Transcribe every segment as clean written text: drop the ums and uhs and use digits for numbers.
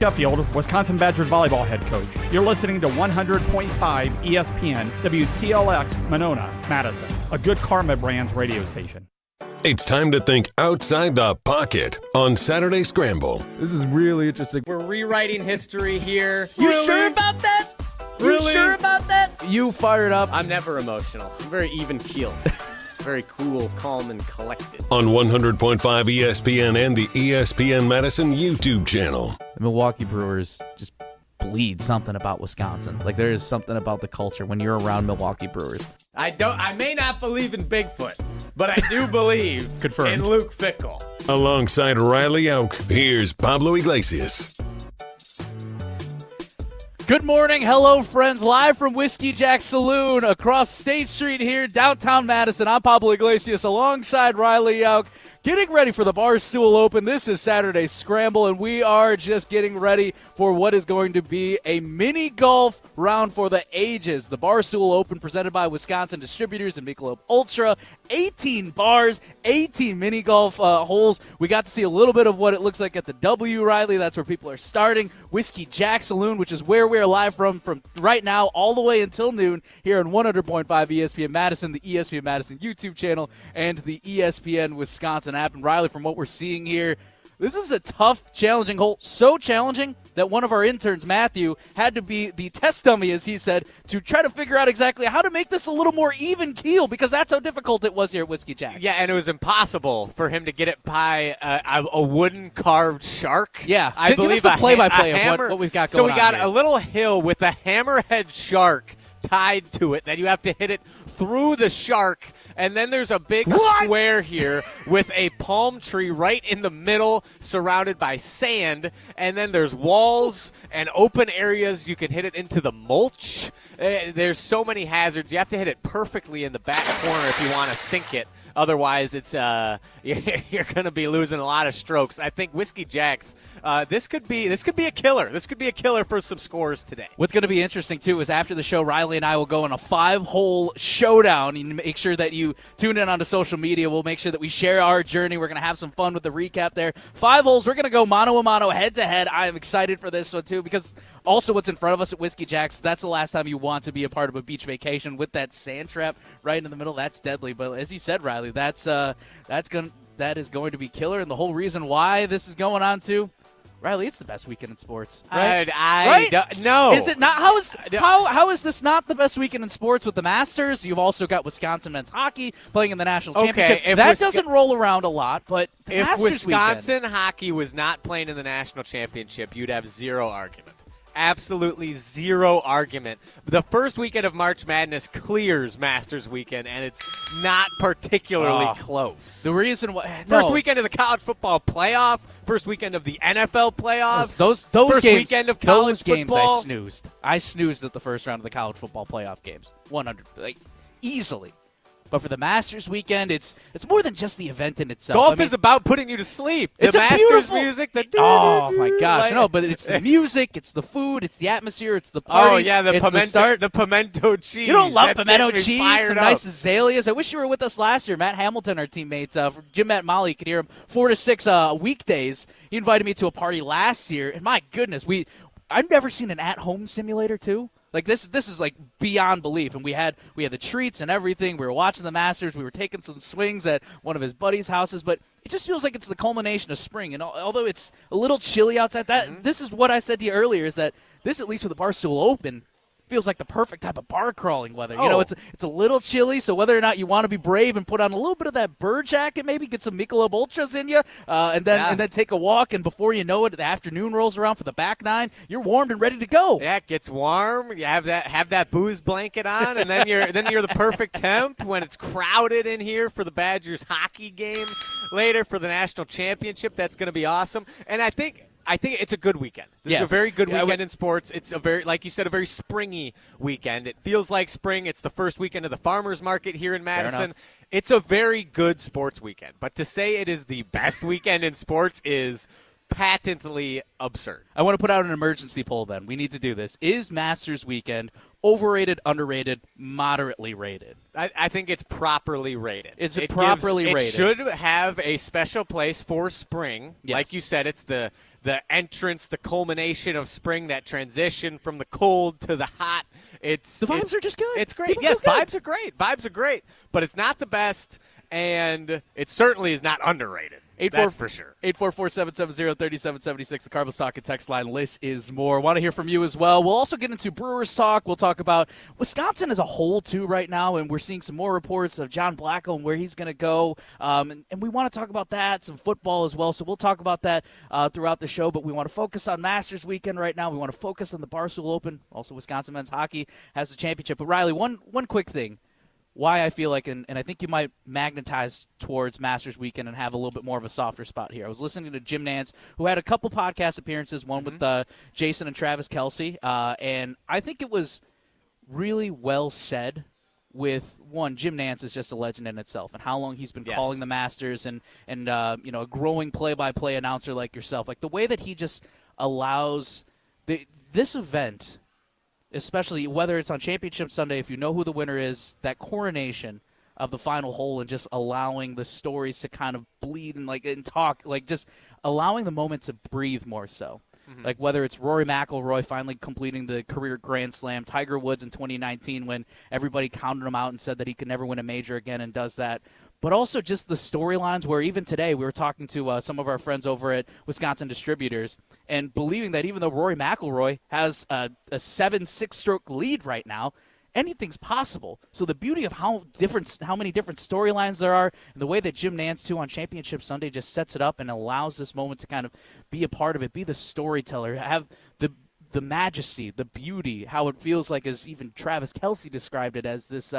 Sheffield, Wisconsin Badgers volleyball head coach. You're listening to 100.5 ESPN WTLX Monona, Madison, a good Karma Brands radio station. It's time to think outside the pocket on Saturday Scramble. This is really interesting. We're rewriting history here. You Really? sure about that? Really? You sure about that? You fired up. I'm never emotional. I'm very even-keeled. Very cool, calm, and collected. On 100.5 ESPN and the ESPN Madison YouTube channel. The Milwaukee Brewers just bleed something about Wisconsin. Like, there is something about the culture when you're around Milwaukee Brewers. I may not believe in Bigfoot, but I do believe Confirmed. in Luke Fickell. Alongside Riley Jauch, here's Pablo Iglesias. Good morning. Hello, friends. Live from Whiskey Jack Saloon across State Street here, downtown Madison. I'm Pablo Iglesias alongside Riley Jauch. Getting ready for the Barstool Open. This is Saturday Scramble, and we are just getting ready for what is going to be a mini golf round for the ages. The Barstool Open presented by Wisconsin Distributors and Michelob Ultra. 18 bars, 18 mini golf holes. We got to see a little bit of what it looks like at the W, Riley. That's where people are starting. Whiskey Jack Saloon, which is where we're live from right now all the way until noon here on 100.5 ESPN Madison, the ESPN Madison YouTube channel, and the ESPN Wisconsin app. And Riley, from what we're seeing here, this is a tough, challenging hole. So challenging that one of our interns, Matthew, had to be the test dummy, as he said, to try to figure out exactly how to make this a little more even keel, because that's how difficult it was here at Whiskey Jack. Yeah, and it was impossible for him to get it by a wooden carved shark. Yeah, I believe give us the play-by-play hammer, of what we've got So going we got on here. a little hill with a hammerhead shark tied to it that you have to hit it through the shark, and then there's a big square here with a palm tree right in the middle surrounded by sand, and then there's walls and open areas you can hit it into the mulch. There's so many hazards. You have to hit it perfectly in the back corner if you want to sink it. Otherwise, it's you're going to be losing a lot of strokes. I think Whiskey Jack's this could be a killer. This could be a killer for some scores today. What's going to be interesting, too, is after the show, Riley and I will go on a 5-hole showdown. And make sure that you tune in onto social media. We'll make sure that we share our journey. We're going to have some fun with the recap there. 5 holes. We're going to go mano-a-mano, head-to-head. I am excited for this one, too, because also what's in front of us at Whiskey Jack's, that's the last time you want to be a part of a beach vacation with that sand trap right in the middle. That's deadly. But as you said, Riley, that is going to be killer. And the whole reason why this is going on, too, Riley, it's the best weekend in sports, right? I don't know. Is it not? How is this not the best weekend in sports with the Masters? You've also got Wisconsin men's hockey playing in the national championship. That doesn't roll around a lot, but the if Masters Wisconsin weekend, hockey was not playing in the national championship, you'd have zero argument. Absolutely zero argument. The first weekend of March Madness clears Masters weekend, and it's not particularly close. the reason why First weekend of the college football playoff, first weekend of the NFL playoffs, those first games, weekend of college those games football. I snoozed at the first round of the college football playoff games, 100 easily. But for the Masters weekend, it's more than just the event in itself. Golf is about putting you to sleep. It's the a Masters beautiful music. Oh my gosh! No, but it's the music, it's the food, it's the atmosphere, it's the parties. Oh yeah, the pimento cheese. You don't love That's pimento getting me cheese fired and up. nice azaleas. I wish you were with us last year. Matt Hamilton, our teammate, Jim Matt Molly, you could hear him 4 to 6 weekdays. He invited me to a party last year, and my goodness, I've never seen an at-home simulator too. Like this is like beyond belief, and we had the treats and everything. We were watching the Masters. We were taking some swings at one of his buddies' houses, but it just feels like it's the culmination of spring. And although it's a little chilly outside, this is what I said to you earlier: is that this, at least with the Barstool Open, feels like the perfect type of bar crawling weather. You know, it's a little chilly, so whether or not you want to be brave and put on a little bit of that bird jacket, maybe get some Michelob Ultras in you, and then take a walk, and before you know it, the afternoon rolls around for the back nine. You're warmed and ready to go. Yeah, it gets warm. You have that booze blanket on, and then you're the perfect temp when it's crowded in here for the Badgers hockey game later for the national championship. That's going to be awesome, and I think it's a good weekend. This is a very good weekend in sports. It's a very, like you said, a very springy weekend. It feels like spring. It's the first weekend of the farmers market here in Madison. It's a very good sports weekend. But to say it is the best weekend in sports is patently absurd. I want to put out an emergency poll then. We need to do this. Is Masters weekend overrated, underrated, moderately rated? I think it's properly rated. Properly rated. It should have a special place for spring. Yes. Like you said, it's the the entrance, the culmination of spring, that transition from the cold to the hot. The vibes are just good. It's great. People Yes, feel good. vibes are great. Vibes are great. But it's not the best, and it certainly is not underrated. That's for sure. 844-770-3776, the Cardinals Talk and text line. List is more. Want to hear from you as well. We'll also get into Brewers talk. We'll talk about Wisconsin as a whole, too, right now, and we're seeing some more reports of John Blackwell and where he's going to go. And we want to talk about that, some football as well. So we'll talk about that throughout the show, but we want to focus on Masters weekend right now. We want to focus on the Barstool Open. Also, Wisconsin men's hockey has the championship. But, Riley, one quick thing. Why I feel like, and I think you might magnetize towards Masters weekend and have a little bit more of a softer spot here. I was listening to Jim Nantz, who had a couple podcast appearances, one with Jason and Travis Kelce, and I think it was really well said with, one, Jim Nantz is just a legend in itself, and how long he's been calling the Masters, and a growing play-by-play announcer like yourself. Like, the way that he just allows this event, especially whether it's on Championship Sunday, if you know who the winner is, that coronation of the final hole and just allowing the stories to kind of bleed and talk, just allowing the moment to breathe more so. Mm-hmm. Like whether it's Rory McIlroy finally completing the career Grand Slam, Tiger Woods in 2019 when everybody counted him out and said that he could never win a major again and does that. But also just the storylines where even today we were talking to some of our friends over at Wisconsin Distributors and believing that even though Rory McIlroy has a 7-6-stroke lead right now, anything's possible. So the beauty of how many different storylines there are and the way that Jim Nantz, too, on Championship Sunday just sets it up and allows this moment to kind of be a part of it, be the storyteller, have the majesty, the beauty, how it feels like, as even Travis Kelce described it, as this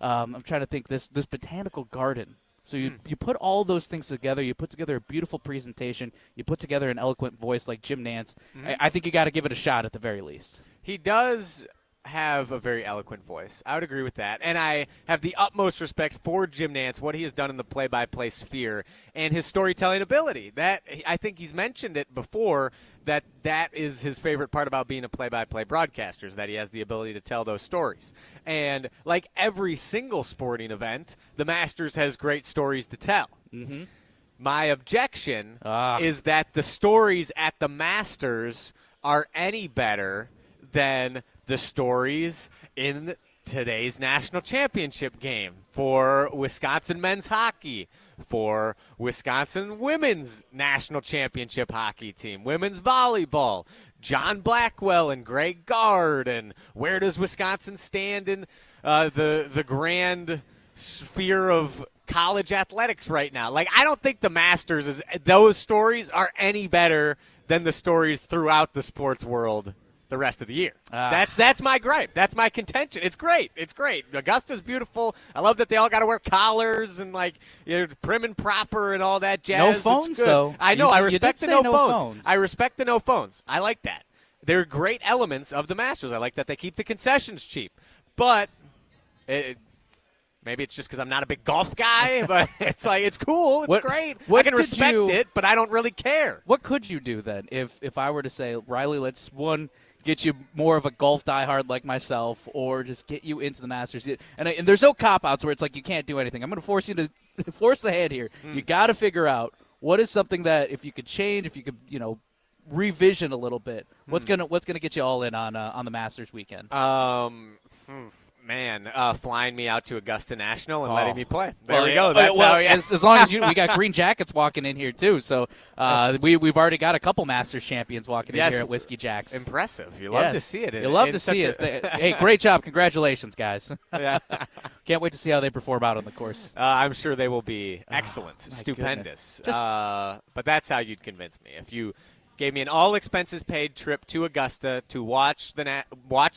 I'm trying to think, this botanical garden. So you put all those things together. You put together a beautiful presentation. You put together an eloquent voice like Jim Nantz. I think you got to give it a shot at the very least. He does have a very eloquent voice. I would agree with that. And I have the utmost respect for Jim Nantz, what he has done in the play-by-play sphere, and his storytelling ability. That I think he's mentioned it before, that is his favorite part about being a play-by-play broadcaster, is that he has the ability to tell those stories. And like every single sporting event, the Masters has great stories to tell. Mm-hmm. My objection is that the stories at the Masters are any better than the stories in today's national championship game for Wisconsin men's hockey, for Wisconsin women's national championship hockey team, women's volleyball, John Blackwell and Greg Gard, and where does Wisconsin stand in the grand sphere of college athletics right now? Like, I don't think the Masters those stories are any better than the stories throughout the sports world the rest of the year. That's my gripe. That's my contention. It's great. It's great. Augusta's beautiful. I love that they all got to wear collars and prim and proper and all that jazz. No phones, though. I know. I respect the no phones. phones. I respect the no phones. I like that. They're great elements of the Masters. I like that they keep the concessions cheap. But maybe it's just because I'm not a big golf guy, but it's cool. It's great. I can respect it, but I don't really care. What could you do then if I were to say, Riley, let's get you more of a golf diehard like myself, or just get you into the Masters. And there's no cop-outs where it's like you can't do anything. I'm going to force you to force the hand here. You got to figure out what is something that if you could change, if you could, revision a little bit, what's gonna get you all in on the Masters weekend? Flying me out to Augusta National and letting me play. There we go. That's as long as we got green jackets walking in here too. So we've already got a couple Masters champions walking in here at Whiskey Jack's. Impressive. You love to see it. You love to see it. Hey, great job. Congratulations, guys. Yeah. Can't wait to see how they perform out on the course. I'm sure they will be excellent, stupendous. But that's how you'd convince me. If you gave me an all-expenses-paid trip to Augusta to watch the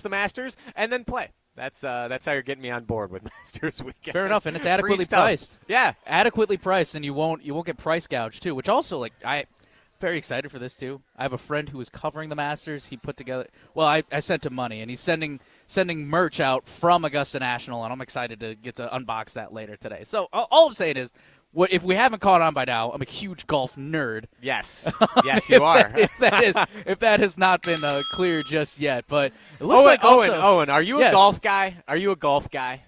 Masters and then play. That's how you're getting me on board with Masters weekend. Fair enough, and it's adequately priced. Yeah, adequately priced, and you won't get price gouged too. Which also, I'm very excited for this too. I have a friend who is covering the Masters. He put together. Well, I sent him money, and he's sending merch out from Augusta National, and I'm excited to get to unbox that later today. So all I'm saying is, if we haven't caught on by now, I'm a huge golf nerd. Yes, yes, you are. if that has not been clear just yet, but it looks like also, Owen, are you a golf guy? Are you a golf guy?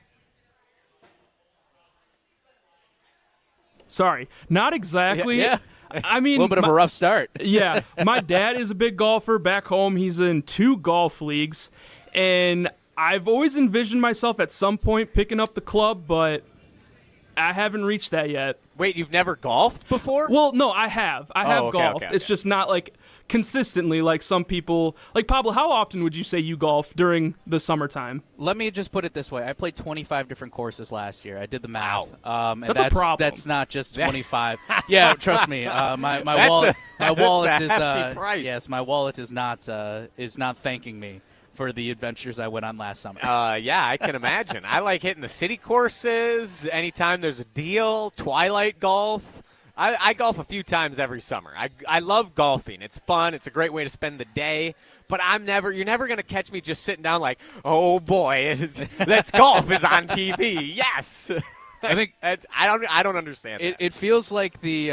Sorry, not exactly. Yeah. I mean, a little bit of a rough start. Yeah, my dad is a big golfer. Back home, he's in 2 golf leagues, and I've always envisioned myself at some point picking up the club, but I haven't reached that yet. Wait, you've never golfed before? Well, no, I have. I have golfed. okay. It's just not like consistently like some people. Like Pablo, how often would you say you golf during the summertime? Let me just put it this way. I played 25 different courses last year. I did the math. And That's a problem. That's not just 25. Yeah, trust me. My wallet is hefty price. Yes, my wallet is not thanking me for the adventures I went on last summer. Yeah, I can imagine. I like hitting the city courses anytime there's a deal, twilight golf. I golf a few times every summer. I love golfing. It's fun. It's a great way to spend the day. But you're never going to catch me just sitting down like, oh, boy, Let's Golf is on TV. Yes. I think I don't understand that. It feels like the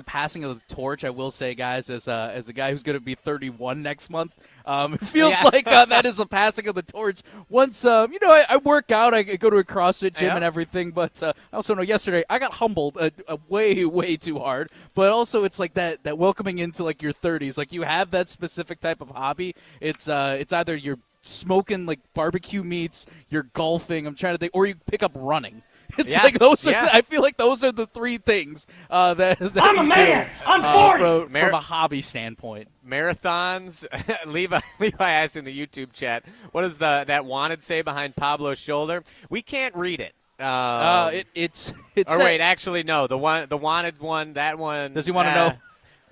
passing of the torch. I will say, guys, as a guy who's going to be 31 next month, it feels like that is the passing of the torch. Once I work out, I go to a CrossFit gym and everything, but I also know yesterday I got humbled way too hard. But also, it's like that welcoming into like your 30s, like you have that specific type of hobby. It's either you're smoking like barbecue meats, you're golfing. I'm trying to think, or you pick up running. It's like those are. I feel like those are the 3 things that I'm a man. I'm 40 from a hobby standpoint. Marathons. Levi asked in the YouTube chat, "What does that wanted say behind Pablo's shoulder?" We can't read it. It's. Or wait, actually no. The wanted one. That one. Does he want to know?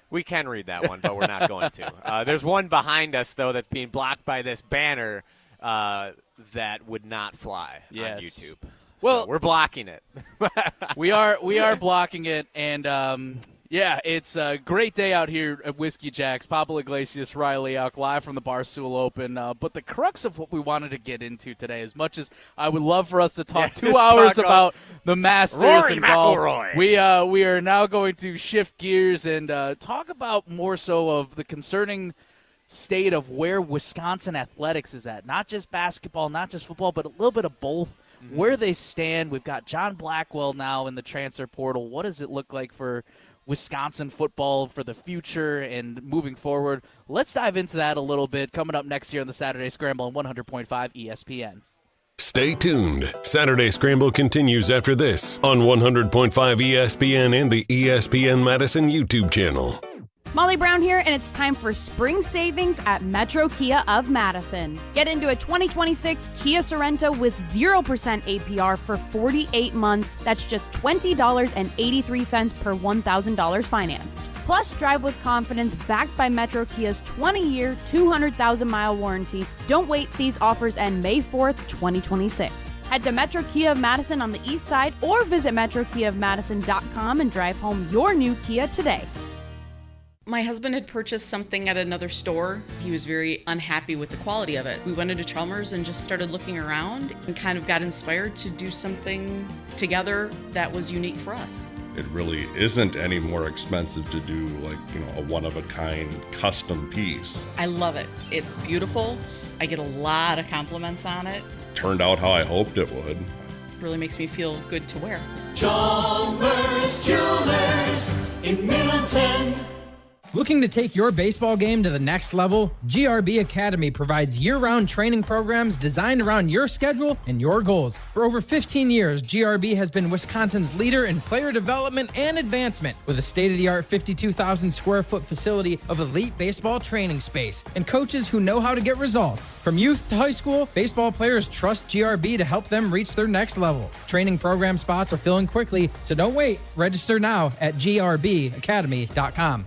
We can read that one, but we're not going to. There's one behind us though that's being blocked by this banner that would not fly on YouTube. Well, so we're blocking it. we are blocking it, and it's a great day out here at Whiskey Jack's. Pablo Iglesias, Riled, live from the Barstool Open. But the crux of what we wanted to get into today, as much as I would love for us to talk 2 hours about the Masters and golf, we are now going to shift gears and talk about more so of the concerning state of where Wisconsin athletics is at. Not just basketball, not just football, but a little bit of both. Where they stand. We've got John Blackwell now in the transfer portal. What does it look like for Wisconsin football for the future and moving forward? Let's dive into that a little bit coming up next year on the Saturday Scramble on 100.5 ESPN. Stay tuned. Saturday Scramble continues after this on 100.5 ESPN and the ESPN Madison YouTube channel. Molly Brown here, and it's time for spring savings at Metro Kia of Madison. Get into a 2026 Kia Sorento with 0% APR for 48 months. That's just $20.83 per $1,000 financed. Plus, drive with confidence backed by Metro Kia's 20-year, 200,000-mile warranty. Don't wait. These offers end May 4th, 2026. Head to Metro Kia of Madison on the east side or visit metrokiaofmadison.com and drive home your new Kia today. My husband had purchased something at another store. He was very unhappy with the quality of it. We went into Chalmers and just started looking around and kind of got inspired to do something together that was unique for us. It really isn't any more expensive to do a one-of-a-kind custom piece. I love it. It's beautiful. I get a lot of compliments on it. Turned out how I hoped it would. It really makes me feel good to wear. Chalmers Jewelers in Middleton. Looking to take your baseball game to the next level? GRB Academy provides year-round training programs designed around your schedule and your goals. For over 15 years, GRB has been Wisconsin's leader in player development and advancement with a state-of-the-art 52,000 square foot facility of elite baseball training space and coaches who know how to get results. From youth to high school, baseball players trust GRB to help them reach their next level. Training program spots are filling quickly, so don't wait. Register now at grbacademy.com.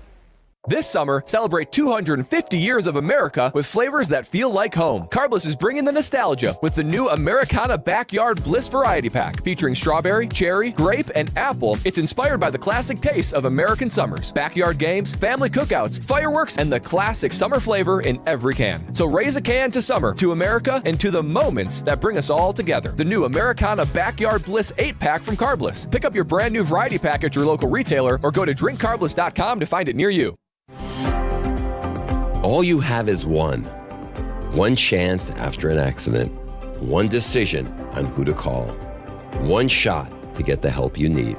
This summer, celebrate 250 years of America with flavors that feel like home. Carbless is bringing the nostalgia with the new Americana Backyard Bliss Variety Pack featuring strawberry, cherry, grape, and apple. It's inspired by the classic tastes of American summers. Backyard games, family cookouts, fireworks, and the classic summer flavor in every can. So raise a can to summer, to America, and to the moments that bring us all together. The new Americana Backyard Bliss 8-pack from Carbless. Pick up your brand new variety pack at your local retailer or go to drinkcarbless.com to find it near you. All you have is one chance after an accident, one decision on who to call, one shot to get the help you need.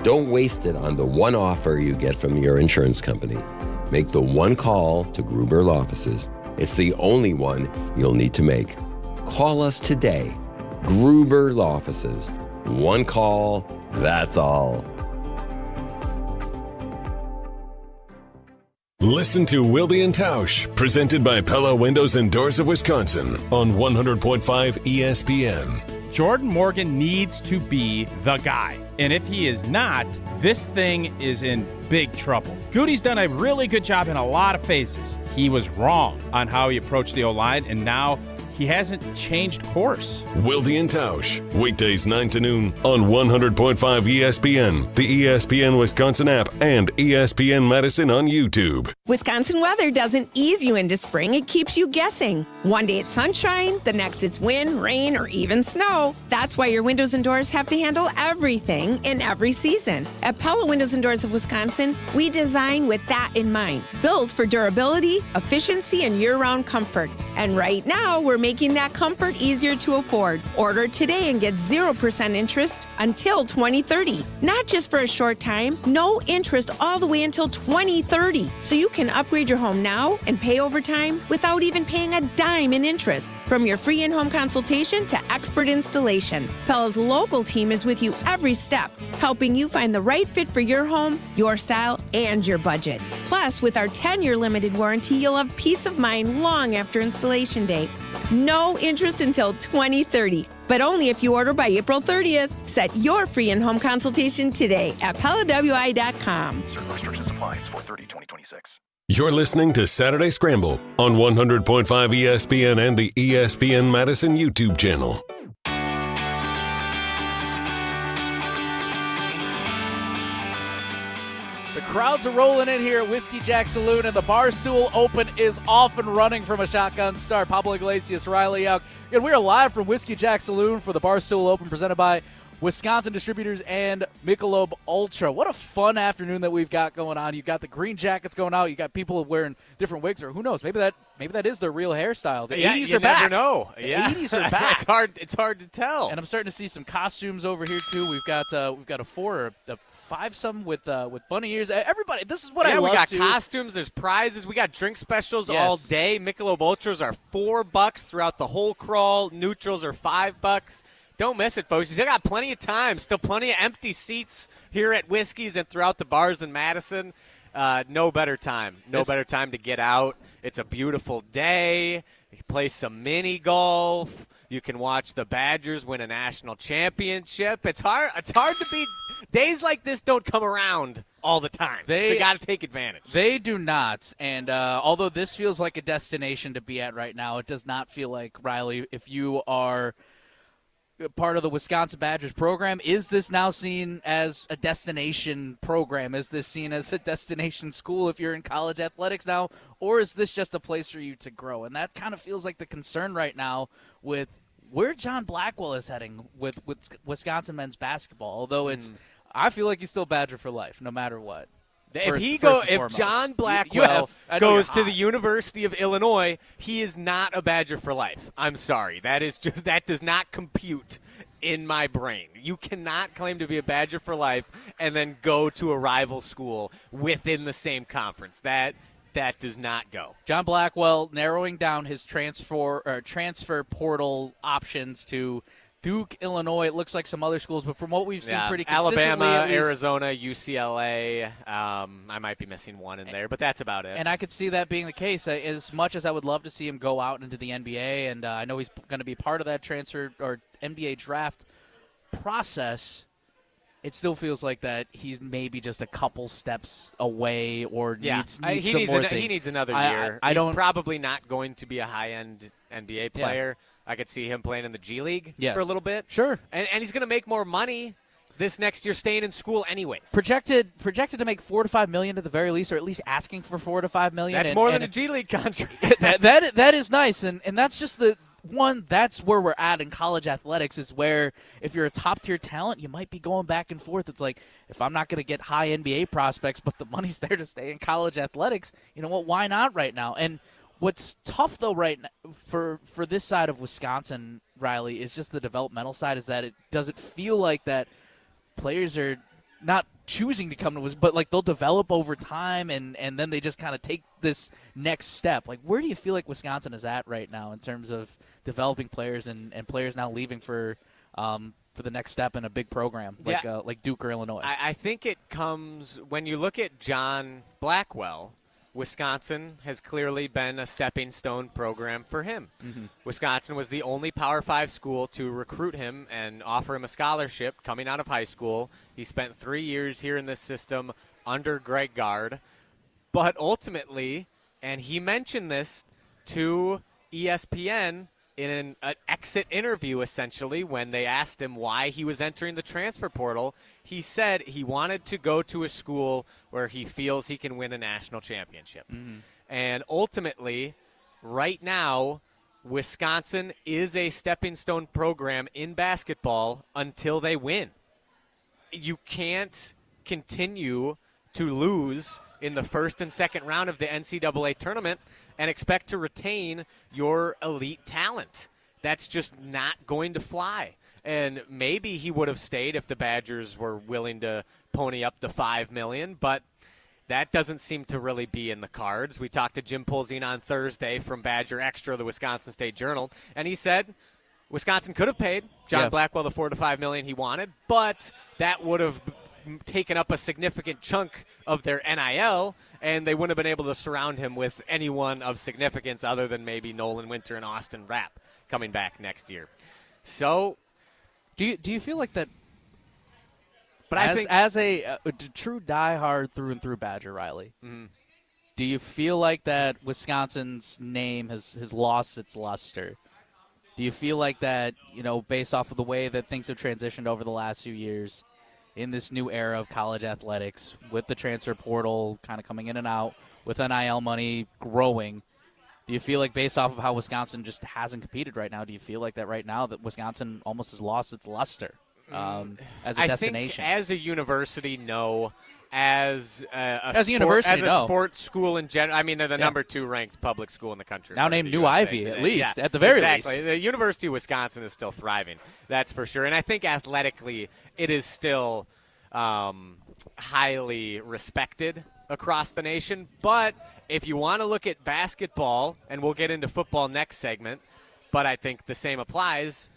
Don't waste it on the one offer you get from your insurance company. Make the one call to Gruber Law Offices. It's the only one you'll need to make. Call us today. Gruber Law Offices. One call, that's all. Listen to Wilde and Tausch, presented by Pella Windows and Doors of Wisconsin on 100.5 ESPN. Jordan Morgan needs to be the guy. And if he is not, this thing is in big trouble. Goody's done a really good job in a lot of phases. He was wrong on how he approached the O-line, and now he hasn't changed course. Wilde and Tausch, weekdays 9 to noon on 100.5 ESPN, the ESPN Wisconsin app, and ESPN Madison on YouTube. Wisconsin weather doesn't ease you into spring, it keeps you guessing. One day it's sunshine, the next it's wind, rain, or even snow. That's why your windows and doors have to handle everything in every season. At Pella Windows and Doors of Wisconsin, we design with that in mind. Built for durability, efficiency, and year-round comfort. And right now, we're making that comfort easier to afford. Order today and get 0% interest until 2030. Not just for a short time, no interest all the way until 2030. So you can upgrade your home now and pay over time without even paying a dime in interest. From your free in-home consultation to expert installation, Pella's local team is with you every step, helping you find the right fit for your home, your style, and your budget. Plus, with our 10-year limited warranty, you'll have peace of mind long after installation date. No interest until 2030, but only if you order by April 30th. Set your free in-home consultation today at PellaWI.com. Certain restrictions apply. It's 4/30/2026. You're listening to Saturday Scramble on 100.5 ESPN and the ESPN Madison YouTube channel. The crowds are rolling in here at Whiskey Jack Saloon, and the Barstool Open is off and running from a shotgun start. Pablo Iglesias, Riled, Jauch. And we are live from Whiskey Jack Saloon for the Barstool Open, presented by Wisconsin Distributors and Michelob Ultra. What a fun afternoon that we've got going on. You've got the green jackets going out. You got people wearing different wigs, or who knows? Maybe that is their real hairstyle. The 80s are back. You never know. Yeah. The 80s are back. It's hard to tell. And I'm starting to see some costumes over here too. We've got a 4 or a 5-some with bunny ears. Everybody, this is what I love. We got too. costumes. There's prizes. We got drink specials Yes. all day. Michelob Ultras are $4 throughout the whole crawl. Neutrals are $5. Don't miss it, folks. You still got plenty of time. Still plenty of empty seats here at Whiskey's and throughout the bars in Madison. No better time. No better time to get out. It's a beautiful day. You can play some mini golf. You can watch the Badgers win a national championship. It's hard to beat. Days like this don't come around all the time. So you got to take advantage. They do not. And although this feels like a destination to be at right now, it does not feel like, Riley, if you are part of the Wisconsin Badgers program, is this now seen as a destination program? Is this seen as a destination school if you're in college athletics now? Or is this just a place for you to grow? And that kind of feels like the concern right now with where John Blackwell is heading with Wisconsin men's basketball. Although I feel like he's still Badger for life, no matter what. If John Blackwell goes to the University of Illinois, he is not a Badger for life. I'm sorry. That does not compute in my brain. You cannot claim to be a Badger for life and then go to a rival school within the same conference. That does not go. John Blackwell narrowing down his transfer portal options to Duke, Illinois. It looks like some other schools, but from what we've seen pretty consistently. Alabama, Arizona, UCLA. I might be missing one in there, but that's about it. And I could see that being the case. As much as I would love to see him go out into the NBA, and I know he's going to be part of that transfer or NBA draft process, it still feels like that he's maybe just a couple steps away or needs some more things. He needs another year. He's probably not going to be a high-end NBA player. I could see him playing in the G League for a little bit. Sure. And he's going to make more money this next year staying in school anyways. Projected to make $4 to $5 million at the very least, or at least asking for $4 to $5 million. That's more than a G League contract. that is nice, and that's just the one. That's where we're at in college athletics, is where if you're a top-tier talent, you might be going back and forth. It's like, if I'm not going to get high NBA prospects, but the money's there to stay in college athletics, you know what, why not right now? And what's tough, though, right now for this side of Wisconsin, Riley, is just the developmental side, is that it doesn't feel like that players are not choosing to come to Wisconsin, but like they'll develop over time and then they just kind of take this next step. Like, where do you feel like Wisconsin is at right now in terms of developing players and players now leaving for the next step in a big program like Duke or Illinois? I think it comes when you look at John Blackwell. Wisconsin has clearly been a stepping stone program for him. Mm-hmm. Wisconsin was the only Power 5 school to recruit him and offer him a scholarship coming out of high school. He spent 3 years here in this system under Greg Gard. But ultimately, and he mentioned this to ESPN in an exit interview, essentially, when they asked him why he was entering the transfer portal, he said he wanted to go to a school where he feels he can win a national championship. Mm-hmm. And ultimately, right now, Wisconsin is a stepping stone program in basketball until they win. You can't continue to lose in the first and second round of the NCAA tournament and expect to retain your elite talent. That's just not going to fly. And maybe he would have stayed if the Badgers were willing to pony up the $5 million, but that doesn't seem to really be in the cards. We talked to Jim Pulsine on Thursday from Badger Extra, the Wisconsin State Journal, and he said Wisconsin could have paid John Blackwell the $4 to $5 million he wanted, but that would have taken up a significant chunk of their NIL, and they wouldn't have been able to surround him with anyone of significance other than maybe Nolan Winter and Austin Rapp coming back next year. So, do you feel like that? But as a true diehard through and through Badger, Riley, do you feel like that Wisconsin's name has lost its luster? Do you feel like that, based off of the way that things have transitioned over the last few years, in this new era of college athletics, with the transfer portal kind of coming in and out, with NIL money growing, do you feel like based off of how Wisconsin just hasn't competed right now, do you feel like that right now that Wisconsin almost has lost its luster as a destination? I think as a university, no. As a sports school in general, I mean, they're the number 2 ranked public school in the country. Now named New Ivy, at least, at the very least. The University of Wisconsin is still thriving, that's for sure. And I think athletically, it is still highly respected across the nation. But if you want to look at basketball, and we'll get into football next segment, but I think the same applies,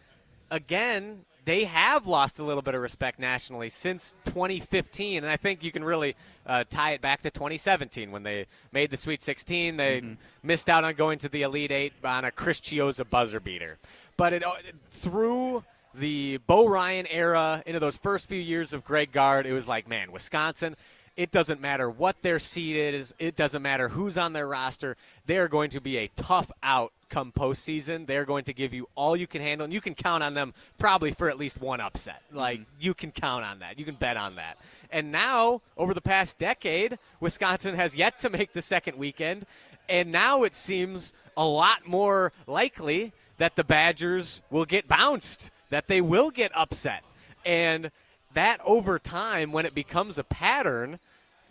again, they have lost a little bit of respect nationally since 2015, and I think you can really tie it back to 2017 when they made the Sweet 16. They missed out on going to the Elite Eight on a Chris Chioza buzzer beater. But through the Bo Ryan era, into those first few years of Greg Gard, it was like, man, Wisconsin, it doesn't matter what their seed is. It doesn't matter who's on their roster. They're going to be a tough out come postseason. They're going to give you all you can handle, and you can count on them probably for at least one upset. Like, you can count on that. You can bet on that. And now, over the past decade, Wisconsin has yet to make the second weekend, and now it seems a lot more likely that the Badgers will get bounced, that they will get upset. And that over time, when it becomes a pattern,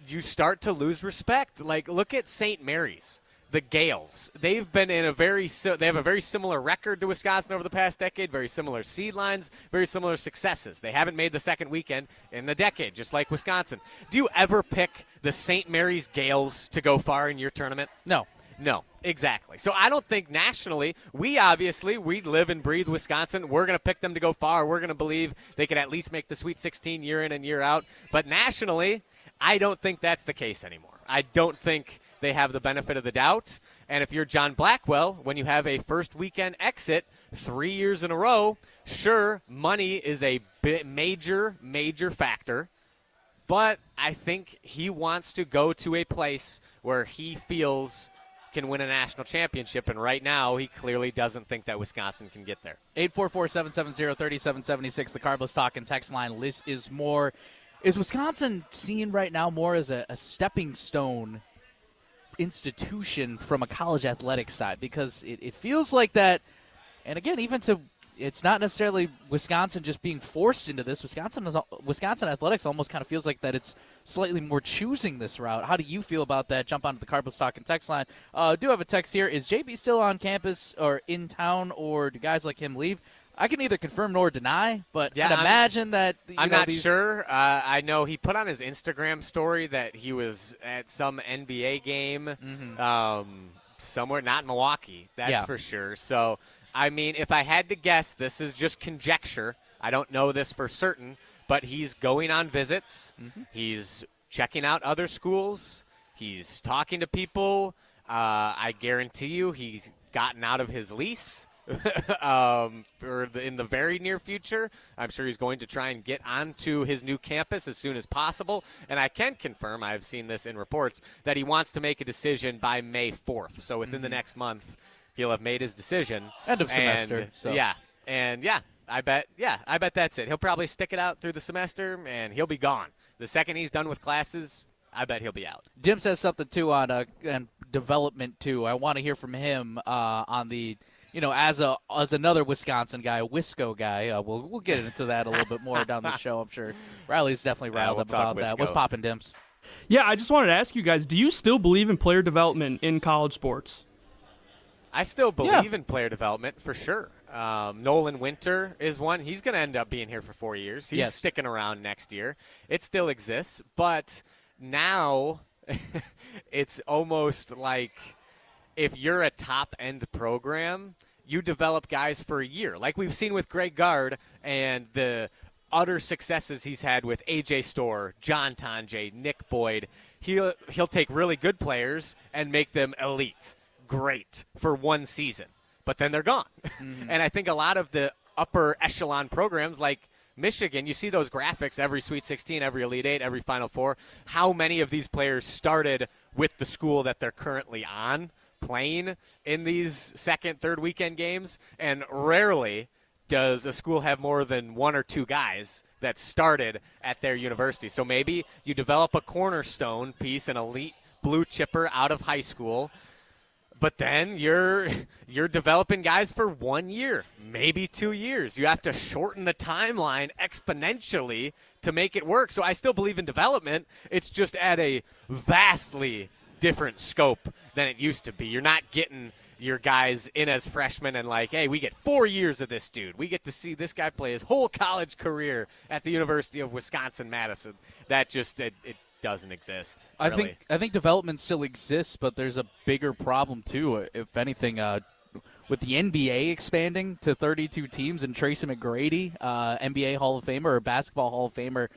you start to lose respect. Like, look at St. Mary's, the Gales. They've been in they have a very similar record to Wisconsin over the past decade, very similar seed lines, very similar successes. They haven't made the second weekend in a decade, just like Wisconsin. Do you ever pick the St. Mary's Gales to go far in your tournament? No, exactly. So I don't think nationally, we live and breathe Wisconsin. We're going to pick them to go far. We're going to believe they could at least make the Sweet 16 year in and year out. But nationally, I don't think that's the case anymore. I don't think they have the benefit of the doubt. And if you're John Blackwell, when you have a first weekend exit 3 years in a row, sure, money is a major factor. But I think he wants to go to a place where he feels can win a national championship, and right now he clearly doesn't think that Wisconsin can get there. 844-770-3776, the Carbless Talk and text line. Liz is more. Is Wisconsin seen right now more as a stepping stone institution from a college athletics side? Because it feels like that, and again, even to it's not necessarily Wisconsin just being forced into this. Wisconsin athletics almost kind of feels like that it's slightly more choosing this route. How do you feel about that? Jump onto the Carbless Talk and text line. Do have a text here. Is JB still on campus or in town, or do guys like him leave? I can neither confirm nor deny, but Yeah, I'd imagine that I'm not sure. I know he put on his Instagram story that he was at some NBA game somewhere, not in Milwaukee. That's for sure. So, I mean, if I had to guess, this is just conjecture. I don't know this for certain, but he's going on visits. He's checking out other schools. He's talking to people. I guarantee you he's gotten out of his lease. In the very near future. I'm sure he's going to try and get onto his new campus as soon as possible. And I can confirm, I've seen this in reports, that he wants to make a decision by May 4th. So within the next month, he'll have made his decision. End of semester. So. Yeah. And, I bet that's it. He'll probably stick it out through the semester, and he'll be gone. The second he's done with classes, I bet he'll be out. Jim says something, too, on development, too. I want to hear from him on the – as another Wisconsin guy, a Wisco guy, we'll get into that a little bit more down the show, I'm sure. Riley's definitely riled up about that. What's poppin', Dims? Yeah, I just wanted to ask you guys, do you still believe in player development in college sports? I still believe in player development for sure. Nolan Winter is one. He's going to end up being here for 4 years. He's sticking around next year. It still exists, but now it's almost like if you're a top-end program, you develop guys for a year. Like we've seen with Greg Gard and the utter successes he's had with A.J. Storr, John Tonje, Nick Boyd. He'll take really good players and make them elite, great, for one season. But then they're gone. And I think a lot of the upper echelon programs like Michigan, you see those graphics every Sweet 16, every Elite 8, every Final Four. How many of these players started with the school that they're currently on, playing in these second, third weekend games? And rarely does a school have more than one or two guys that started at their university. So maybe you develop a cornerstone piece, an elite blue chipper out of high school, but then you're developing guys for 1 year, maybe 2 years. You have to shorten the timeline exponentially to make it work. So I still believe in development. It's just at a vastly different scope than it used to be. You're not getting your guys in as freshmen and like, hey, we get 4 years of this dude. We get to see this guy play his whole college career at the University of Wisconsin-Madison. That just it doesn't exist. Really. I think development still exists, but there's a bigger problem too. If anything, with the NBA expanding to 32 teams and Tracy McGrady, NBA Hall of Famer or Basketball Hall of Famer,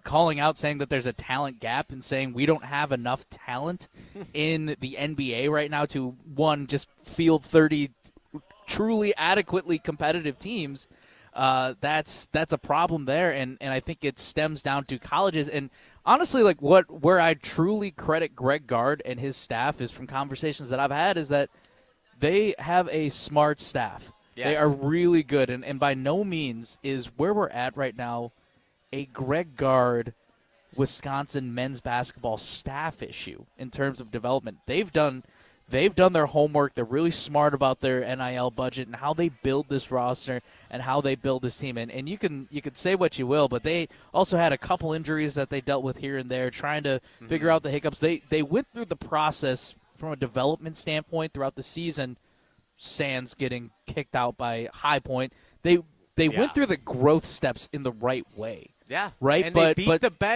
calling out saying that there's a talent gap and saying we don't have enough talent in the NBA right now to, one, just field 30 truly adequately competitive teams. That's a problem there, and I think it stems down to colleges. And honestly, like where I truly credit Greg Gard and his staff is from conversations that I've had is that they have a smart staff. Yes. They are really good, and by no means is where we're at right now a Greg Gard Wisconsin men's basketball staff issue in terms of development. They've done their homework. They're really smart about their NIL budget and how they build this roster and how they build this team. And you can say what you will, but they also had a couple injuries that they dealt with here and there, trying to figure out the hiccups. They went through the process from a development standpoint throughout the season, sans getting kicked out by High Point. They went through the growth steps in the right way. Yeah, right. And but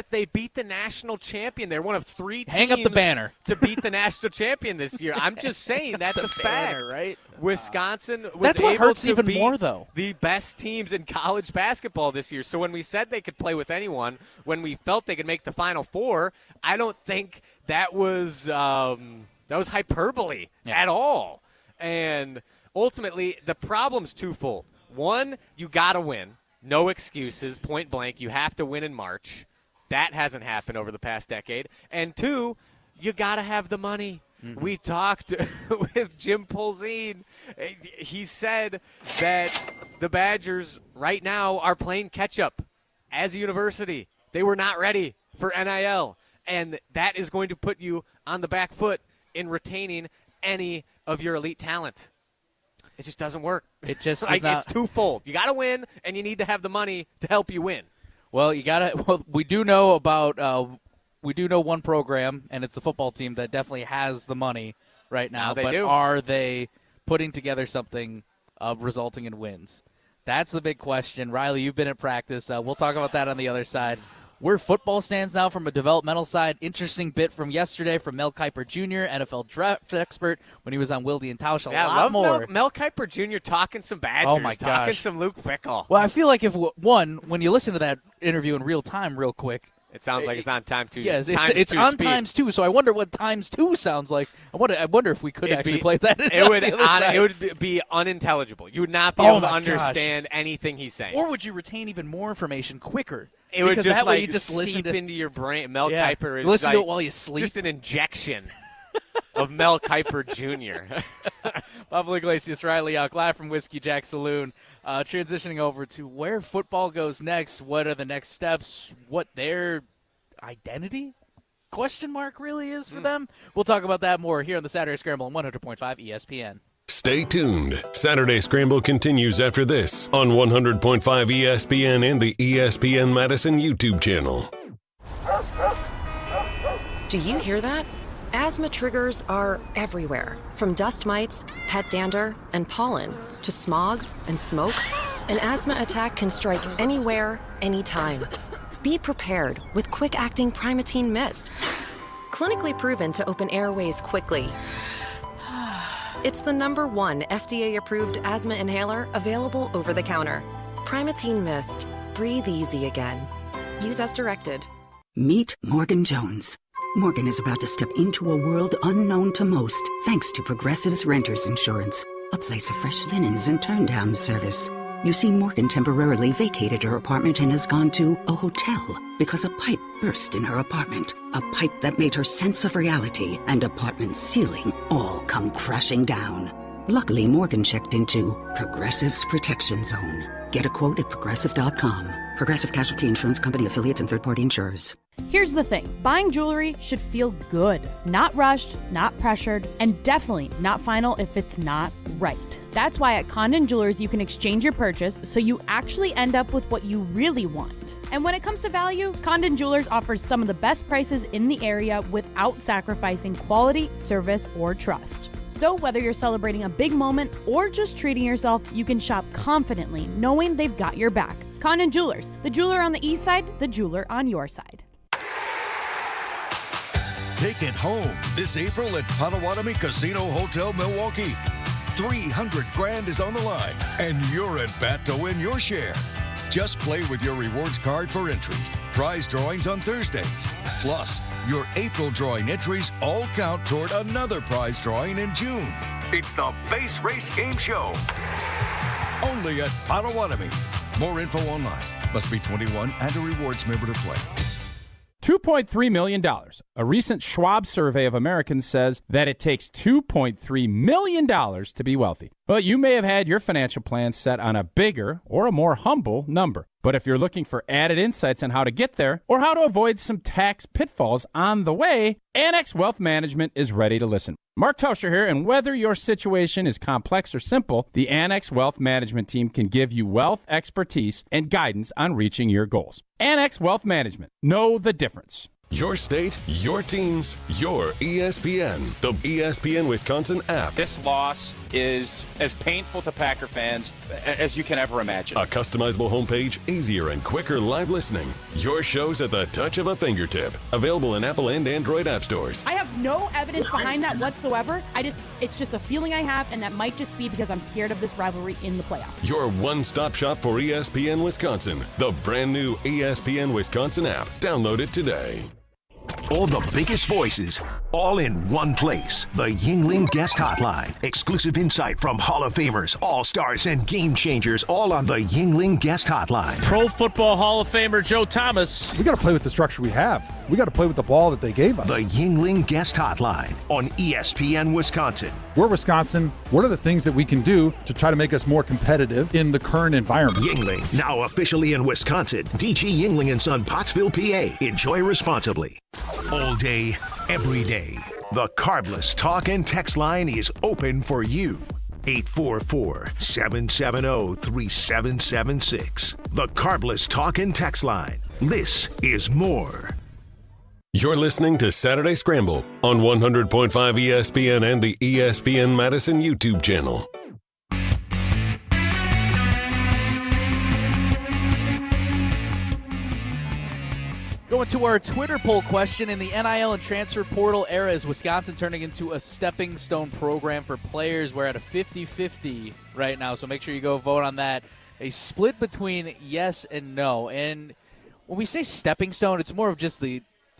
they beat the national champion. They're one of 3 teams. Hang up the banner to beat the national champion this year. I'm just saying that's a fact. Banner, right? Wisconsin was that's what able hurts to even beat more, though. The best teams in college basketball this year. So when we said they could play with anyone, when we felt they could make the Final Four, I don't think that was hyperbole at all. And ultimately, the problem's twofold. One, you got to win. No excuses, point blank. You have to win in March. That hasn't happened over the past decade. And two, you got to have the money. We talked with Jim Polzine. He said that the Badgers right now are playing catch-up as a university. They were not ready for NIL. And that is going to put you on the back foot in retaining any of your elite talent. It just doesn't work. It just it's twofold. You got to win, and you need to have the money to help you win. Well, we do know about one program, and it's the football team that definitely has the money right now. They but do. Are they putting together something resulting in wins? That's the big question. Riley, you've been at practice. We'll talk about that on the other side. Where football stands now from a developmental side. Interesting bit from yesterday from Mel Kiper Jr., NFL draft expert, when he was on Wilde and Tausch. A lot more. Mel Kiper Jr. talking some Badgers. Oh, my gosh. Talking some Luke Fickell. Well, I feel like when you listen to that interview in real time real quick, it sounds like it's on time two. Yes, it's on speed. times 2. So I wonder what times 2 sounds like. I wonder if we could actually play that. It would be unintelligible. You would not be able to understand anything he's saying. Or would you retain even more information quicker? It would just way you just seep into your brain. Mel Yeah. Kiper is listen to it while you sleep. Just an injection of Mel Kiper Jr. Pablo Iglesias, Riled Jauch, live from Whiskey Jack Saloon. Transitioning over to where football goes next. What are the next steps? What their identity? Question mark really is for them? We'll talk about that more here on the Saturday Scramble on 100.5 ESPN. Stay tuned. Saturday Scramble continues after this on 100.5 ESPN and the ESPN Madison YouTube channel. Do you hear that? Asthma triggers are everywhere, from dust mites, pet dander, and pollen, to smog and smoke. An asthma attack can strike anywhere, anytime. Be prepared with quick-acting Primatene Mist. Clinically proven to open airways quickly. It's the #1 FDA-approved asthma inhaler available over the counter. Primatene Mist. Breathe easy again. Use as directed. Meet Morgan Jones. Morgan is about to step into a world unknown to most, thanks to Progressive's Renters Insurance, a place of fresh linens and turn-down service. You see, Morgan temporarily vacated her apartment and has gone to a hotel because a pipe burst in her apartment. A pipe that made her sense of reality and apartment ceiling all come crashing down. Luckily, Morgan checked into Progressive's Protection Zone. Get a quote at Progressive.com. Progressive Casualty Insurance Company, affiliates, and third-party insurers. Here's the thing. Buying jewelry should feel good. Not rushed, not pressured, and definitely not final if it's not right. That's why at Condon Jewelers you can exchange your purchase so you actually end up with what you really want. And when it comes to value, Condon Jewelers offers some of the best prices in the area without sacrificing quality, service, or trust. So whether you're celebrating a big moment or just treating yourself, you can shop confidently knowing they've got your back. Condon Jewelers, the jeweler on the east side, the jeweler on your side. Take it home this April at Potawatomi Casino Hotel Milwaukee. 300 grand is on the line, and you're at bat to win your share. Just play with your rewards card for entries, prize drawings on Thursdays. Plus, your April drawing entries all count toward another prize drawing in June. It's the Base Race Game Show. Only at Potawatomi. More info online. Must be 21 and a rewards member to play. $2.3 million. A recent Schwab survey of Americans says that it takes $2.3 million to be wealthy. Well, you may have had your financial plan set on a bigger or a more humble number. But if you're looking for added insights on how to get there or how to avoid some tax pitfalls on the way, Annex Wealth Management is ready to listen. Mark Tauscher here, and whether your situation is complex or simple, the Annex Wealth Management team can give you wealth expertise and guidance on reaching your goals. Annex Wealth Management. Know the difference. Your state, your teams, your ESPN. The ESPN Wisconsin app. This loss is as painful to Packer fans as you can ever imagine. A customizable homepage, easier and quicker live listening. Your shows at the touch of a fingertip. Available in Apple and Android app stores. I have no evidence behind that whatsoever. It's just a feeling I have, and that might just be because I'm scared of this rivalry in the playoffs. Your one-stop shop for ESPN Wisconsin. The brand new ESPN Wisconsin app. Download it today. All the biggest voices, all in one place. The Yingling Guest Hotline. Exclusive insight from Hall of Famers, All-Stars, and Game Changers, all on the Yingling Guest Hotline. Pro Football Hall of Famer Joe Thomas. We got to play with the structure we have. We got to play with the ball that they gave us. The Yingling Guest Hotline on ESPN Wisconsin. We're Wisconsin. What are the things that we can do to try to make us more competitive in the current environment? Yingling, now officially in Wisconsin. DG Yingling & Son, Pottsville, PA. Enjoy responsibly. All day, every day. The Carbless Talk and Text line is open for you. 844-770-3776. The Carbless Talk and Text line. This is more. You're listening to Saturday Scramble on 100.5 ESPN and the ESPN Madison YouTube channel. Going to our Twitter poll question. In the NIL and transfer portal era, is Wisconsin turning into a stepping stone program for players? We're at a 50-50 right now, so make sure you go vote on that. A split between yes and no. And when we say stepping stone, it's more of just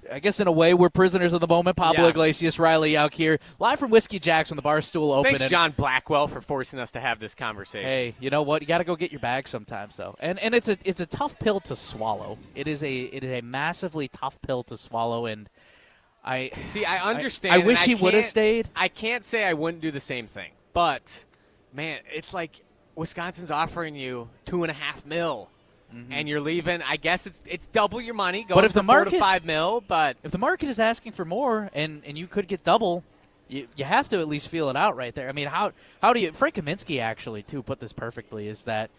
I guess in a way we're prisoners of the moment. Pablo Iglesias, Riley Jauch here, live from Whiskey Jack's when the bar stool open. Thanks, John Blackwell, for forcing us to have this conversation. Hey, you know what? You got to go get your bag sometimes, though. And it's a tough pill to swallow. It is a massively tough pill to swallow. And I understand. I wish he would have stayed. I can't say I wouldn't do the same thing, but man, it's like Wisconsin's offering you $2.5 million. Mm-hmm. And you're leaving. I guess it's double your money, going from $4 to $5 million. But if the market is asking for more, and you could get double, you have to at least feel it out right there. I mean, how do you? Frank Kaminsky actually too put this perfectly. Is that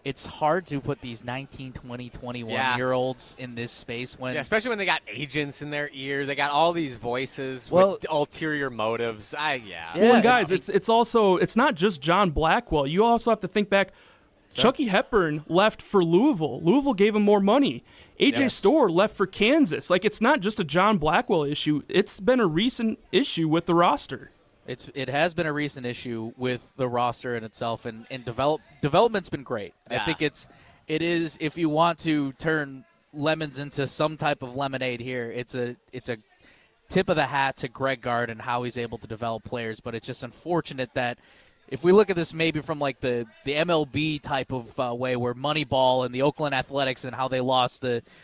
it's hard to put these 19, 20, 21-year-olds in this space when, especially when they got agents in their ear, they got all these voices with ulterior motives. Well, and guys, it's also not just John Blackwell. You also have to think back. Chucky Hepburn left for Louisville. Louisville gave him more money. A.J. Storr left for Kansas. Like, it's not just a John Blackwell issue. It's been a recent issue with the roster. It has been a recent issue with the roster in itself, and development's been great. Yeah. I think it is, if you want to turn lemons into some type of lemonade here, it's a tip of the hat to Greg Gard and how he's able to develop players, but it's just unfortunate that if we look at this maybe from like the MLB type of way, where Moneyball and the Oakland Athletics and how they lost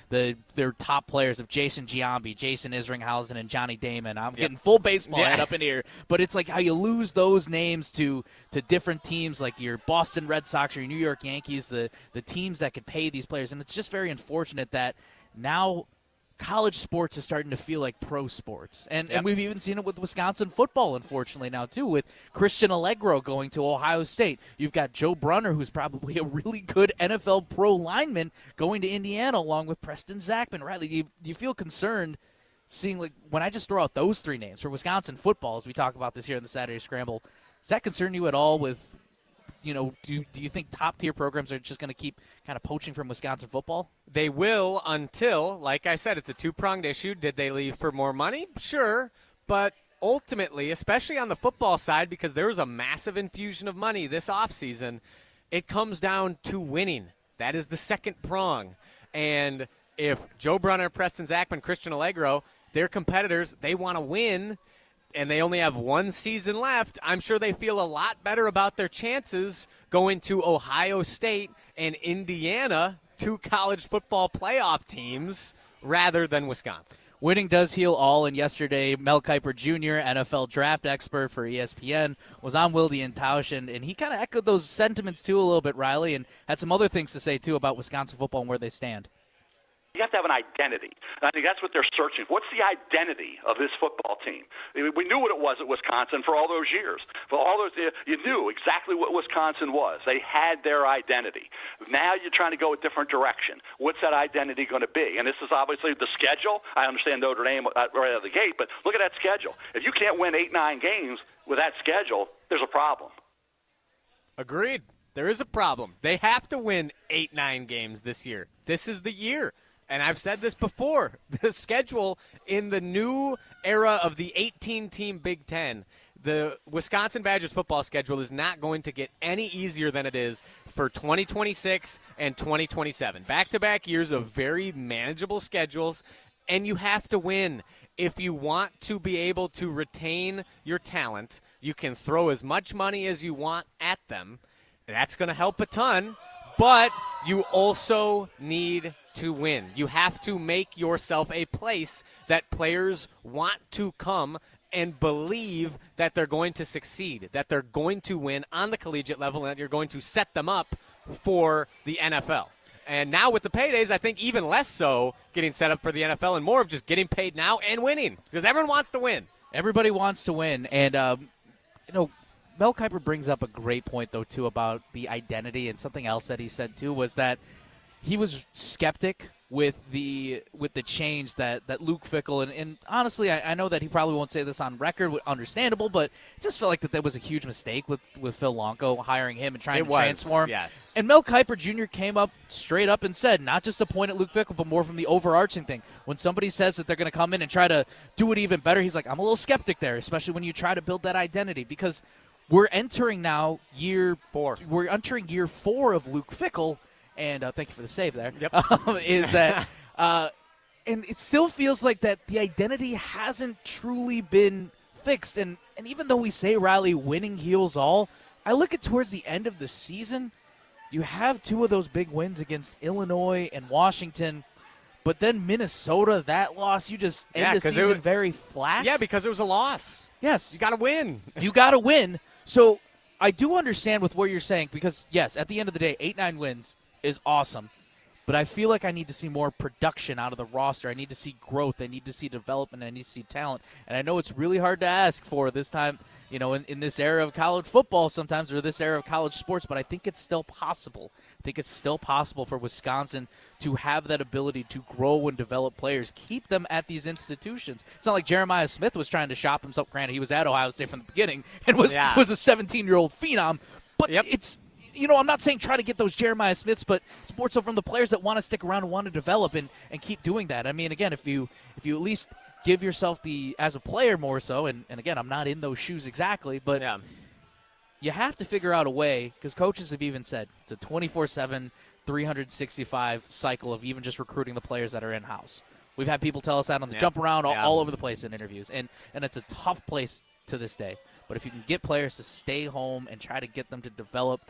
their top players of Jason Giambi, Jason Isringhausen, and Johnny Damon. I'm getting full baseball head up in here, but it's like how you lose those names to different teams like your Boston Red Sox or your New York Yankees, the teams that could pay these players, and it's just very unfortunate that now college sports is starting to feel like pro sports. And we've even seen it with Wisconsin football, unfortunately, now, too, with Christian Allegro going to Ohio State. You've got Joe Brunner, who's probably a really good NFL pro lineman, going to Indiana along with Preston Zachman. Riley, do you feel concerned seeing, like, when I just throw out those three names for Wisconsin football, as we talk about this here in the Saturday Scramble, does that concern you at all with, do you think top-tier programs are just going to keep kind of poaching from Wisconsin football? They will until, like I said, it's a two-pronged issue. Did they leave for more money? Sure. But ultimately, especially on the football side, because there was a massive infusion of money this offseason, it comes down to winning. That is the second prong. And if Joe Brunner, Preston Zachman, Christian Allegro, they're competitors, they want to win, and they only have one season left, I'm sure they feel a lot better about their chances going to Ohio State and Indiana, two college football playoff teams, rather than Wisconsin. Winning does heal all, and yesterday Mel Kiper Jr., NFL draft expert for ESPN, was on Wilde and Tausch, and he kind of echoed those sentiments too a little bit, Riley, and had some other things to say too about Wisconsin football and where they stand. You have to have an identity. I think that's what they're searching for. What's the identity of this football team? We knew what it was at Wisconsin for all those years. For all those, you knew exactly what Wisconsin was. They had their identity. Now you're trying to go a different direction. What's that identity going to be? And this is obviously the schedule. I understand Notre Dame right out of the gate, but look at that schedule. If you can't win 8-9 games with that schedule, there's a problem. Agreed. There is a problem. They have to win 8-9 games this year. This is the year. And I've said this before, the schedule in the new era of the 18-team Big Ten, the Wisconsin Badgers football schedule is not going to get any easier than it is for 2026 and 2027. Back-to-back years of very manageable schedules, and you have to win. If you want to be able to retain your talent, you can throw as much money as you want at them. That's going to help a ton, but you also need to win. You have to make yourself a place that players want to come and believe that they're going to succeed, that they're going to win on the collegiate level, and that you're going to set them up for the NFL. And now with the paydays, I think even less so getting set up for the NFL and more of just getting paid now and winning, because everyone wants to win. Everybody wants to win. And, Mel Kiper brings up a great point, though, too, about the identity, and something else that he said, too, was that he was skeptic with the change that Luke Fickell and honestly, I know that he probably won't say this on record, understandable, but it just felt like that was a huge mistake with Phil Longo hiring him and trying to transform. Yes. And Mel Kiper Jr. came up straight up and said, not just to point at Luke Fickell, but more from the overarching thing. When somebody says that they're going to come in and try to do it even better, he's like, I'm a little skeptic there, especially when you try to build that identity, because we're entering now year 4. We're entering year 4 of Luke Fickell. And thank you for the save there. Yep. Is that, and it still feels like that the identity hasn't truly been fixed. And even though we say, Riley, winning heals all, I look at towards the end of the season, you have 2 of those big wins against Illinois and Washington. But then Minnesota, that loss, you just end the season very flat. Yeah, because it was a loss. Yes. You got to win. You got to win. So I do understand with what you're saying because, yes, at the end of the day, 8-9 wins is awesome, but I feel like I need to see more production out of the roster. I need to see growth. I need to see development. I need to see talent. And I know it's really hard to ask for this time, in this era of college football sometimes, or this era of college sports, but I think it's still possible. I think it's still possible for Wisconsin to have that ability to grow and develop players, keep them at these institutions. It's not like Jeremiah Smith was trying to shop himself. Granted, he was at Ohio State from the beginning and was a 17-year-old phenom, but it's – I'm not saying try to get those Jeremiah Smiths, but it's more so from the players that want to stick around and want to develop and keep doing that. I mean, again, if you at least give yourself as a player more so, and again, I'm not in those shoes exactly, but you have to figure out a way, because coaches have even said it's a 24/7, 365 cycle of even just recruiting the players that are in-house. We've had people tell us that on the jump around all over the place in interviews, and it's a tough place to this day. But if you can get players to stay home and try to get them to develop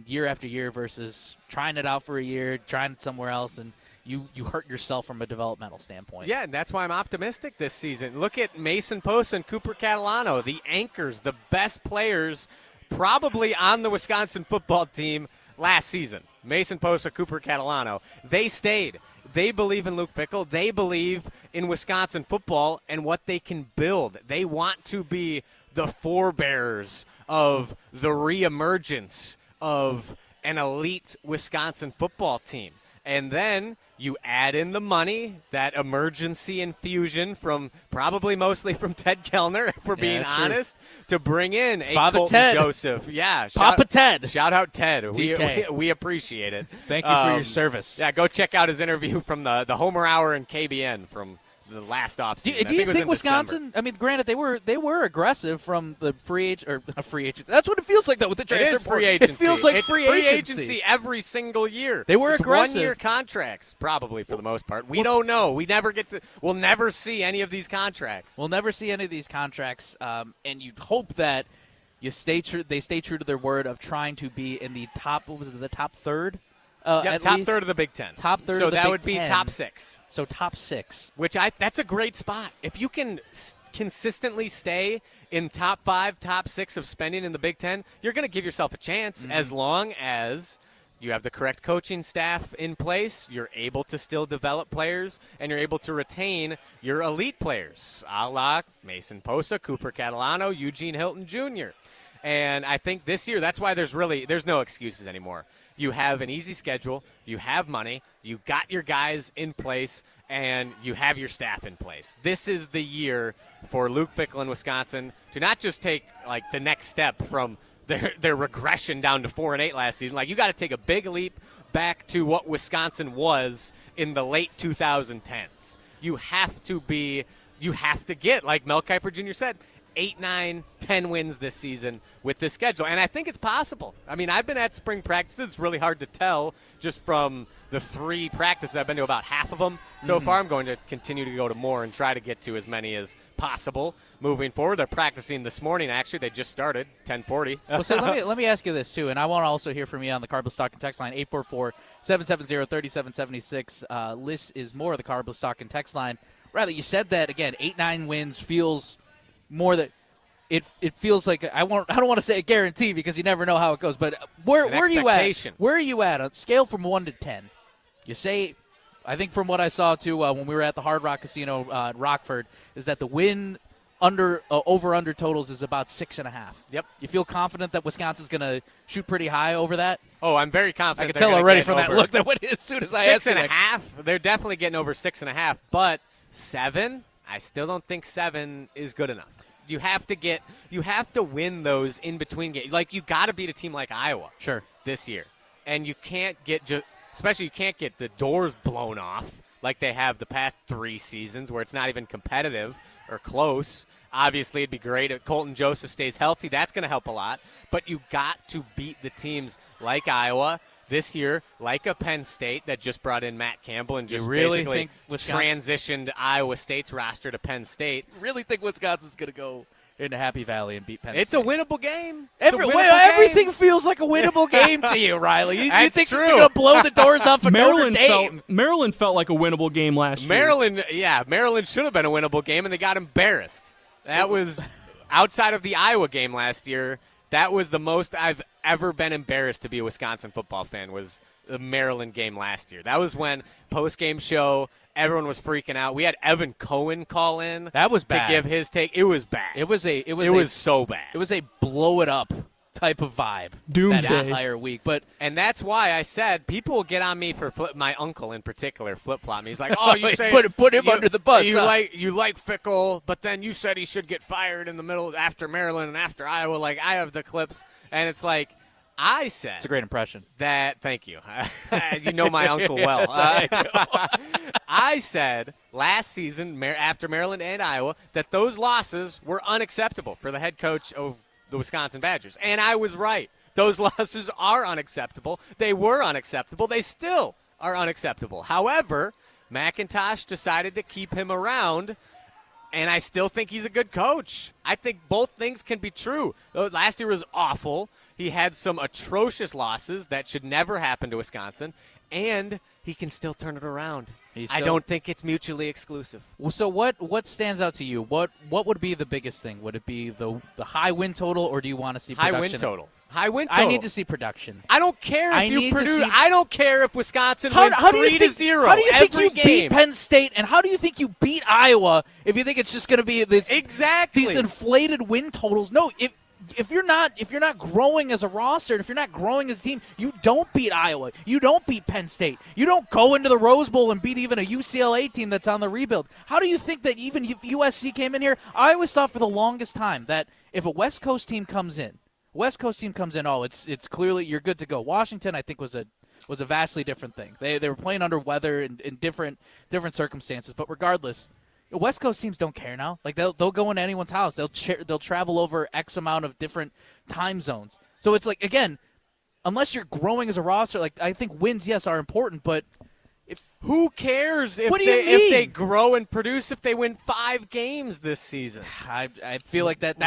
year after year versus trying it out for a year, trying it somewhere else, and you hurt yourself from a developmental standpoint. Yeah, and that's why I'm optimistic this season. Look at Mason Post and Cooper Catalano, the anchors, the best players probably on the Wisconsin football team last season. Mason Post, Cooper Catalano. They stayed. They believe in Luke Fickell. They believe in Wisconsin football and what they can build. They want to be the forebearers of the reemergence of an elite Wisconsin football team. And then you add in the money, that emergency infusion from probably mostly from Ted Kellner, if we're being honest, to bring in a Father Colton Ted. Joseph. Yeah. Papa Ted. Shout out Ted. TK. We appreciate it. Thank you for your service. Yeah, go check out his interview from the Homer Hour and KBN from the last offseason. Do you think Wisconsin? December. I mean, granted, they were aggressive from the free agent or free agent. That's what it feels like, though, with the transfer. It is free agency. It feels like it's free agency every single year. They were it's aggressive. 1-year contracts, probably for the most part. We don't know. We never get to. We'll never see any of these contracts. We'll never see any of these contracts, and you'd hope that you stay true. They stay true to their word of trying to be in the top. What was it? The top third. Top third of the Big Ten. Top third. So of the that Big would be Ten. top 6. So top 6. That's a great spot. If you can consistently stay in top 5, top 6 of spending in the Big Ten, you're going to give yourself a chance as long as you have the correct coaching staff in place, you're able to still develop players, and you're able to retain your elite players, a la Mason Posa, Cooper Catalano, Eugene Hilton Jr. And I think this year, that's why there's no excuses anymore. You have an easy schedule, you have money, you got your guys in place, and you have your staff in place. This is the year for Luke Fickell in Wisconsin to not just take the next step from their regression down to 4-8 last season. You got to take a big leap back to what Wisconsin was in the late 2010s. You have to get, like Mel Kiper Jr. said, 8, 9, 10 wins this season with this schedule. And I think it's possible. I mean, I've been at spring practices. It's really hard to tell just from the 3 practices. I've been to about half of them so far. I'm going to continue to go to more and try to get to as many as possible moving forward. They're practicing this morning, actually. They just started, 10:40. Well, so let me ask you this, too, and I want to also hear from you on the Cardless Talk and Text line, 844-770-3776. This is more of the Cardless Talk and Text line. Rather, you said that, again, 8, 9 wins feels more that it feels like I don't want to say a guarantee because you never know how it goes, but where are you at? Where are you at on a scale from 1 to 10? You say, I think from what I saw too when we were at the Hard Rock Casino in Rockford, is that the win over-under totals is about 6.5. Yep. You feel confident that Wisconsin's going to shoot pretty high over that? Oh, I'm very confident. I can tell already from that look that as soon as I asked you. 6.5. They're definitely getting over 6.5. But 7, I still don't think 7 is good enough. You have to win those in between games. Like, you got to beat a team like Iowa. Sure. This year, and you can't get the doors blown off like they have the past 3 seasons where it's not even competitive or close. Obviously, it'd be great if Colton Joseph stays healthy. That's going to help a lot. But you got to beat the teams like Iowa this year, like a Penn State that just brought in Matt Campbell and just basically transitioned Iowa State's roster to Penn State. Really think Wisconsin's going to go into Happy Valley and beat Penn State? It's a winnable game. Everything feels like a winnable game to you, Riley. You think true. you're going to blow the doors off of Notre Dame? Maryland felt like a winnable game last year. Maryland should have been a winnable game, and they got embarrassed. That was outside of the Iowa game last year. That was the most I've ever been embarrassed to be a Wisconsin football fan, was the Maryland game last year. That was when post-game show, everyone was freaking out. We had Evan Cohen call in. That was bad. To give his take. It was bad. It was so bad. It was a blow it up type of vibe. Doomsday. That entire week. And that's why I said people will get on me for my uncle in particular flip-flop me. He's like, oh, you say put him under the bus. You like Fickle, but then you said he should get fired in the middle after Maryland and after Iowa. Like, I have the clips, and it's like, I said. It's a great impression. Thank you. You know my uncle well. I said last season after Maryland and Iowa that those losses were unacceptable for the head coach of the Wisconsin Badgers. And I was right. Those losses are unacceptable. They were unacceptable. They still are unacceptable. However, McIntosh decided to keep him around, and I still think he's a good coach. I think both things can be true. Last year was awful. He had some atrocious losses that should never happen to Wisconsin, and he can still turn it around. I don't think it's mutually exclusive. Well, so what stands out to you? What would be the biggest thing? Would it be the high win total, or do you want to see production? High win total. I need to see production. I don't care if you produce. I don't care if Wisconsin wins 3-0. How do you think you game. beat Penn State, and how do you think you beat Iowa if you think it's just going to be these inflated win totals? No, if you're not growing as a roster, and if you're not growing as a team, you don't beat Iowa. You don't beat Penn State. You don't go into the Rose Bowl and beat even a UCLA team that's on the rebuild. How do you think that even if USC came in here? I always thought for the longest time that if a West Coast team comes in, it's clearly you're good to go. Washington, I think, was a vastly different thing. They were playing under weather in different circumstances, but regardless, West Coast teams don't care now. Like they'll go into anyone's house. They'll travel over X amount of different time zones. So it's like, again, unless you're growing as a roster, like I think wins, yes, are important, but who cares if they grow and produce if they win 5 games this season? I feel like that's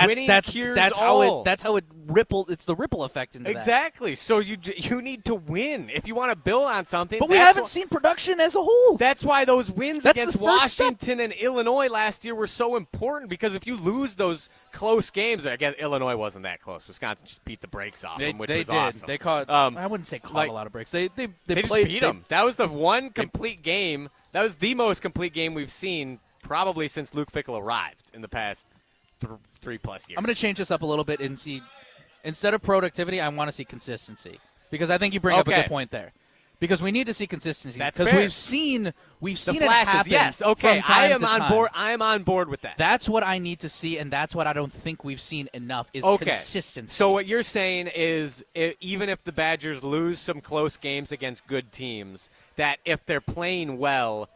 how it ripple. It's the ripple effect into exactly. So you need to win if you want to build on something. But we haven't seen production as a whole. That's why those wins against Washington and Illinois last year were so important, because if you lose those close games, I guess Illinois wasn't that close. Wisconsin just beat the brakes off them, which was awesome. They caught. I wouldn't say caught a lot of breaks. They just beat them. That was the one complete game. That was the most complete game we've seen probably since Luke Fickell arrived in the past 3+ years. I'm going to change this up a little bit and see, instead of productivity, I want to see consistency, because I think you bring up a good point there. Because we need to see consistency. That's fair. Because we've seen the it flashes, happen. yes. Okay, from time I am to on time. board. I am on board with that. That's what I need to see, and that's what I don't think we've seen enough is consistency. So what you're saying is, even if the Badgers lose some close games against good teams, that if they're playing well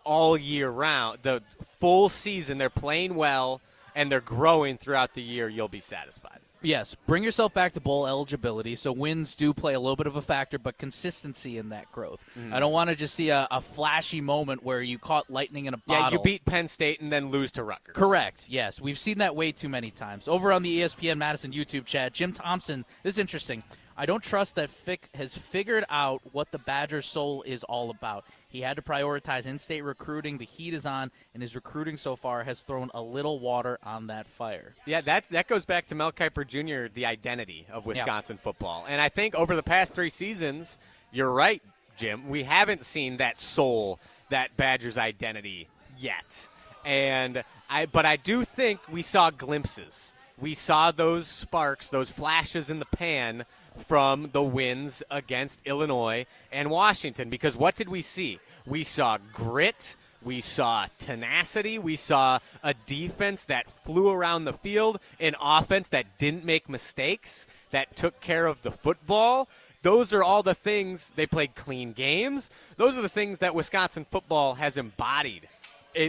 all year round, the full season, they're playing well and they're growing throughout the year, you'll be satisfied. Yes, bring yourself back to bowl eligibility. So wins do play a little bit of a factor, but consistency in that growth. I don't want to just see a flashy moment where you caught lightning in a bottle. Yeah, you beat Penn State and then lose to Rutgers. Correct, yes. We've seen that way too many times. Over on the ESPN Madison YouTube chat, Jim Thompson, this is interesting. I don't trust that Fick has figured out what the Badgers' soul is all about. He had to prioritize in-state recruiting. The heat is on, and his recruiting so far has thrown a little water on that fire. Yeah, that goes back to Mel Kiper Jr., the identity of Wisconsin football. And I think over the past 3 seasons, you're right, Jim, we haven't seen that soul, that Badgers identity yet. But I do think we saw glimpses. We saw those sparks, those flashes in the pan from the wins against Illinois and Washington. Because what did we see? We saw grit. We saw tenacity. We saw a defense that flew around the field, an offense that didn't make mistakes, that took care of the football. Those are all the things. They played clean games. Those are the things that Wisconsin football has embodied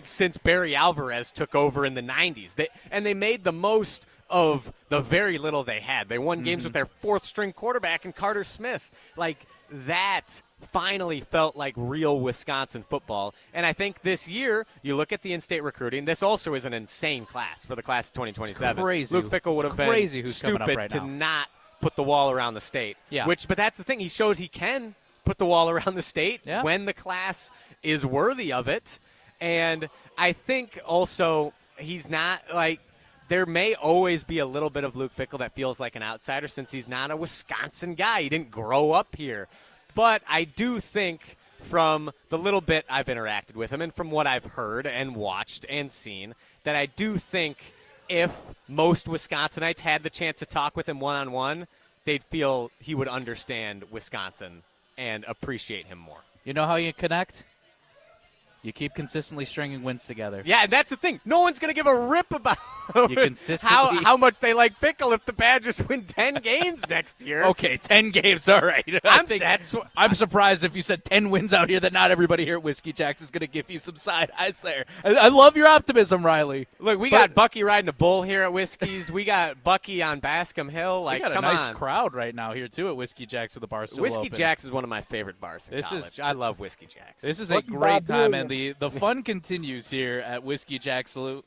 since Barry Alvarez took over in the 90s. They made the most of the very little they had. They won games with their fourth-string quarterback in Carter Smith. Like, that finally felt like real Wisconsin football. And I think this year, you look at the in-state recruiting, this also is an insane class for the class of 2027. It's crazy. Luke Fickell would have been stupid to not put the wall around the state. Yeah. But that's the thing. He shows he can put the wall around the state when the class is worthy of it. And I think also he's not like – there may always be a little bit of Luke Fickell that feels like an outsider since he's not a Wisconsin guy. He didn't grow up here. But I do think from the little bit I've interacted with him and from what I've heard and watched and seen that I do think if most Wisconsinites had the chance to talk with him one-on-one, they'd feel he would understand Wisconsin and appreciate him more. You know how you connect? You keep consistently stringing wins together. Yeah, and that's the thing. No one's going to give a rip about how much they like Fickell if the Badgers win 10 games next year. Okay, 10 games, all right. I'm surprised if you said 10 wins out here that not everybody here at Whiskey Jack's is going to give you some side eyes there. I love your optimism, Riley. Look, we got Bucky riding a bull here at Whiskey's. We got Bucky on Bascom Hill. We got a nice crowd right now here, too, at Whiskey Jack's for the Barstool Whiskey Open. Jack's is one of my favorite bars in college. I love Whiskey Jack's. This is a great time, and the fun continues here at Whiskey Jack Saloon.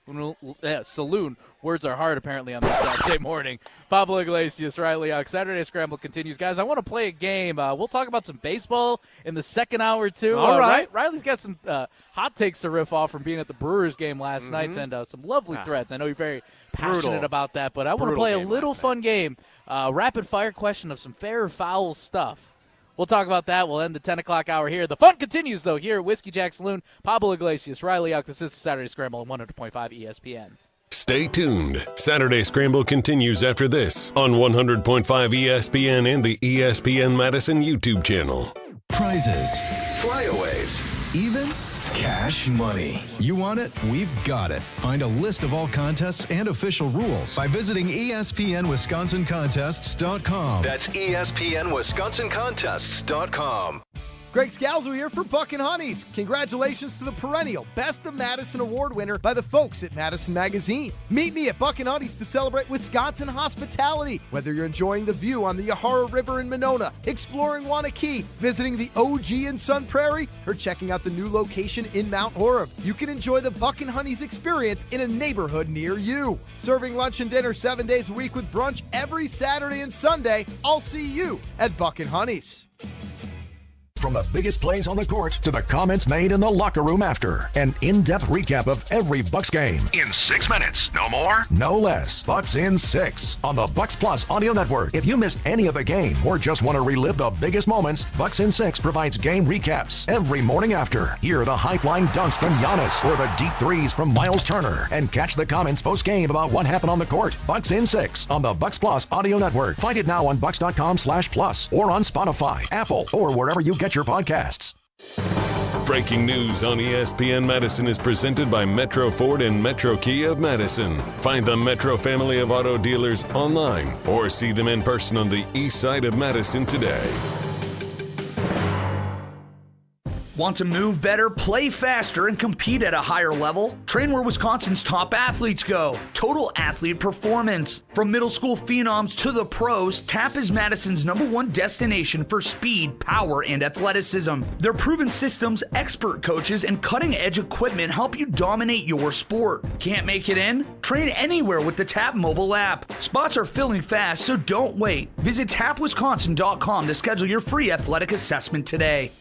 Words are hard, apparently, on this Saturday morning. Pablo Iglesias, Riley Jauch. Saturday Scramble continues. Guys, I want to play a game. We'll talk about some baseball in the second hour, too. All right. Riley's got some hot takes to riff off from being at the Brewers game last night and some lovely threads. I know you're very passionate about that, but I want to play a little fun game. Rapid-fire question of some fair or foul stuff. We'll talk about that. We'll end the 10 o'clock hour here. The fun continues, though, here at Whiskey Jack Saloon. Pablo Iglesias, Riley Jauch. This is Saturday Scramble on 100.5 ESPN. Stay tuned. Saturday Scramble continues after this on 100.5 ESPN and the ESPN Madison YouTube channel. Prizes, flyaways, even cash money. You want it? We've got it. Find a list of all contests and official rules by visiting ESPNWisconsinContests.com. That's ESPNWisconsinContests.com. Greg Scalzo here for Buckin' Honeys. Congratulations to the perennial Best of Madison Award winner by the folks at Madison Magazine. Meet me at Buckin' Honeys to celebrate Wisconsin hospitality. Whether you're enjoying the view on the Yahara River in Monona, exploring Wanakee, visiting the OG in Sun Prairie, or checking out the new location in Mount Horeb, you can enjoy the Buckin' Honeys experience in a neighborhood near you. Serving lunch and dinner 7 days a week with brunch every Saturday and Sunday. I'll see you at Buckin' Honeys. From the biggest plays on the court to the comments made in the locker room after. An in-depth recap of every Bucks game. In 6 minutes. No more? No less. Bucks in 6 on the Bucks Plus Audio Network. If you missed any of the game or just want to relive the biggest moments, Bucks in 6 provides game recaps every morning after. Hear the high-flying dunks from Giannis or the deep threes from Miles Turner. And catch the comments post-game about what happened on the court. Bucks in 6 on the Bucks Plus Audio Network. Find it now on Bucks.com/plus or on Spotify, Apple, or wherever you get your podcasts. Breaking news on ESPN Madison is presented by Metro Ford and Metro Kia of Madison. Find the Metro family of auto dealers online or see them in person on the east side of Madison today. Want to move better, play faster, and compete at a higher level? Train where Wisconsin's top athletes go. Total Athlete Performance. From middle school phenoms to the pros, TAP is Madison's #1 destination for speed, power, and athleticism. Their proven systems, expert coaches, and cutting-edge equipment help you dominate your sport. Can't make it in? Train anywhere with the TAP mobile app. Spots are filling fast, so don't wait. Visit tapwisconsin.com to schedule your free athletic assessment today.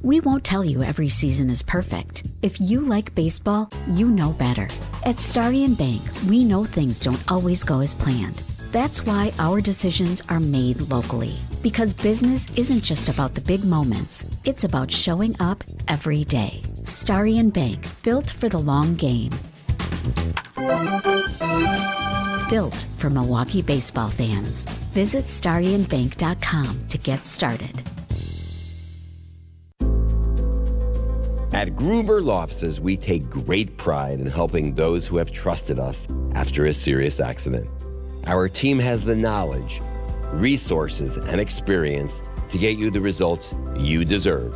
We won't tell you every season is perfect. If you like baseball, you know better. At Starion Bank, we know things don't always go as planned. That's why our decisions are made locally. Because business isn't just about the big moments, it's about showing up every day. Starion Bank, built for the long game. Built for Milwaukee baseball fans. Visit StarionBank.com to get started. At Gruber Law Offices, we take great pride in helping those who have trusted us after a serious accident. Our team has the knowledge, resources, and experience to get you the results you deserve.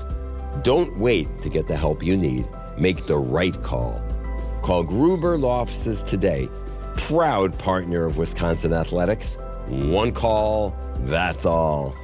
Don't wait to get the help you need. Make the right call. Call Gruber Law Offices today. Proud partner of Wisconsin Athletics. One call, that's all.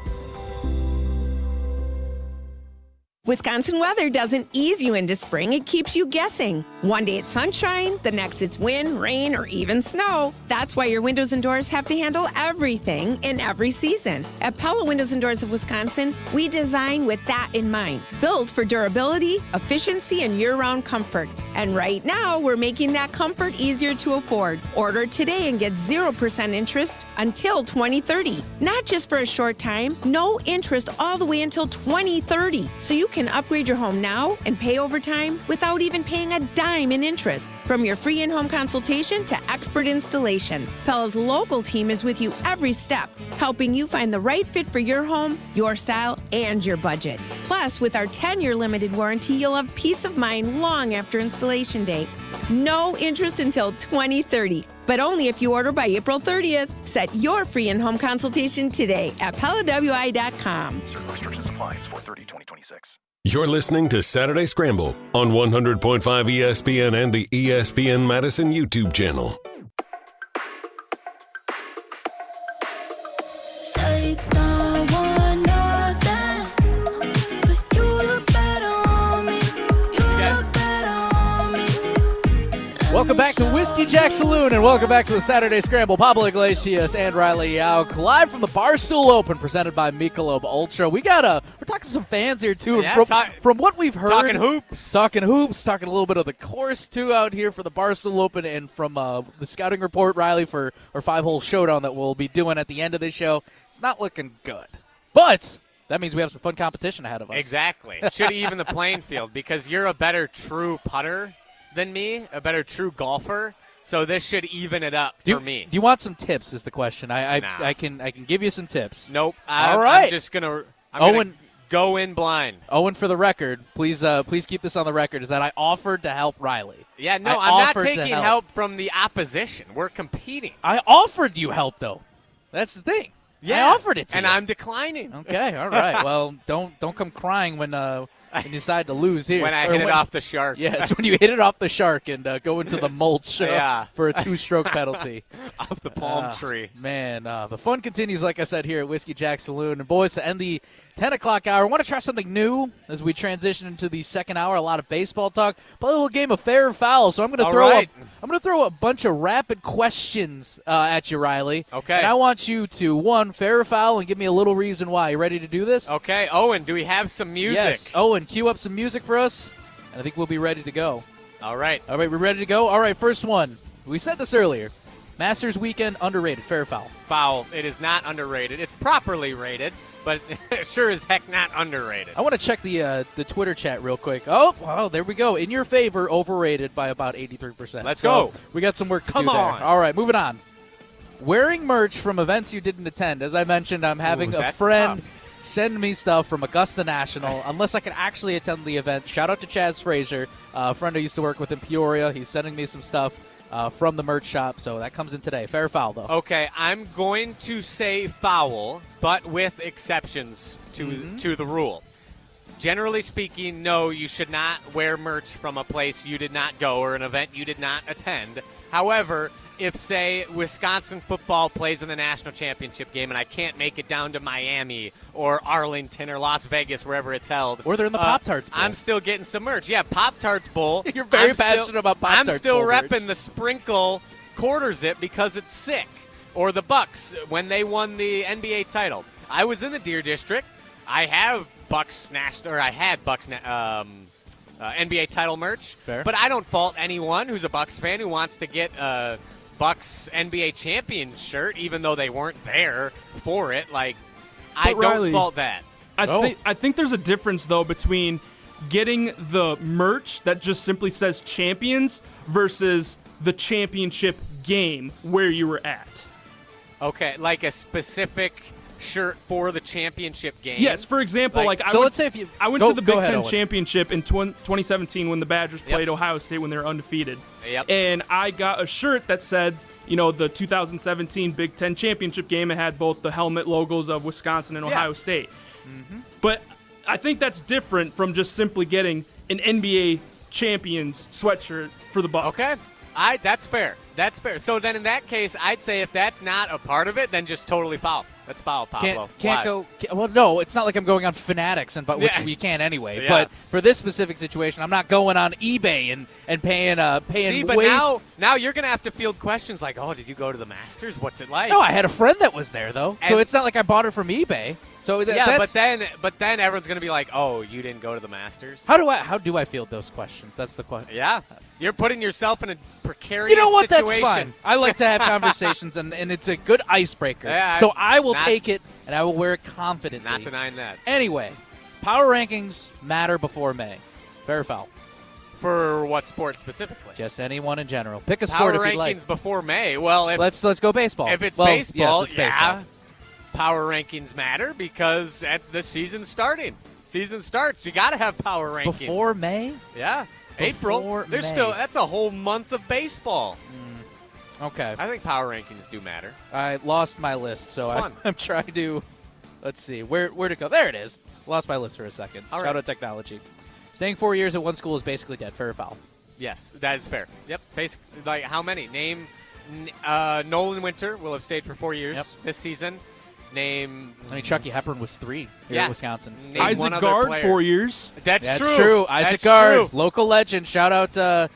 Wisconsin weather doesn't ease you into spring, it keeps you guessing. One day it's sunshine, the next it's wind, rain, or even snow. That's why your windows and doors have to handle everything in every season. At Pablo Windows and Doors of Wisconsin, we design with that in mind. Built for durability, efficiency, and year-round comfort. And right now, we're making that comfort easier to afford. Order today and get 0% interest until 2030. Not just for a short time, no interest all the way until 2030. So you can upgrade your home now and pay over time without even paying a dime in interest. From your free in-home consultation to expert installation, Pella's local team is with you every step, helping you find the right fit for your home, your style, and your budget. Plus, with our 10-year limited warranty, you'll have peace of mind long after installation date. No interest until 2030, but only if you order by April 30th. Set your free in-home consultation today at PellaWI.com. Certain restrictions apply. It's 4/30/2026. You're listening to Saturday Scramble on 100.5 ESPN and the ESPN Madison YouTube channel. Welcome back to Whiskey Jack Saloon, and welcome back to the Saturday Scramble. Pablo Iglesias and Riley Jauch, live from the Barstool Open, presented by Michelob Ultra. We're talking to some fans here too. Yeah, from what we've heard, talking hoops, talking a little bit of the course too out here for the Barstool Open, and from the scouting report, Riley, for our 5-hole showdown that we'll be doing at the end of the show. It's not looking good, but that means we have some fun competition ahead of us. Exactly. Should even the playing field, because you're a better true putter than me, a better true golfer, so this should even it up for me. Do you want some tips is the question. I can give you some tips. Nope. All right. I'm just going to go in blind. Owen, for the record, please keep this on the record, is that I offered to help Riley. Yeah, no, I'm not taking help from the opposition. We're competing. I offered you help, though. That's the thing. Yeah. I offered it to you. And I'm declining. Okay, all right. Well, don't come crying when you decide to lose here. When I hit it off the shark. Yes, when you hit it off the shark and go into the mulch for a 2-stroke penalty. Off the palm tree. Man, the fun continues, like I said, here at Whiskey Jack Saloon. And, boys, to end the 10 o'clock hour, I want to try something new as we transition into the second hour. A lot of baseball talk, but a little game of fair or foul. So I'm going to throw a bunch of rapid questions at you, Riley. Okay. And I want you to, one, fair or foul, and give me a little reason why. You ready to do this? Okay. Owen, do we have some music? Yes. Owen, cue up some music for us, and I think we'll be ready to go. All right. All right, we're ready to go? All right, first one. We said this earlier. Masters weekend, underrated, fair or foul? Foul. It is not underrated. It's properly rated, but sure as heck not underrated. I want to check the Twitter chat real quick. Oh, wow, there we go. In your favor, overrated by about 83%. Let's go. We got some work to do there. on. All right, moving on. Wearing merch from events you didn't attend. As I mentioned, I'm having a friend send me stuff from Augusta National, unless I can actually attend the event. Shout out to Chaz Fraser, a friend I used to work with in Peoria. He's sending me some stuff from the merch shop, so that comes in today. Fair or foul, though? Okay, I'm going to say foul, but with exceptions to the rule. Generally speaking, no, you should not wear merch from a place you did not go or an event you did not attend. However, if, say, Wisconsin football plays in the national championship game and I can't make it down to Miami or Arlington or Las Vegas, wherever it's held. Or they're in the Pop-Tarts Bowl. I'm still getting some merch. Yeah, Pop-Tarts Bowl. You're very passionate about Pop-Tarts I'm still Bowl repping merch. the Sprinkle quarter zip because it's sick. Or the Bucks when they won the NBA title. I was in the Deer District. I have Bucks national, or I had Bucks NBA title merch. Fair. But I don't fault anyone who's a Bucks fan who wants to get Bucks NBA champion shirt, even though they weren't there for it. Like, But I Riley, don't fault that. I think there's a difference, though, between getting the merch that just simply says champions versus the championship game where you were at. Okay, like a specific shirt for the championship game. Yes, for example, let's say if you I went to the Big Ten championship in 2017 when the Badgers played Ohio State when they were undefeated. Yep. And I got a shirt that said, the 2017 Big Ten championship game. It had both the helmet logos of Wisconsin and Ohio State. Mm-hmm. But I think that's different from just simply getting an NBA champions sweatshirt for the Bucks. Okay. That's fair. That's fair. So then in that case, I'd say if that's not a part of it, then just totally foul. That's foul, Pablo. Can't go. Well, no, it's not like I'm going on Fanatics, which you can anyway. Yeah. But for this specific situation, I'm not going on eBay and paying. See, but now you're gonna have to field questions like, "Oh, did you go to the Masters? What's it like?" No, I had a friend that was there though, so it's not like I bought it from eBay. So but then everyone's gonna be like, "Oh, you didn't go to the Masters." How do I field those questions? That's the question. Yeah, you're putting yourself in a precarious You know what? situation. That's fine. I like to have conversations, and it's a good icebreaker. Yeah, so I will take it, and I will wear it confidently. Not denying that. Anyway, power rankings matter before May. Fair or foul? For what sport specifically? Just anyone in general. Pick a sport Power if you'd rankings like. before May. Well, let's go baseball. If it's Well, baseball, yes, it's baseball. Power rankings matter because the season's starting. Season starts. You got to have power rankings Before May? Yeah, April. There's May. still that's a whole month of baseball. Okay. I think power rankings do matter. I lost my list, so It's fun. I'm trying to. Let's see where to go. There it is. Lost my list for a second. All Shout right. out technology. Staying 4 years at one school is basically dead. Fair or foul? Yes, that is fair. Yep. Basically, like how many? Name Nolan Winter will have stayed for 4 years this season. Name. I mean, Chucky Hepburn was 3 here at Wisconsin. Name Isaac one other Gard, player. 4 years. That's true. Isaac That's Gard, true. local legend. Shout out to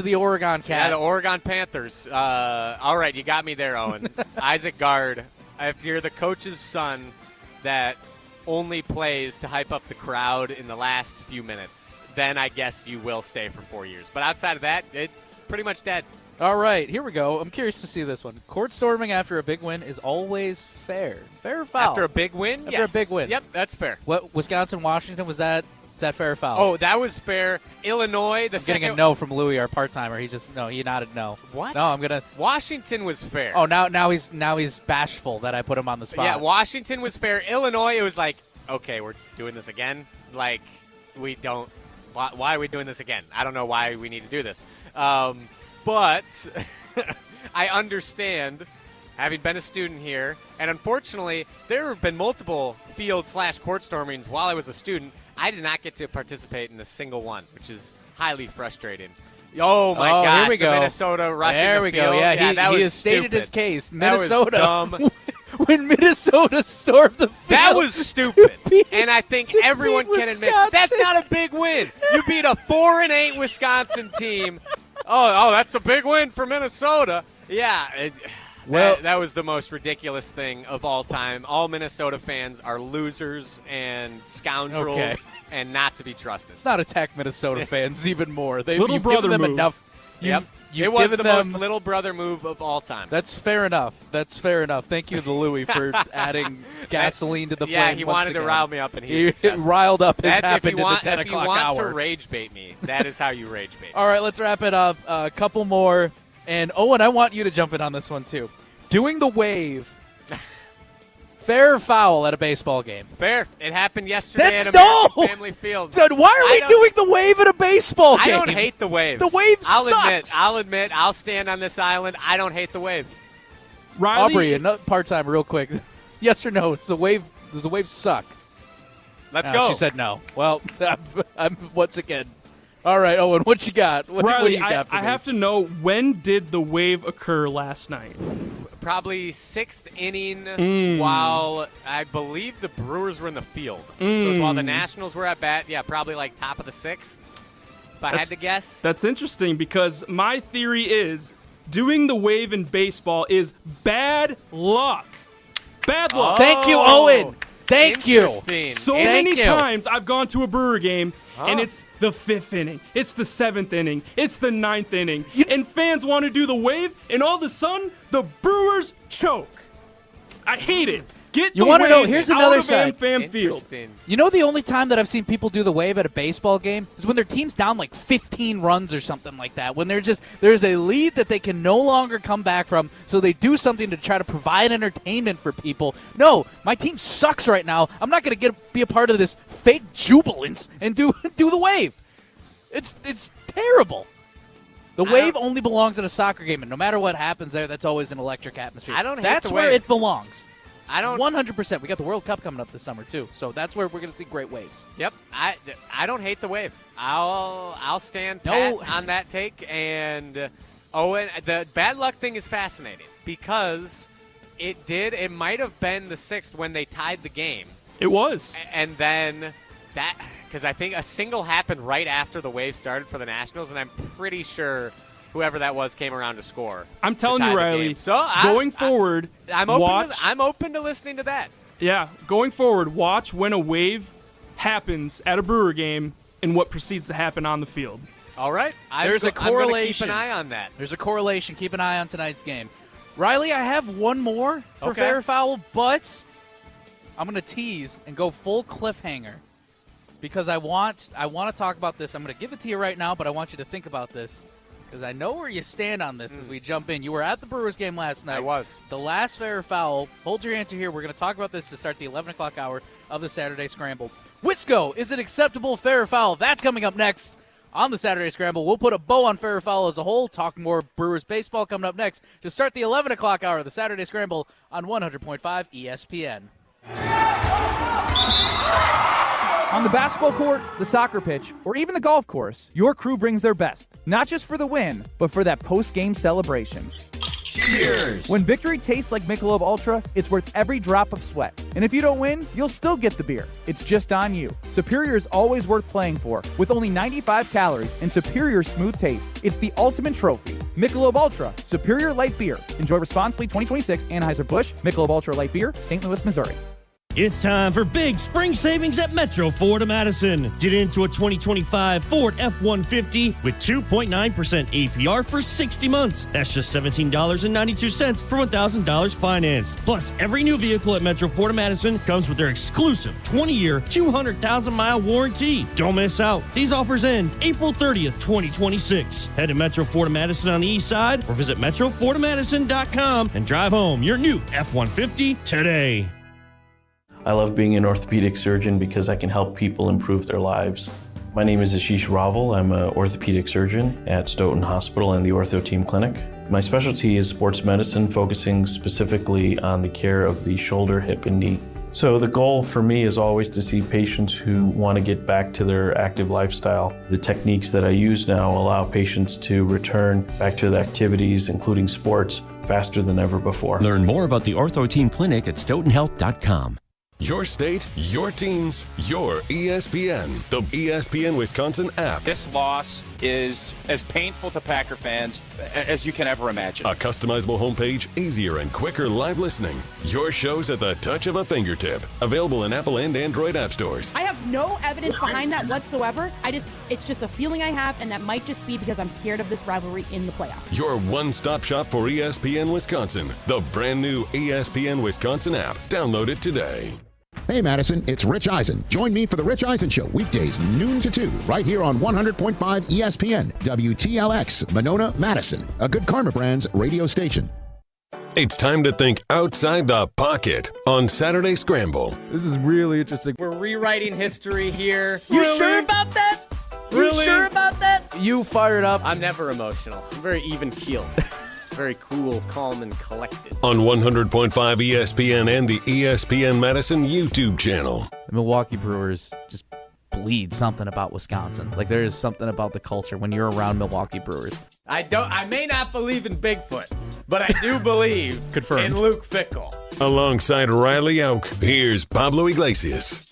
the Oregon Cat. Yeah, the Oregon Panthers. All right, you got me there, Owen. Isaac Gard. If you're the coach's son that only plays to hype up the crowd in the last few minutes, then I guess you will stay for 4 years. But outside of that, it's pretty much dead. All right, here we go. I'm curious to see this one. Court storming after a big win is always fair. Fair or foul? After a big win? After Yes. a big win. Yep, that's fair. What Wisconsin, Washington, is that fair or foul? Oh, that was fair. Illinois, I'm getting a no from Louis, our part-timer. He nodded no. What? No, I'm gonna. Washington was fair. Oh, now he's bashful that I put him on the spot. Yeah, Washington was fair. Illinois, it was like, okay, we're doing this again. Like, we don't. Why are we doing this again? I don't know why we need to do this. But I understand, having been a student here, and unfortunately, there have been multiple field/court stormings while I was a student. I did not get to participate in a single one, which is highly frustrating. Oh my gosh! Here we go. Minnesota rushing There the we field. go. Yeah, that he was has stated stupid. his case. That was Minnesota. dumb. When Minnesota stormed the field. That was stupid. And I think everyone can admit that's not a big win. You beat a 4-8 Wisconsin team. Oh, that's a big win for Minnesota. Yeah. That was the most ridiculous thing of all time. All Minnesota fans are losers and scoundrels and not to be trusted. Let's not attack Minnesota fans even more. Little brother given them move. enough. It was the most little brother move of all time. That's fair enough. Thank you to Louis for adding gasoline to the flame. Yeah, he once wanted to again. rile me up, and he was successful. riled up has That's happened if you want, in the 10 o'clock hour. If you want to rage bait me, that is how you rage bait me. All right, let's wrap it up. A couple more. And, Owen, I want you to jump in on this one, too. Doing the wave. Fair or foul at a baseball game? Fair. It happened yesterday That's at American Family Field. Dude, why are we doing the wave at a baseball game? I don't hate the wave. The wave sucks. sucks. I'll admit. I'll stand on this island. I don't hate the wave. Riley, Aubrey, another part-time real quick. Yes or no? Does the wave suck? Let's go. She said no. Well, I'm once again. All right, Owen, what you got? What Riley, do you got for I me? have to know, when did the wave occur last night? Probably 6th inning while I believe the Brewers were in the field. So it's while the Nationals were at bat. Yeah, probably like top of the 6th, if I had to guess. That's interesting because my theory is doing the wave in baseball is bad luck. Bad luck. Thank you, Owen. Thank you. So many times I've gone to a Brewer game, and it's the 5th inning, it's the 7th inning, it's the 9th inning, and fans want to do the wave, and all of a sudden, the Brewers choke. I hate it. Get You the want to know? wave Here's out another of side. AmFam Field. You know the only time that I've seen people do the wave at a baseball game is when their team's down like 15 runs or something like that. When there's a lead that they can no longer come back from, so they do something to try to provide entertainment for people. No, my team sucks right now. I'm not going to be a part of this fake jubilance and do the wave. It's terrible. The wave only belongs at a soccer game, and no matter what happens there, that's always an electric atmosphere. I don't hate That's the where wave. it belongs. I don't 100%. We got the World Cup coming up this summer too, so that's where we're going to see great waves. Yep, I don't hate the wave. I'll stand pat on that take. And and the bad luck thing is fascinating because it might have been the 6th when they tied the game. It was, and then because I think a single happened right after the wave started for the Nationals, and I'm pretty sure whoever that was came around to score. I'm telling you, Riley, so going forward, I'm open to listening to that. Yeah, going forward, watch when a wave happens at a Brewer game and what proceeds to happen on the field. All right. There's a correlation. Keep an eye on that. There's a correlation. Keep an eye on tonight's game. Riley, I have one more for Okay. fair or foul, but I'm going to tease and go full cliffhanger because I want to talk about this. I'm going to give it to you right now, but I want you to think about this because I know where you stand on this as we jump in. You were at the Brewers game last night. I was. The last fair or foul. Hold your answer here. We're going to talk about this to start the 11 o'clock hour of the Saturday Scramble. Wisco, is it acceptable fair or foul? That's coming up next on the Saturday Scramble. We'll put a bow on fair or foul as a whole. Talk more Brewers baseball coming up next to start the 11 o'clock hour of the Saturday Scramble on 100.5 ESPN. On the basketball court, the soccer pitch, or even the golf course, your crew brings their best, not just for the win, but for that post-game celebration. Cheers! When victory tastes like Michelob Ultra, it's worth every drop of sweat. And if you don't win, you'll still get the beer. It's just on you. Superior is always worth playing for, with only 95 calories and superior smooth taste. It's the ultimate trophy. Michelob Ultra, Superior Light Beer. Enjoy responsibly. 2026 Anheuser-Busch, Michelob Ultra Light Beer, St. Louis, Missouri. It's time for big spring savings at Metro Ford of Madison. Get into a 2025 Ford F-150 with 2.9% APR for 60 months. That's just $17.92 for $1,000 financed. Plus, every new vehicle at Metro Ford of Madison comes with their exclusive 20-year, 200,000-mile warranty. Don't miss out. These offers end April 30th, 2026. Head to Metro Ford of Madison on the east side or visit metrofordofmadison.com and drive home your new F-150 today. I love being an orthopedic surgeon because I can help people improve their lives. My name is Ashish Raval. I'm an orthopedic surgeon at Stoughton Hospital and the Ortho Team Clinic. My specialty is sports medicine, focusing specifically on the care of the shoulder, hip, and knee. So the goal for me is always to see patients who want to get back to their active lifestyle. The techniques that I use now allow patients to return back to the activities, including sports, faster than ever before. Learn more about the Ortho Team Clinic at stoughtonhealth.com. Your state, your teams, your ESPN. The ESPN Wisconsin app. This loss is as painful to Packer fans as you can ever imagine. A customizable homepage, easier and quicker live listening. Your shows at the touch of a fingertip. Available in Apple and Android app stores. I have no evidence behind that whatsoever. It's just a feeling I have, and that might just be because I'm scared of this rivalry in the playoffs. Your one-stop shop for ESPN Wisconsin. The brand new ESPN Wisconsin app. Download it today. Hey Madison, it's Rich Eisen. Join me for the Rich Eisen Show weekdays noon to 2 right here on 100.5 ESPN, WTLX, Monona, Madison, a Good Karma Brands radio station. It's time to think outside the pocket on Saturday Scramble. This is really interesting. We're rewriting history here. You sure about that? Really? You sure about that? You fired up. I'm never emotional. I'm very even-keeled. Very cool, calm, and collected. On 100.5 ESPN and the ESPN Madison YouTube channel. The Milwaukee Brewers just bleed something about Wisconsin. Like, there is something about the culture when you're around Milwaukee Brewers. I may not believe in Bigfoot, but I do believe in Luke Fickell. Alongside Riley Jauch, here's Pablo Iglesias.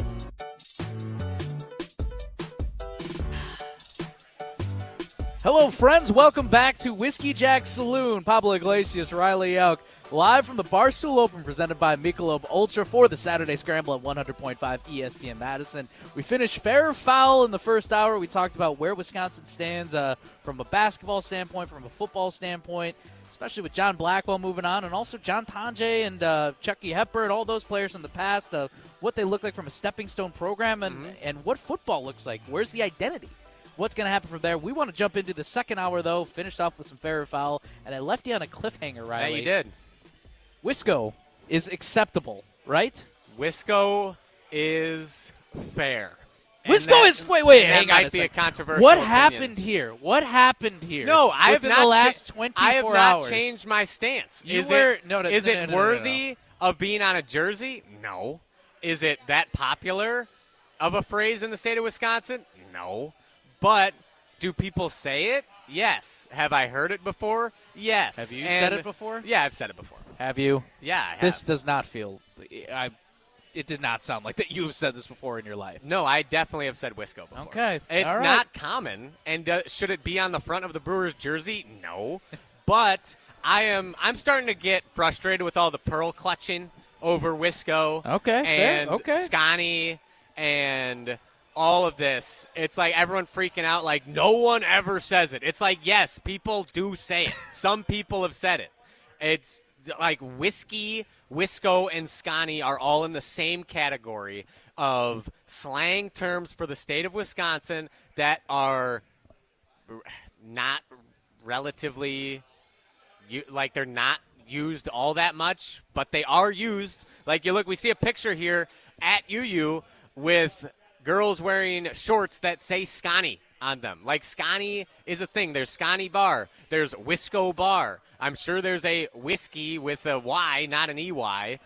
Hello, friends. Welcome back to Whiskey Jack Saloon. Pablo Iglesias, Riley Jauch. live from the Barstool Open presented by Michelob Ultra for the Saturday Scramble at 100.5 ESPN Madison. We finished fair or foul in the first hour. We talked about where Wisconsin stands from a basketball standpoint, from a football standpoint, especially with John Blackwell moving on, and also John Tonje and Chucky Hepburn and all those players in the past, what they look like from a stepping stone program and what football looks like. Where's the identity? What's going to happen from there? We want to jump into the second hour, though. Finished off with some fair or foul, and I left you on a cliffhanger, Riley. Yeah, you did. Wisco is acceptable, right? Wisco is fair. Wisco is wait. That Hang might on be a controversial. What opinion. happened here? What happened here? No, I have within not. The last 24 I have not hours. changed my stance. Is it it worthy of being on a jersey? No. Is it that popular of a phrase in the state of Wisconsin? No. But do people say it? Yes. Have I heard it before? Yes. Have you said it before? Yeah, I've said it before. Have you? Yeah, I have. This does not feel. It did not sound like that you have said this before in your life. No, I definitely have said Wisco before. Okay. It's all right. not common. And should it be on the front of the Brewers jersey? No. But I'm starting to get frustrated with all the pearl clutching over Wisco. Okay. And fair. Okay. Scotty and all of this. It's like everyone freaking out like no one ever says it. It's like, yes, people do say it. Some people have said it. It's like whiskey, Wisco, and Scotty are all in the same category of slang terms for the state of Wisconsin that are not relatively, like they're not used all that much, but they are used. Like you look, we see a picture here at UU with girls wearing shorts that say Scotty on them. Like Scotty is a thing. There's Scotty Bar. There's Wisco Bar. I'm sure there's a whiskey with a Y, not an EY,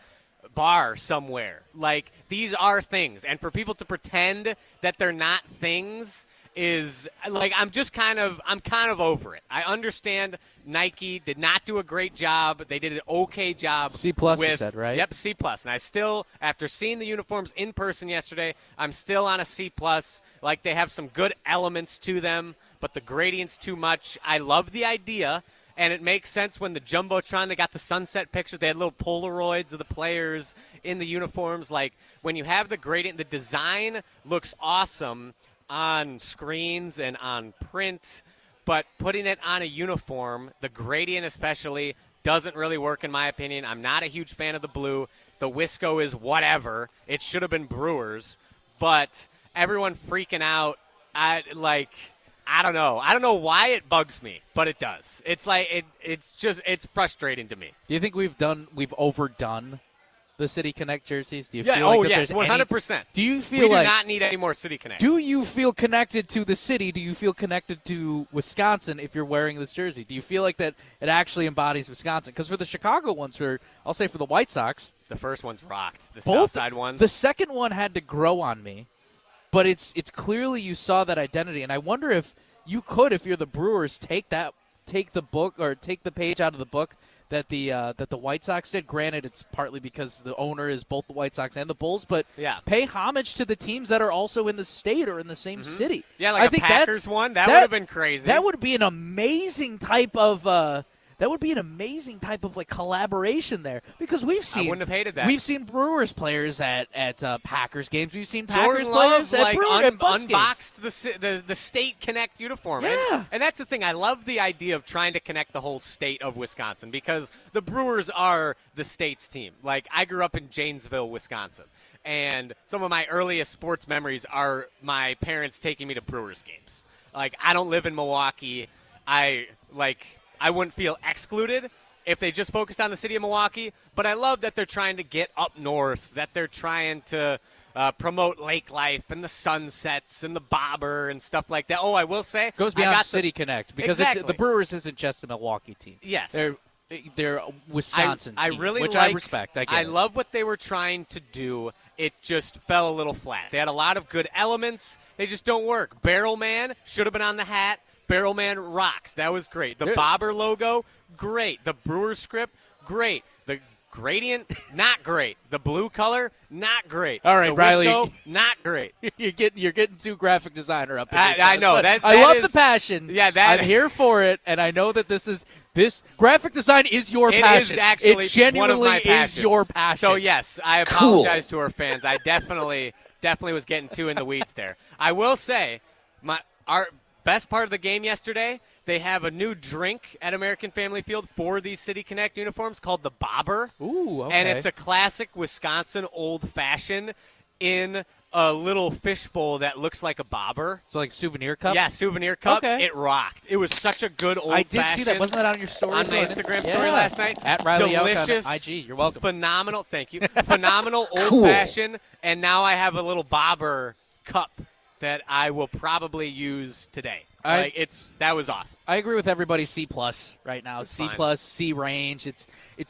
bar somewhere. Like these are things. And for people to pretend that they're not things is like I'm kind of over it. I understand Nike did not do a great job. They did an okay job. C+, you said, right? Yep, C+. And I still, after seeing the uniforms in person yesterday, I'm still on a C+. Like they have some good elements to them, but the gradient's too much. I love the idea, and it makes sense when the Jumbotron, they got the sunset picture. They had little Polaroids of the players in the uniforms. Like when you have the gradient, the design looks awesome on screens and on print, but putting it on a uniform, the gradient especially, doesn't really work in my opinion. I'm not a huge fan of the blue. The Wisco is whatever. It should have been Brewers, but everyone freaking out. I don't know. I don't know why it bugs me, but it does. It's like it's frustrating to me. Do you think we've overdone the City Connect jerseys? Do you feel like yes, 100%. Do you feel we do like not need any more City Connect? Do you feel connected to the city? Do you feel connected to Wisconsin if you're wearing this jersey? Do you feel like that it actually embodies Wisconsin? Because for the Chicago ones, I'll say for the White Sox, the first one's rocked. The Southside ones. The second one had to grow on me, but it's clearly you saw that identity, and I wonder if you could, if you're the Brewers, take the page out of the book that the White Sox did. Granted, it's partly because the owner is both the White Sox and the Bulls, but pay homage to the teams that are also in the state or in the same city. Yeah, like a Packers one, that would have been crazy. That would be an amazing type of like collaboration there, because we've seen. I wouldn't have hated that. We've seen Brewers players at Packers games. We've seen Jordan Packers players Love, at Brewers at Bucks unboxed games. the State Connect uniform. Yeah. And that's the thing. I love the idea of trying to connect the whole state of Wisconsin, because the Brewers are the state's team. Like, I grew up in Janesville, Wisconsin, and some of my earliest sports memories are my parents taking me to Brewers games. Like, I don't live in Milwaukee. I wouldn't feel excluded if they just focused on the city of Milwaukee, but I love that they're trying to get up north, that they're trying to promote lake life and the sunsets and the bobber and stuff like that. Oh, I will say. Goes beyond City Connect, because the Brewers isn't just a Milwaukee team. Yes. They're a Wisconsin team, I really which like, I respect. I love what they were trying to do. It just fell a little flat. They had a lot of good elements. They just don't work. Barrel Man should have been on the hat. Barrel Man rocks. That was great. The Bobber logo, great. The Brewer script, great. The Gradient, not great. The blue color, not great. All right, the Riley. Wisco, not great. you're getting too graphic designer up. I know but that. I love is, the passion. Yeah, that I'm here for it, and I know that this graphic design is your it passion. Is actually it genuinely one of my is passions. your passion. So yes, I apologize to our fans. I definitely was getting too in the weeds there. I will say, our best part of the game yesterday. They have a new drink at American Family Field for these City Connect uniforms called the Bobber. Ooh, okay. And it's a classic Wisconsin old-fashioned in a little fishbowl that looks like a bobber. So like souvenir cup? Yeah, souvenir cup. Okay. It rocked. It was such a good old-fashioned. I did see that. Wasn't that on your story? On my Instagram story last night. At Riled Delicious. on IG. You're welcome. Phenomenal. Thank you. Phenomenal old-fashioned. And now I have a little bobber cup that I will probably use today. That was awesome. I agree with everybody. C+ right now. It's C+, fine. C range. It's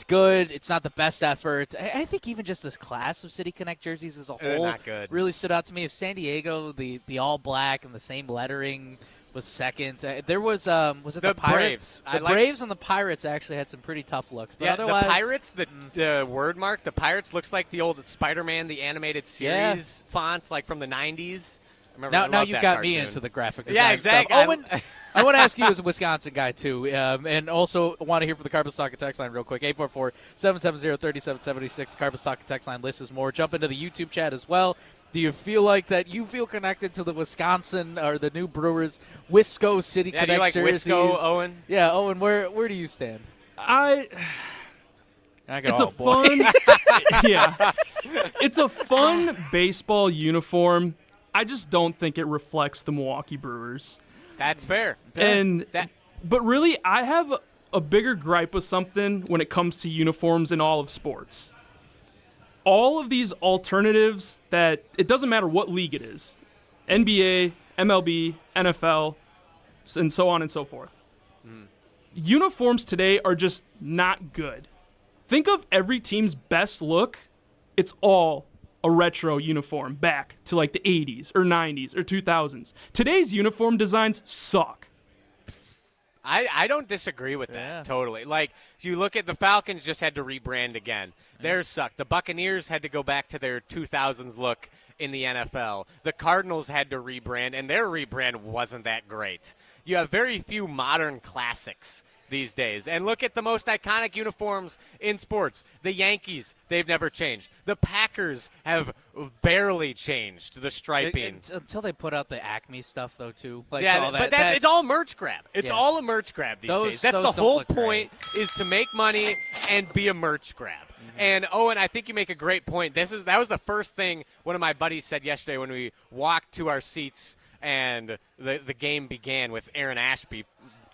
good. It's not the best effort. I think even just this class of City Connect jerseys as a whole not good. really stood out to me. If San Diego, the all black and the same lettering was second. There was it the Braves? The Braves and the Pirates actually had some pretty tough looks. But Yeah, otherwise, the Pirates, the word mark, the Pirates looks like the old Spider-Man, the animated series font, like from the 90s. Now you got me cartoon. into the graphic design Yeah, exactly. stuff. Owen, I want to ask you as a Wisconsin guy, too, and also want to hear from the Carpet Stock text line real quick, 844-770-3776. The Carpet Stock text line list is more. Jump into the YouTube chat as well. Do you feel like that you feel connected to the Wisconsin or the new Brewers Wisco City Connect do you like jerseys? Wisco, Owen? Yeah, Owen, where do you stand? It's a fun It's a fun baseball uniform. I just don't think it reflects the Milwaukee Brewers. That's fair. But really, I have a bigger gripe with something when it comes to uniforms in all of sports. All of these alternatives that it doesn't matter what league it is, NBA, MLB, NFL, and so on and so forth. Uniforms today are just not good. Think of every team's best look. It's all a retro uniform back to like the 80s or 90s or 2000s. Today's uniform designs suck. I don't disagree with that totally. Like, if you look at the Falcons just had to rebrand again. Theirs sucked. The Buccaneers had to go back to their 2000s look in the NFL. The Cardinals had to rebrand, and their rebrand wasn't that great. You have very few modern classics these days. And look at the most iconic uniforms in sports. The Yankees, they've never changed. The Packers have barely changed the striping. Until they put out the Acme stuff, though, too. Like, But it's all merch grab. It's all a merch grab these days. That's the whole point, is to make money and be a merch grab. And, Owen, I think you make a great point. That was the first thing one of my buddies said yesterday when we walked to our seats and the game began with Aaron Ashby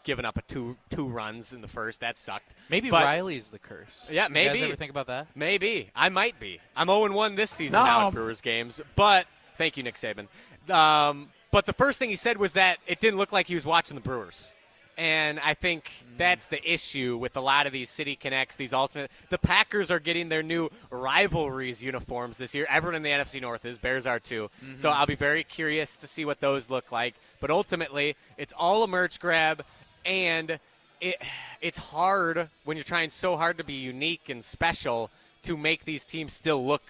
giving up two runs in the first. That sucked. Maybe Riley's the curse. Yeah, maybe. You guys ever think about that? Maybe. I might be. I'm 0-1 this season now in Brewers games. But thank you, Nick Saban. But the first thing he said was that it didn't look like he was watching the Brewers. And I think that's the issue with a lot of these City Connects, these alternate. The Packers are getting their new rivalries uniforms this year. Everyone in the NFC North is. Bears are too. So I'll be very curious to see what those look like. But ultimately, it's all a merch grab. And it's hard when you're trying so hard to be unique and special to make these teams still look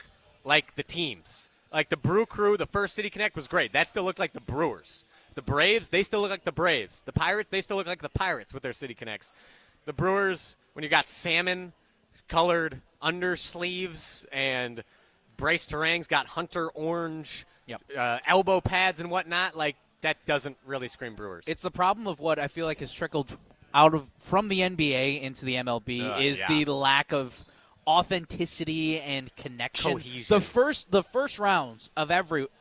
like the teams. Like the Brew Crew, the first City Connect was great. That still looked like the Brewers. The Braves, they still look like the Braves. The Pirates, they still look like the Pirates with their City Connects. The Brewers, when you got salmon-colored under sleeves and Bryce Terang's got hunter orange elbow pads and whatnot, like, that doesn't really scream Brewers. It's the problem of what I feel like has trickled from the NBA into the MLB is the lack of authenticity and connection. Cohesion. The first rounds of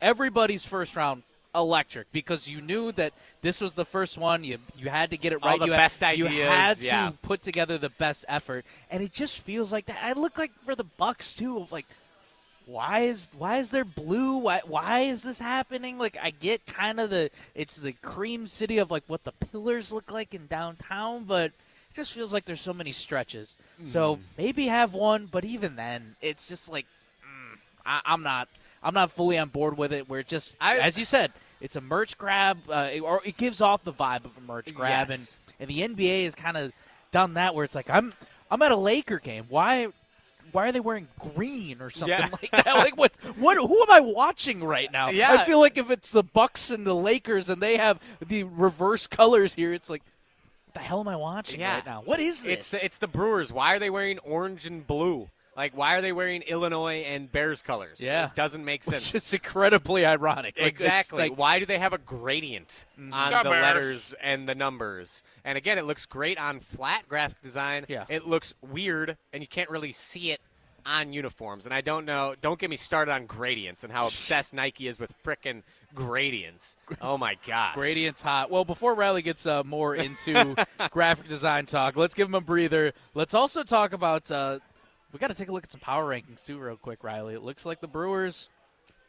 everybody's first round electric because you knew that this was the first one. You had to get it right. All the best ideas. You had to put together the best effort, and it just feels like that. I look like for the Bucks too. Of like, why is there blue? Why is this happening? Like, I get kind of it's the cream city of like what the pillars look like in downtown, but it just feels like there's so many stretches. So maybe have one, but even then, it's just like I'm not fully on board with it. Where it just, as you said, it's a merch grab, or it gives off the vibe of a merch grab, and the NBA has kind of done that where it's like I'm at a Laker game. Why why are they wearing green or something like that? Like what? Who am I watching right now? Yeah. I feel like if it's the Bucks and the Lakers and they have the reverse colors here, it's like, what the hell am I watching right now? What is this? It's the Brewers. Why are they wearing orange and blue? Like, why are they wearing Illinois and Bears colors? Yeah. It doesn't make sense. It's incredibly ironic. Like, Exactly. like, Why do they have a gradient on the letters and the numbers? And again, it looks great on flat graphic design. Yeah. It looks weird, and you can't really see it on uniforms. And I don't know. Don't get me started on gradients and how obsessed Nike is with frickin' gradients. Oh, my God. Gradient's hot. Well, before Riley gets more into graphic design talk, let's give him a breather. Let's also talk about we got to take a look at some power rankings, too, real quick, Riley. It looks like the Brewers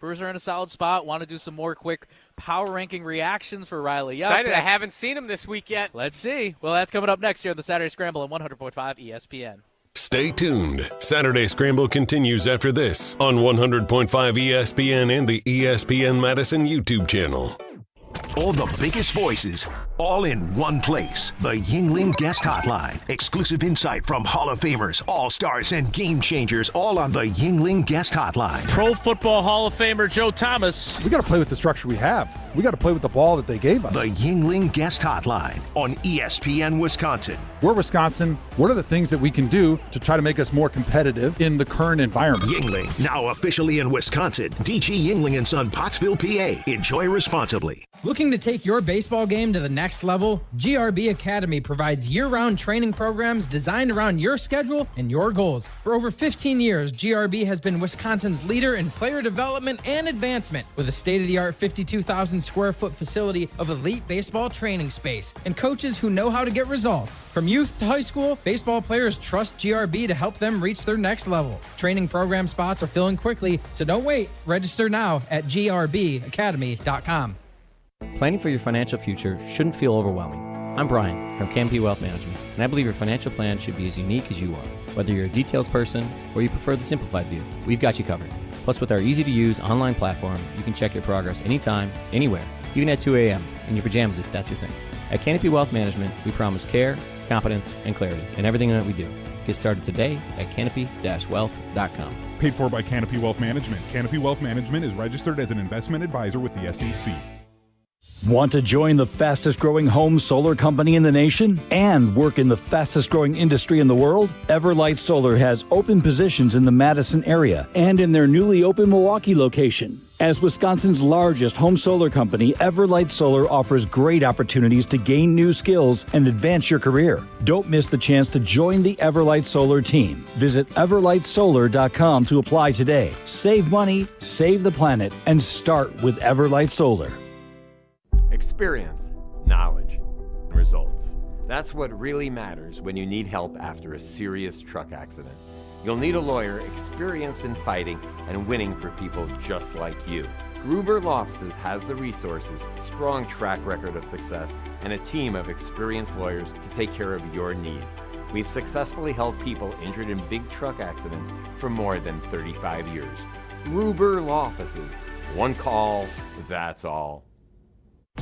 are in a solid spot. Want to do some more quick power ranking reactions for Riley. Excited. I haven't seen him this week yet. Let's see. Well, that's coming up next here on the Saturday Scramble on 100.5 ESPN. Stay tuned. Saturday Scramble continues after this on 100.5 ESPN and the ESPN Madison YouTube channel. All the biggest voices, all in one place. The Yingling Guest Hotline. Exclusive insight from Hall of Famers, All-Stars, and Game Changers, all on the Yingling Guest Hotline. Pro Football Hall of Famer Joe Thomas. We got to play with the structure we have. We got to play with the ball that they gave us. The Yingling Guest Hotline on ESPN Wisconsin. We're Wisconsin. What are the things that we can do to try to make us more competitive in the current environment? Yingling, now officially in Wisconsin. DG Yingling & Son, Pottsville, PA. Enjoy responsibly. Looking to take your baseball game to the next level? GRB Academy provides year-round training programs designed around your schedule and your goals. For over 15 years, GRB has been Wisconsin's leader in player development and advancement with a state-of-the-art 52,000-square-foot facility of elite baseball training space and coaches who know how to get results. From youth to high school, baseball players trust GRB to help them reach their next level. Training program spots are filling quickly, so don't wait. Register now at grbacademy.com. Planning for your financial future shouldn't feel overwhelming. I'm Brian from Canopy Wealth Management, and I believe your financial plan should be as unique as you are. Whether you're a details person or you prefer the simplified view, we've got you covered. Plus, with our easy-to-use online platform, you can check your progress anytime, anywhere, even at 2 a.m. in your pajamas if that's your thing. At Canopy Wealth Management, we promise care, competence, and clarity in everything that we do. Get started today at canopy-wealth.com. Paid for by Canopy Wealth Management. Canopy Wealth Management is registered as an investment advisor with the SEC. Want to join the fastest growing home solar company in the nation and work in the fastest growing industry in the world? Everlight Solar has open positions in the Madison area and in their newly opened Milwaukee location. As Wisconsin's largest home solar company, Everlight Solar offers great opportunities to gain new skills and advance your career. Don't miss the chance to join the Everlight Solar team. Visit everlightsolar.com to apply today. Save money, save the planet, and start with Everlight Solar. Experience, knowledge, results. That's what really matters when you need help after a serious truck accident. You'll need a lawyer experienced in fighting and winning for people just like you. Gruber Law Offices has the resources, strong track record of success, and a team of experienced lawyers to take care of your needs. We've successfully helped people injured in big truck accidents for more than 35 years. Gruber Law Offices. One call, that's all.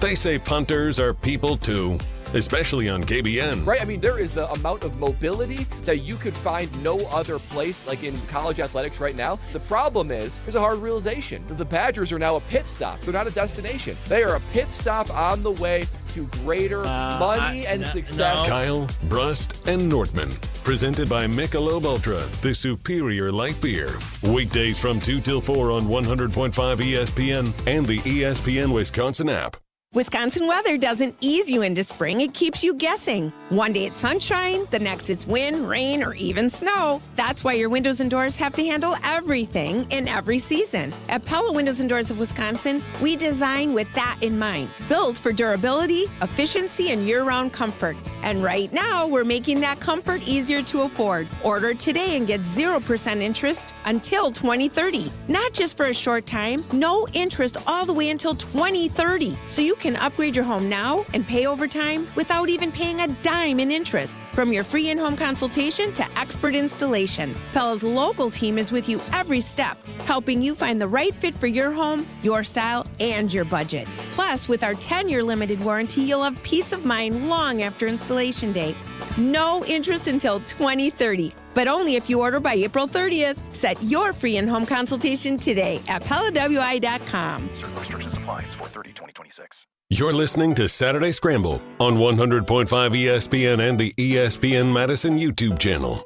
They say punters are people too, especially on KBN. Right? I mean, there is the amount of mobility that you could find no other place, like in college athletics right now. The problem is, there's a hard realization that the Badgers are now a pit stop. They're not a destination. They are a pit stop on the way to greater money and success. Kyle, Brust, and Nortman. Presented by Michelob Ultra, the superior light beer. Weekdays from 2 till 4 on 100.5 ESPN and the ESPN Wisconsin app. Wisconsin weather doesn't ease you into spring, it keeps you guessing. One day it's sunshine, the next it's wind, rain, or even snow. That's why your windows and doors have to handle everything in every season. At Pablo Windows and Doors of Wisconsin, we design with that in mind. Built for durability, efficiency, and year-round comfort. And right now, we're making that comfort easier to afford. Order today and get 0% interest until 2030. Not just for a short time, no interest all the way until 2030. So you can upgrade your home now and pay over time without even paying a dime in interest. From your free in-home consultation to expert installation, Pella's local team is with you every step, helping you find the right fit for your home, your style, and your budget. Plus, with our 10-year limited warranty, you'll have peace of mind long after installation date. No interest until 2030. but only if you order by April 30th. Set your free in-home consultation today at PellaWI.com. Certain restrictions apply. It's 4/30/2026. You're listening to Saturday Scramble on 100.5 ESPN and the ESPN Madison YouTube channel.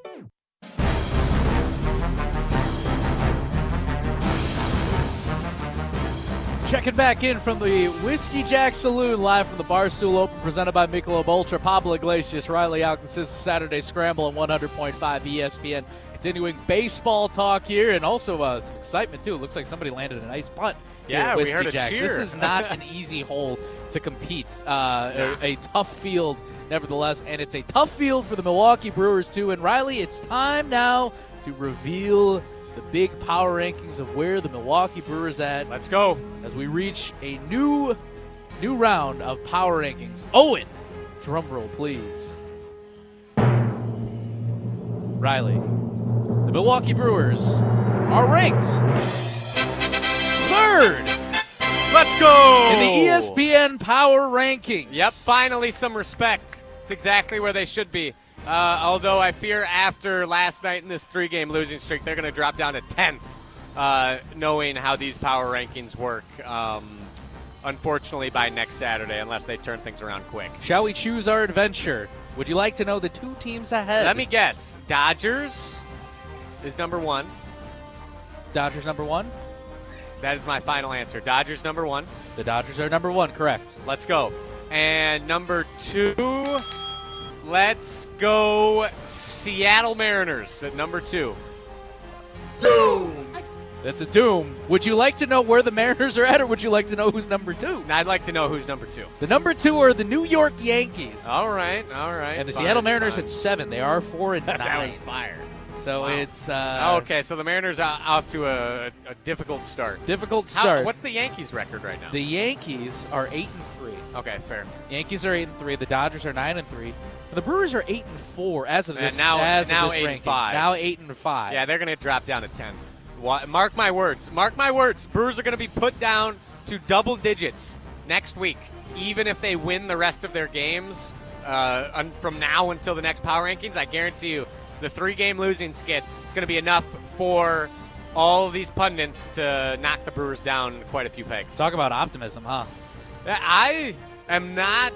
Checking back in from the Whiskey Jack Saloon, live from the Barstool Open, presented by Michelob Ultra. Pablo Iglesias, Riley Jauch. This is Saturday Scramble on 100.5 ESPN. Continuing baseball talk here, and also some excitement, too. It looks like somebody landed a nice punt. Yeah, we heard a Jacks. cheer. This is not an easy hole to compete. A tough field, nevertheless, and it's a tough field for the Milwaukee Brewers, too. And, Riley, it's time now to reveal the big power rankings of where the Milwaukee Brewers at. Let's go. As we reach a new round of power rankings. Owen, drum roll, please. Riley, the Milwaukee Brewers are ranked third. Let's go. In the ESPN power rankings. Yep, finally some respect. It's exactly where they should be. Although I fear after last night in this 3-game losing streak, they're going to drop down to 10th, knowing how these power rankings work, unfortunately, by next Saturday, unless they turn things around quick. Shall we choose our adventure? Would you like to know the two teams ahead? Let me guess. Dodgers is number 1. Dodgers number 1? That is my final answer. Dodgers number 1. The Dodgers are number 1, correct. Let's go. And number 2... let's go Seattle Mariners at number 2. Doom. That's a doom. Would you like to know where the Mariners are at, or would you like to know who's number 2? I'd like to know who's number 2. The number 2 are the New York Yankees. All right. And the Seattle Mariners at 7. They are 4-9. That was fire. So it's okay. So the Mariners are off to a difficult start. What's the Yankees' record right now? The Yankees are 8-3. Okay, fair. Yankees are 8-3. The Dodgers are 9-3. And the Brewers are 8-4 as of this. Now 8-5. Now 8-5. Yeah, they're going to drop down to 10th. Mark my words. Mark my words. Brewers are going to be put down to double digits next week, even if they win the rest of their games from now until the next power rankings. I guarantee you, the 3-game losing skid, it's going to be enough for all of these pundits to knock the Brewers down quite a few pegs. Talk about optimism, huh? I am not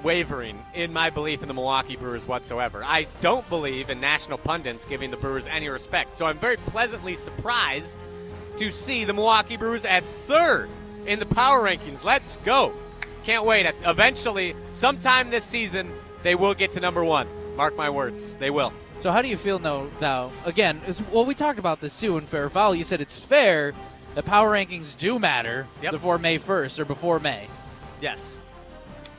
wavering in my belief in the Milwaukee Brewers whatsoever. I don't believe in national pundits giving the Brewers any respect. So I'm very pleasantly surprised to see the Milwaukee Brewers at 3rd in the power rankings. Let's go. Can't wait. Eventually, sometime this season, they will get to number 1. Mark my words. They will. So how do you feel now? Again, we talked about this too in Fair or Foul. You said it's fair that power rankings do matter before May 1st or before May. Yes.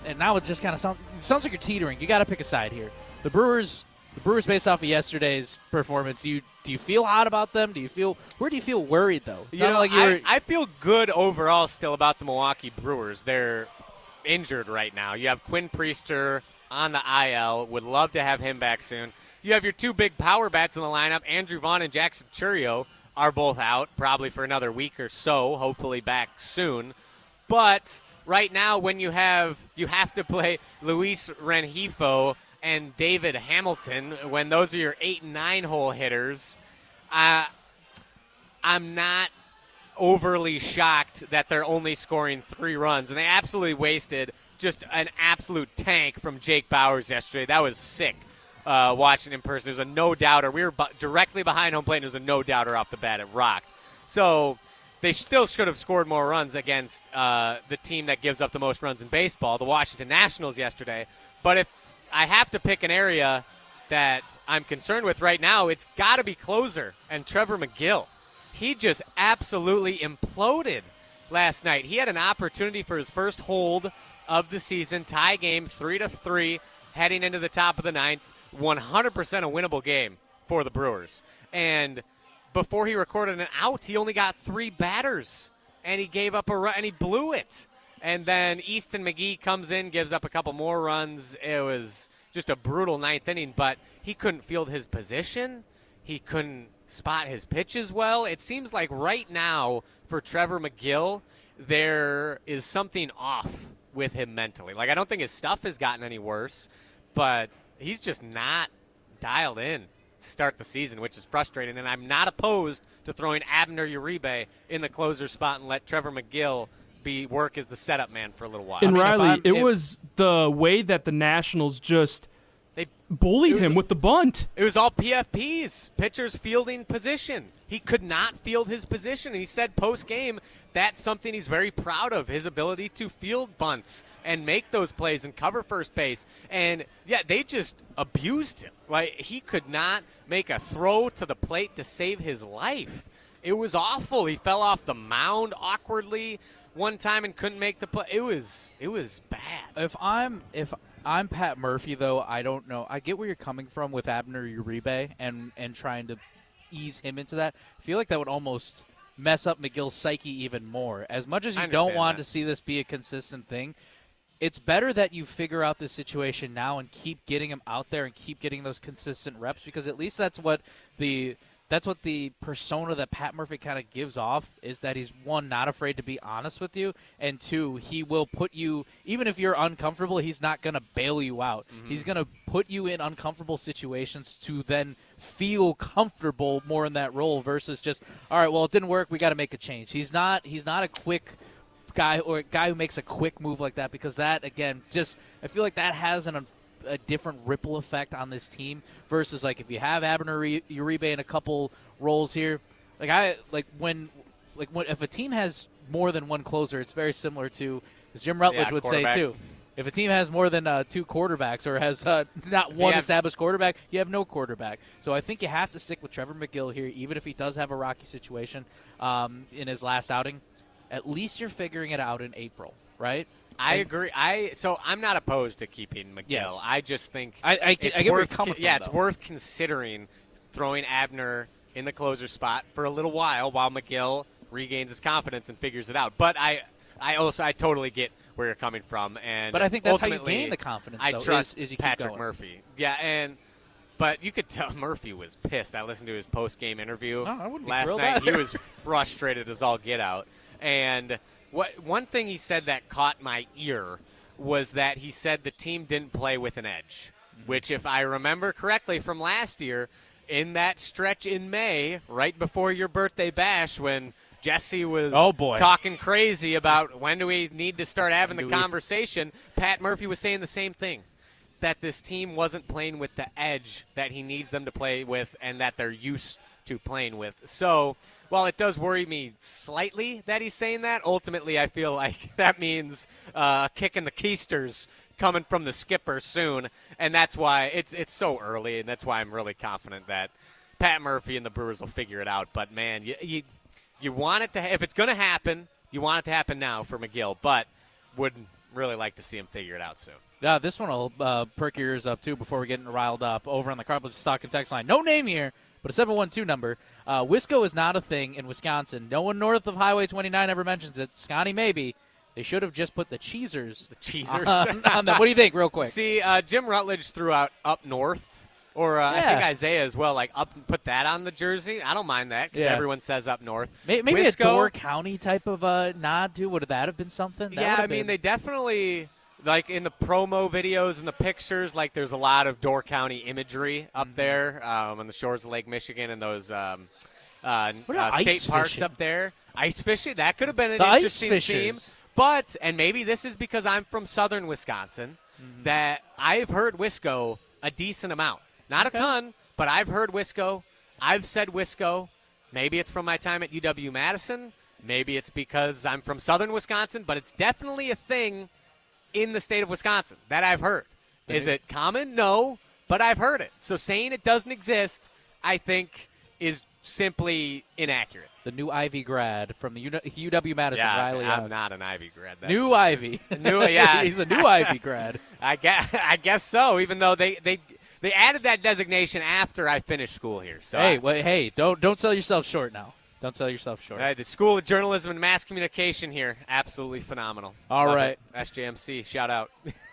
And now it just kind of sounds like you're teetering. You got to pick a side here. The Brewers, based off of yesterday's performance, do you feel hot about them? Where do you feel worried though? I feel good overall still about the Milwaukee Brewers. They're injured right now. You have Quinn Priester on the IL. Would love to have him back soon. You have your 2 big power bats in the lineup. Andrew Vaughn and Jackson Chourio are both out, probably for another week or so, hopefully back soon. But right now, when you have to play Luis Rengifo and David Hamilton, when those are your 8 and 9 hole hitters, I'm not overly shocked that they're only scoring 3 runs. And they absolutely wasted just an absolute tank from Jake Bauers yesterday. That was sick watching in person. There's a no-doubter. We were directly behind home plate, and there's a no-doubter off the bat. It rocked. So they still should have scored more runs against the team that gives up the most runs in baseball, the Washington Nationals, yesterday. But if I have to pick an area that I'm concerned with right now, it's got to be closer and Trevor McGill. He just absolutely imploded last night. He had an opportunity for his first hold of the season, tie game 3-3, heading into the top of the 9th, 100% a winnable game for the Brewers. And before he recorded an out, he only got 3 batters, and he gave up a run, and he blew it. And then Easton McGee comes in, gives up a couple more runs. It was just a brutal 9th inning, but he couldn't field his position. He couldn't spot his pitches well. It seems like right now for Trevor McGill, there is something off with him mentally. Like, I don't think his stuff has gotten any worse, but he's just not dialed in to start the season, which is frustrating. And I'm not opposed to throwing Abner Uribe in the closer spot and let Trevor McGill work as the setup man for a little while. And Riley, it was the way that the Nationals just bullied him with the bunt. It was all PFPs, pitcher's fielding position. He could not field his position. And he said post-game that's something he's very proud of, his ability to field bunts and make those plays and cover first base. And, yeah, they just abused him. Like, he could not make a throw to the plate to save his life. It was awful. He fell off the mound awkwardly one time and couldn't make the play. It was bad. If I'm Pat Murphy, though, I don't know. I get where you're coming from with Abner Uribe and trying to ease him into that. I feel like that would almost mess up McGill's psyche even more. As much as you don't want to see this be a consistent thing, it's better that you figure out this situation now and keep getting him out there and keep getting those consistent reps, because at least that's what the persona that Pat Murphy kind of gives off, is that he's, one, not afraid to be honest with you, and two, he will put you, even if you're uncomfortable, he's not going to bail you out. Mm-hmm. He's going to put you in uncomfortable situations to then feel comfortable more in that role versus just, all right, well, it didn't work, we got to make a change. He's not a quick guy or a guy who makes a quick move like that, because that, again, just I feel like that has a different ripple effect on this team versus, like, if you have Abner Uribe in a couple roles here, if a team has more than one closer, it's very similar to, as Jim Rutledge would say too, if a team has more than two quarterbacks or has not one established quarterback, you have no quarterback. So I think you have to stick with Trevor McGill here, even if he does have a rocky situation in his last outing. At least you're figuring it out in April, right? I agree. So I'm not opposed to keeping McGill. Yes. I just think I get where you're coming from. Yeah, it's worth considering throwing Abner in the closer spot for a little while McGill regains his confidence and figures it out. But I totally get where you're coming from, and but I think that's how you gain the confidence. I trust is you Patrick keep going. Murphy. Yeah, but you could tell Murphy was pissed. I listened to his post-game interview last night. He was frustrated as all get out. And one thing he said that caught my ear was that he said the team didn't play with an edge, which, if I remember correctly from last year, in that stretch in May, right before your birthday bash, when Jesse was talking crazy about when do we need to start having the conversation, Pat Murphy was saying the same thing, that this team wasn't playing with the edge that he needs them to play with and that they're used to playing with. So while it does worry me slightly that he's saying that, ultimately I feel like that means kicking the keisters coming from the skipper soon, and that's why it's so early, and that's why I'm really confident that Pat Murphy and the Brewers will figure it out. But, man, you want it to – if it's going to happen, you want it to happen now for McGill, but would really like to see him figure it out soon. Yeah, this one will perk your ears up, too, before we're getting riled up. Over on the Carpet Stock and Text line. No name here, but a 712 number. Wisco is not a thing in Wisconsin. No one north of Highway 29 ever mentions it. Scotty, maybe. They should have just put the cheesers. On them. What do you think, real quick? See, Jim Rutledge threw out up north, or I think Isaiah as well, like up and put that on the jersey. I don't mind that because everyone says up north. Maybe Wisco, a Door County type of nod, too. Would that have been something? I mean, they definitely, like in the promo videos and the pictures, like there's a lot of Door County imagery up there on the shores of Lake Michigan and those state parks up there. Ice fishing, that could have been an interesting theme. But, and maybe this is because I'm from southern Wisconsin, that I've heard Wisco a decent amount. Not a ton, but I've heard Wisco. I've said Wisco. Maybe it's from my time at UW-Madison. Maybe it's because I'm from southern Wisconsin, but it's definitely a thing in the state of Wisconsin that I've heard. Is it common? No, but I've heard it. So saying it doesn't exist, I think, is simply inaccurate. The new Ivy grad from the UW-Madison, Riley. I'm not an Ivy grad. New Ivy. He's a new Ivy grad. I guess so, even though they added that designation after I finished school here. So don't sell yourself short now. Don't sell yourself short. The School of Journalism and Mass Communication here, absolutely phenomenal. All right. SJMC, shout out.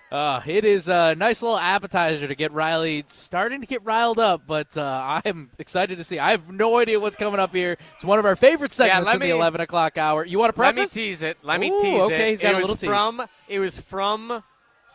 It is a nice little appetizer to get Riley starting to get riled up, but I'm excited to see. I have no idea what's coming up here. It's one of our favorite segments in the 11 o'clock hour. You want to preface? Let me tease it. Okay, he's got a little tease. It was from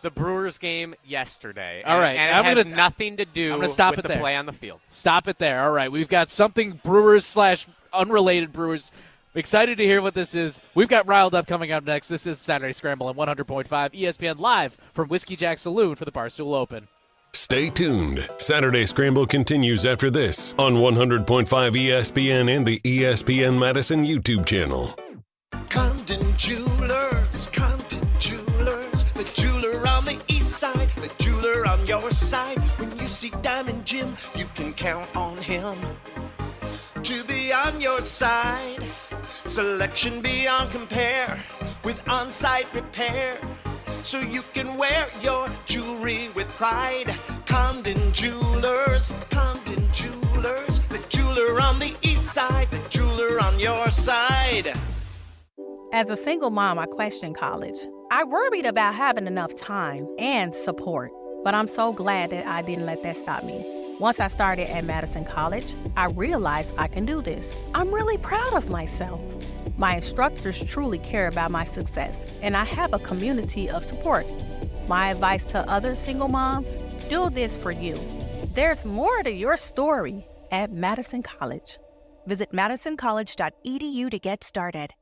the Brewers game yesterday. All right. And it has nothing to do with the play on the field. Stop it there. All right. We've got something Brewers / unrelated Brewers. Excited to hear what this is. We've got Riled Up coming up next. This is Saturday Scramble on 100.5 ESPN live from Whiskey Jack Saloon for the Barstool Open. Stay tuned. Saturday Scramble continues after this on 100.5 ESPN and the ESPN Madison YouTube channel. Condon Jewelers, the jeweler on the east side, the jeweler on your side. When you see Diamond Jim, you can count on him to be on your side. Selection beyond compare with on-site repair, so you can wear your jewelry with pride. Condon Jewelers, the jeweler on the east side, the jeweler on your side. As a single mom, I questioned college. I worried about having enough time and support, but I'm so glad that I didn't let that stop me. Once I started at Madison College, I realized I can do this. I'm really proud of myself. My instructors truly care about my success, and I have a community of support. My advice to other single moms, do this for you. There's more to your story at Madison College. Visit madisoncollege.edu to get started.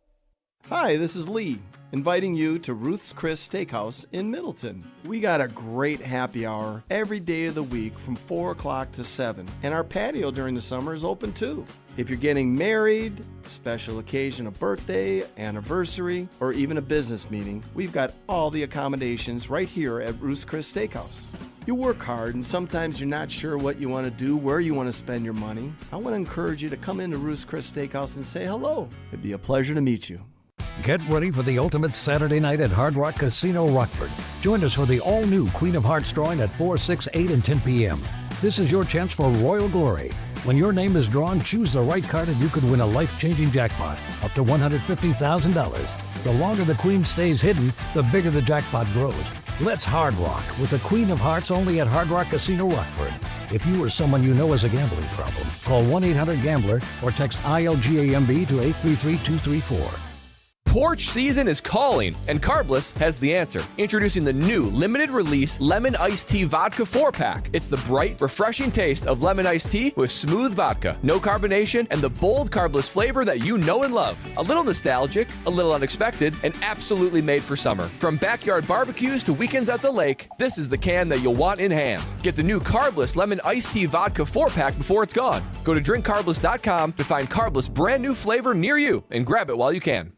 Hi, this is Lee, inviting you to Ruth's Chris Steakhouse in Middleton. We got a great happy hour every day of the week from 4 o'clock to 7, and our patio during the summer is open too. If you're getting married, special occasion, a birthday, anniversary, or even a business meeting, we've got all the accommodations right here at Ruth's Chris Steakhouse. You work hard and sometimes you're not sure what you want to do, where you want to spend your money. I want to encourage you to come into Ruth's Chris Steakhouse and say hello. It'd be a pleasure to meet you. Get ready for the ultimate Saturday night at Hard Rock Casino Rockford. Join us for the all-new Queen of Hearts drawing at 4, 6, 8, and 10 p.m. This is your chance for royal glory. When your name is drawn, choose the right card and you could win a life-changing jackpot, up to $150,000. The longer the Queen stays hidden, the bigger the jackpot grows. Let's Hard Rock with the Queen of Hearts only at Hard Rock Casino Rockford. If you or someone you know has a gambling problem, call 1-800-GAMBLER or text ILGAMB to 833-234. Porch season is calling, and Carbless has the answer. Introducing the new limited release Lemon Iced Tea Vodka 4-pack. It's the bright, refreshing taste of lemon iced tea with smooth vodka, no carbonation, and the bold Carbless flavor that you know and love. A little nostalgic, a little unexpected, and absolutely made for summer. From backyard barbecues to weekends at the lake, this is the can that you'll want in hand. Get the new Carbless Lemon Iced Tea Vodka 4-pack before it's gone. Go to drinkcarbless.com to find Carbless brand new flavor near you and grab it while you can.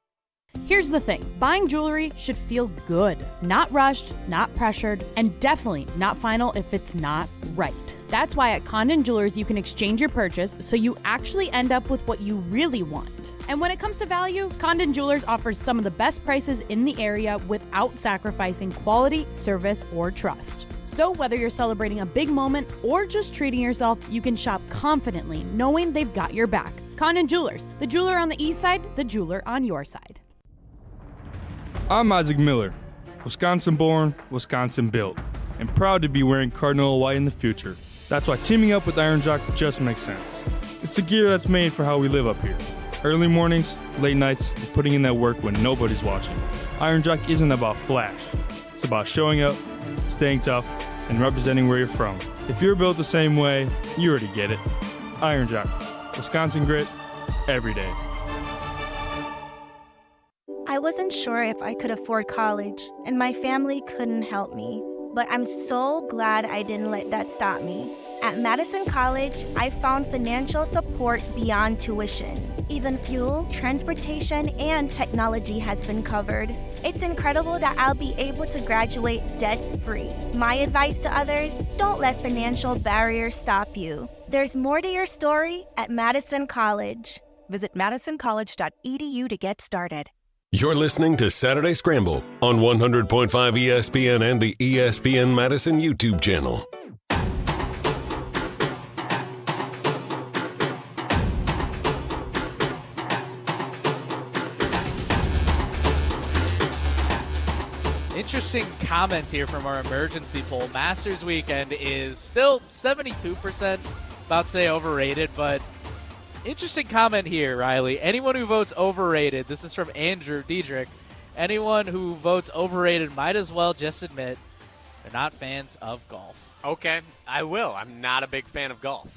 Here's the thing, buying jewelry should feel good, not rushed, not pressured, and definitely not final if it's not right. That's why at Condon Jewelers you can exchange your purchase so you actually end up with what you really want. And when it comes to value, Condon Jewelers offers some of the best prices in the area without sacrificing quality, service, or trust. So whether you're celebrating a big moment or just treating yourself, you can shop confidently knowing they've got your back. Condon Jewelers, the jeweler on the east side, the jeweler on your side. I'm Isaac Miller, Wisconsin-born, Wisconsin-built, and proud to be wearing Cardinal white in the future. That's why teaming up with Iron Jauch just makes sense. It's the gear that's made for how we live up here. Early mornings, late nights, and putting in that work when nobody's watching. Iron Jauch isn't about flash. It's about showing up, staying tough, and representing where you're from. If you're built the same way, you already get it. Iron Jauch, Wisconsin grit, every day. I wasn't sure if I could afford college, and my family couldn't help me. But I'm so glad I didn't let that stop me. At Madison College, I found financial support beyond tuition. Even fuel, transportation, and technology has been covered. It's incredible that I'll be able to graduate debt-free. My advice to others, don't let financial barriers stop you. There's more to your story at Madison College. Visit madisoncollege.edu to get started. You're listening to Saturday Scramble on 100.5 ESPN and the ESPN Madison YouTube channel. Interesting comment here from our emergency poll. Masters weekend is still 72%, about to say overrated, but interesting comment here, Riley. Anyone who votes overrated, this is from Andrew Diedrich, anyone who votes overrated might as well just admit They're not fans of golf. Okay, I will. I'm not a big fan of golf.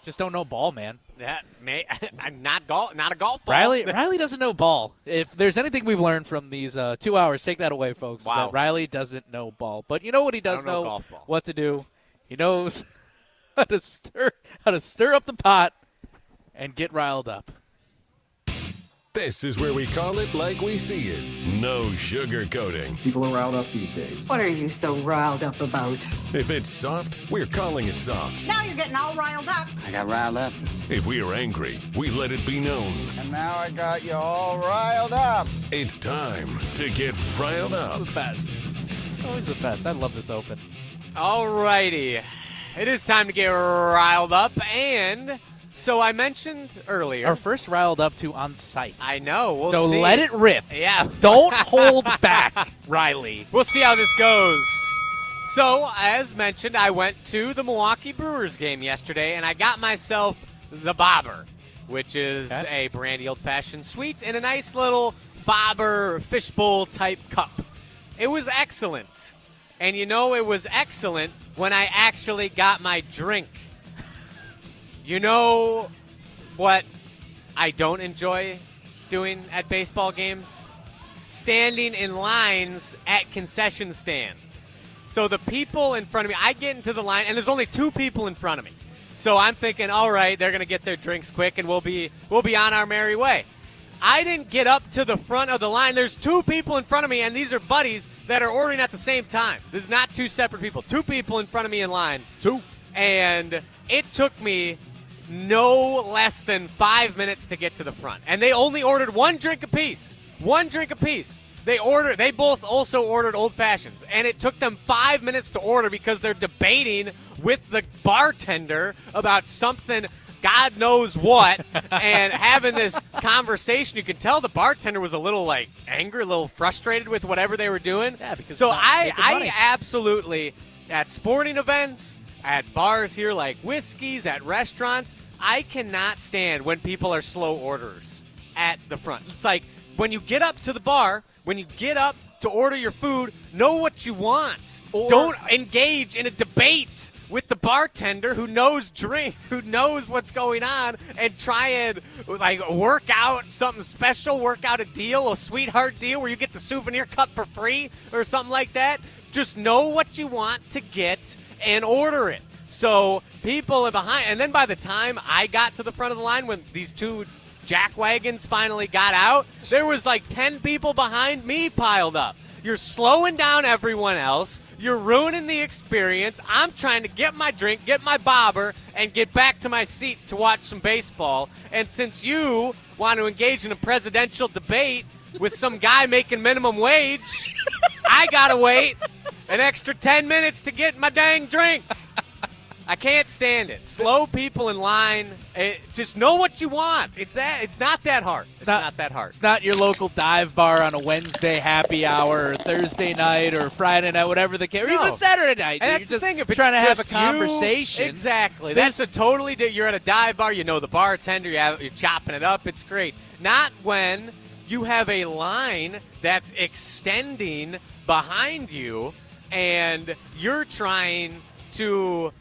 Just don't know ball, man. I'm not a golf ball. Riley doesn't know ball. If there's anything we've learned from these 2 hours, take that away, folks. Wow. Is that Riley doesn't know ball. But you know what he does know golf ball. what to do? He knows how to stir up the pot and get riled up. This is where we call it like we see it. No sugarcoating. People are riled up these days. What are you so riled up about? If it's soft, we're calling it soft. Now you're getting all riled up. I got riled up. If we are angry, we let it be known. And now I got you all riled up. It's time to get riled up. The best. Always the best. I love this open. All righty. It is time to get riled up, and so I mentioned earlier. Our first riled up to on site. I know. We'll so see. let it rip. Yeah. Don't hold back, Riley. We'll see how this goes. So, as mentioned, I went to the Milwaukee Brewers game yesterday, and I got myself the Bobber, which is a brandy old-fashioned sweet in a nice little Bobber fishbowl type cup. It was excellent. And you know it was excellent when I actually got my drink. You know what I don't enjoy doing at baseball games? Standing in lines at concession stands. So the people in front of me, I get into the line, and there's only 2 people in front of me. So I'm thinking, all right, they're going to get their drinks quick, and we'll be on our merry way. I didn't get up to the front of the line. There's 2 people in front of me, and these are buddies that are ordering at the same time. This is not 2 separate people. 2 people in front of me in line. 2. And it took me no less than 5 minutes to get to the front. And they only ordered 1 drink apiece. 1 drink apiece. They both also ordered old fashions. And it took them 5 minutes to order because they're debating with the bartender about something God knows what, and having this conversation. You could tell the bartender was a little angry, a little frustrated with whatever they were doing. Yeah, because so I absolutely, at sporting events, at bars here like Whiskey's, at restaurants, I cannot stand when people are slow orderers at the front. It's like when you get up to the bar, when you get up to order your food, know what you want. Don't engage in a debate with the bartender who knows what's going on, and try and work out something special, work out a deal, a sweetheart deal where you get the souvenir cup for free or something like that. Just know what you want to get and order it. So people are behind, and then by the time I got to the front of the line when these 2 jack wagons finally got out, there was 10 people behind me piled up. You're slowing down everyone else. You're ruining the experience. I'm trying to get my drink, get my bobber, and get back to my seat to watch some baseball. And since you want to engage in a presidential debate with some guy making minimum wage, I got to wait an extra 10 minutes to get my dang drink. I can't stand it. Slow people in line. Just know what you want. It's not that hard. It's not that hard. It's not your local dive bar on a Wednesday happy hour or Thursday night or Friday night, whatever the case, or even Saturday night. And You're that's just the thing. If it's trying to have a just conversation. You, exactly. That's a totally you're at a dive bar. You know the bartender. You're chopping it up. It's great. Not when you have a line that's extending behind you and you're trying to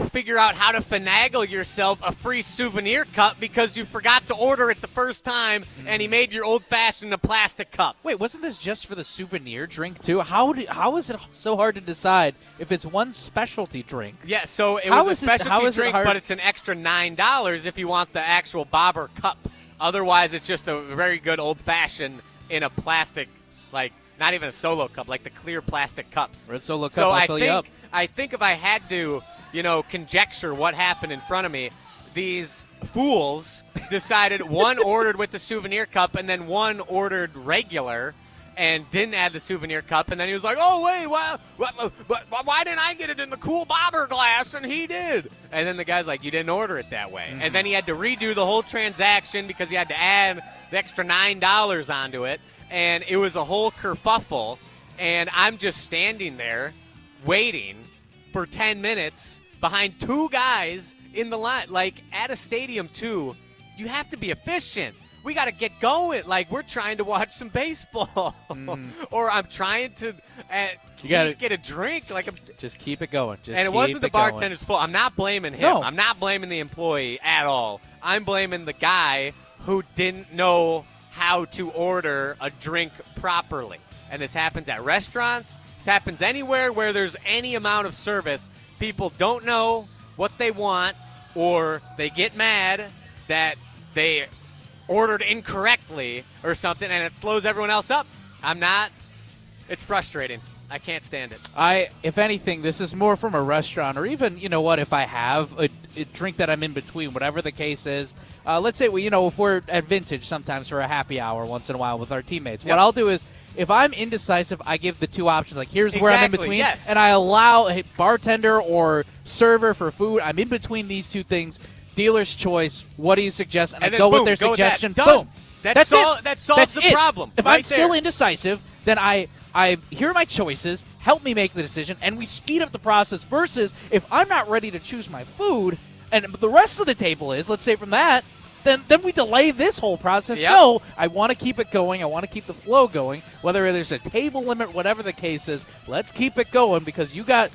figure out how to finagle yourself a free souvenir cup because you forgot to order it the first time, and he made your old-fashioned in a plastic cup. Wait, wasn't this just for the souvenir drink, too? How is it so hard to decide if it's one specialty drink? Yeah, so it was a specialty drink, but it's an extra $9 if you want the actual bobber cup. Otherwise, it's just a very good old-fashioned in a plastic, not even a solo cup, like the clear plastic cups. Red Solo cup, so I'll fill you up. I think if I had to, conjecture what happened in front of me, these fools decided one ordered with the souvenir cup and then one ordered regular and didn't add the souvenir cup. And then he was like, oh, wait, why didn't I get it in the cool bobber glass and he did? And then the guy's like, you didn't order it that way. Mm-hmm. And then he had to redo the whole transaction because he had to add the extra $9 onto it. And it was a whole kerfuffle. And I'm just standing there waiting for 10 minutes behind 2 guys in the line. At a stadium, too, you have to be efficient. we got to get going. Like, we're trying to watch some baseball. Or I'm trying to just get a drink. Like, just keep it going. And it wasn't the bartender's fault. I'm not blaming him. No. I'm not blaming the employee at all. I'm blaming the guy who didn't know how to order a drink properly. And this happens at restaurants. This happens anywhere where there's any amount of service. People don't know what they want, or they get mad that they ordered incorrectly or something, and it slows everyone else up. It's frustrating. I can't stand it. If anything, this is more from a restaurant, or even, if I have a drink that I'm in between, whatever the case is. Let's say, if we're at Vintage sometimes for a happy hour once in a while with our teammates, what I'll do is, if I'm indecisive, I give the two options. Like, here's where I'm in between, and I allow a bartender or server for food. I'm in between these two things. Dealer's choice. What do you suggest? And I go with their suggestion. Boom. That solves the problem. If I'm still indecisive, then I here are my choices. Help me make the decision, and we speed up the process. Versus if I'm not ready to choose my food, and the rest of the table is, let's say from that, then we delay this whole process. Yep. No, I want to keep it going. I want to keep the flow going. Whether there's a table limit, whatever the case is, let's keep it going because you've got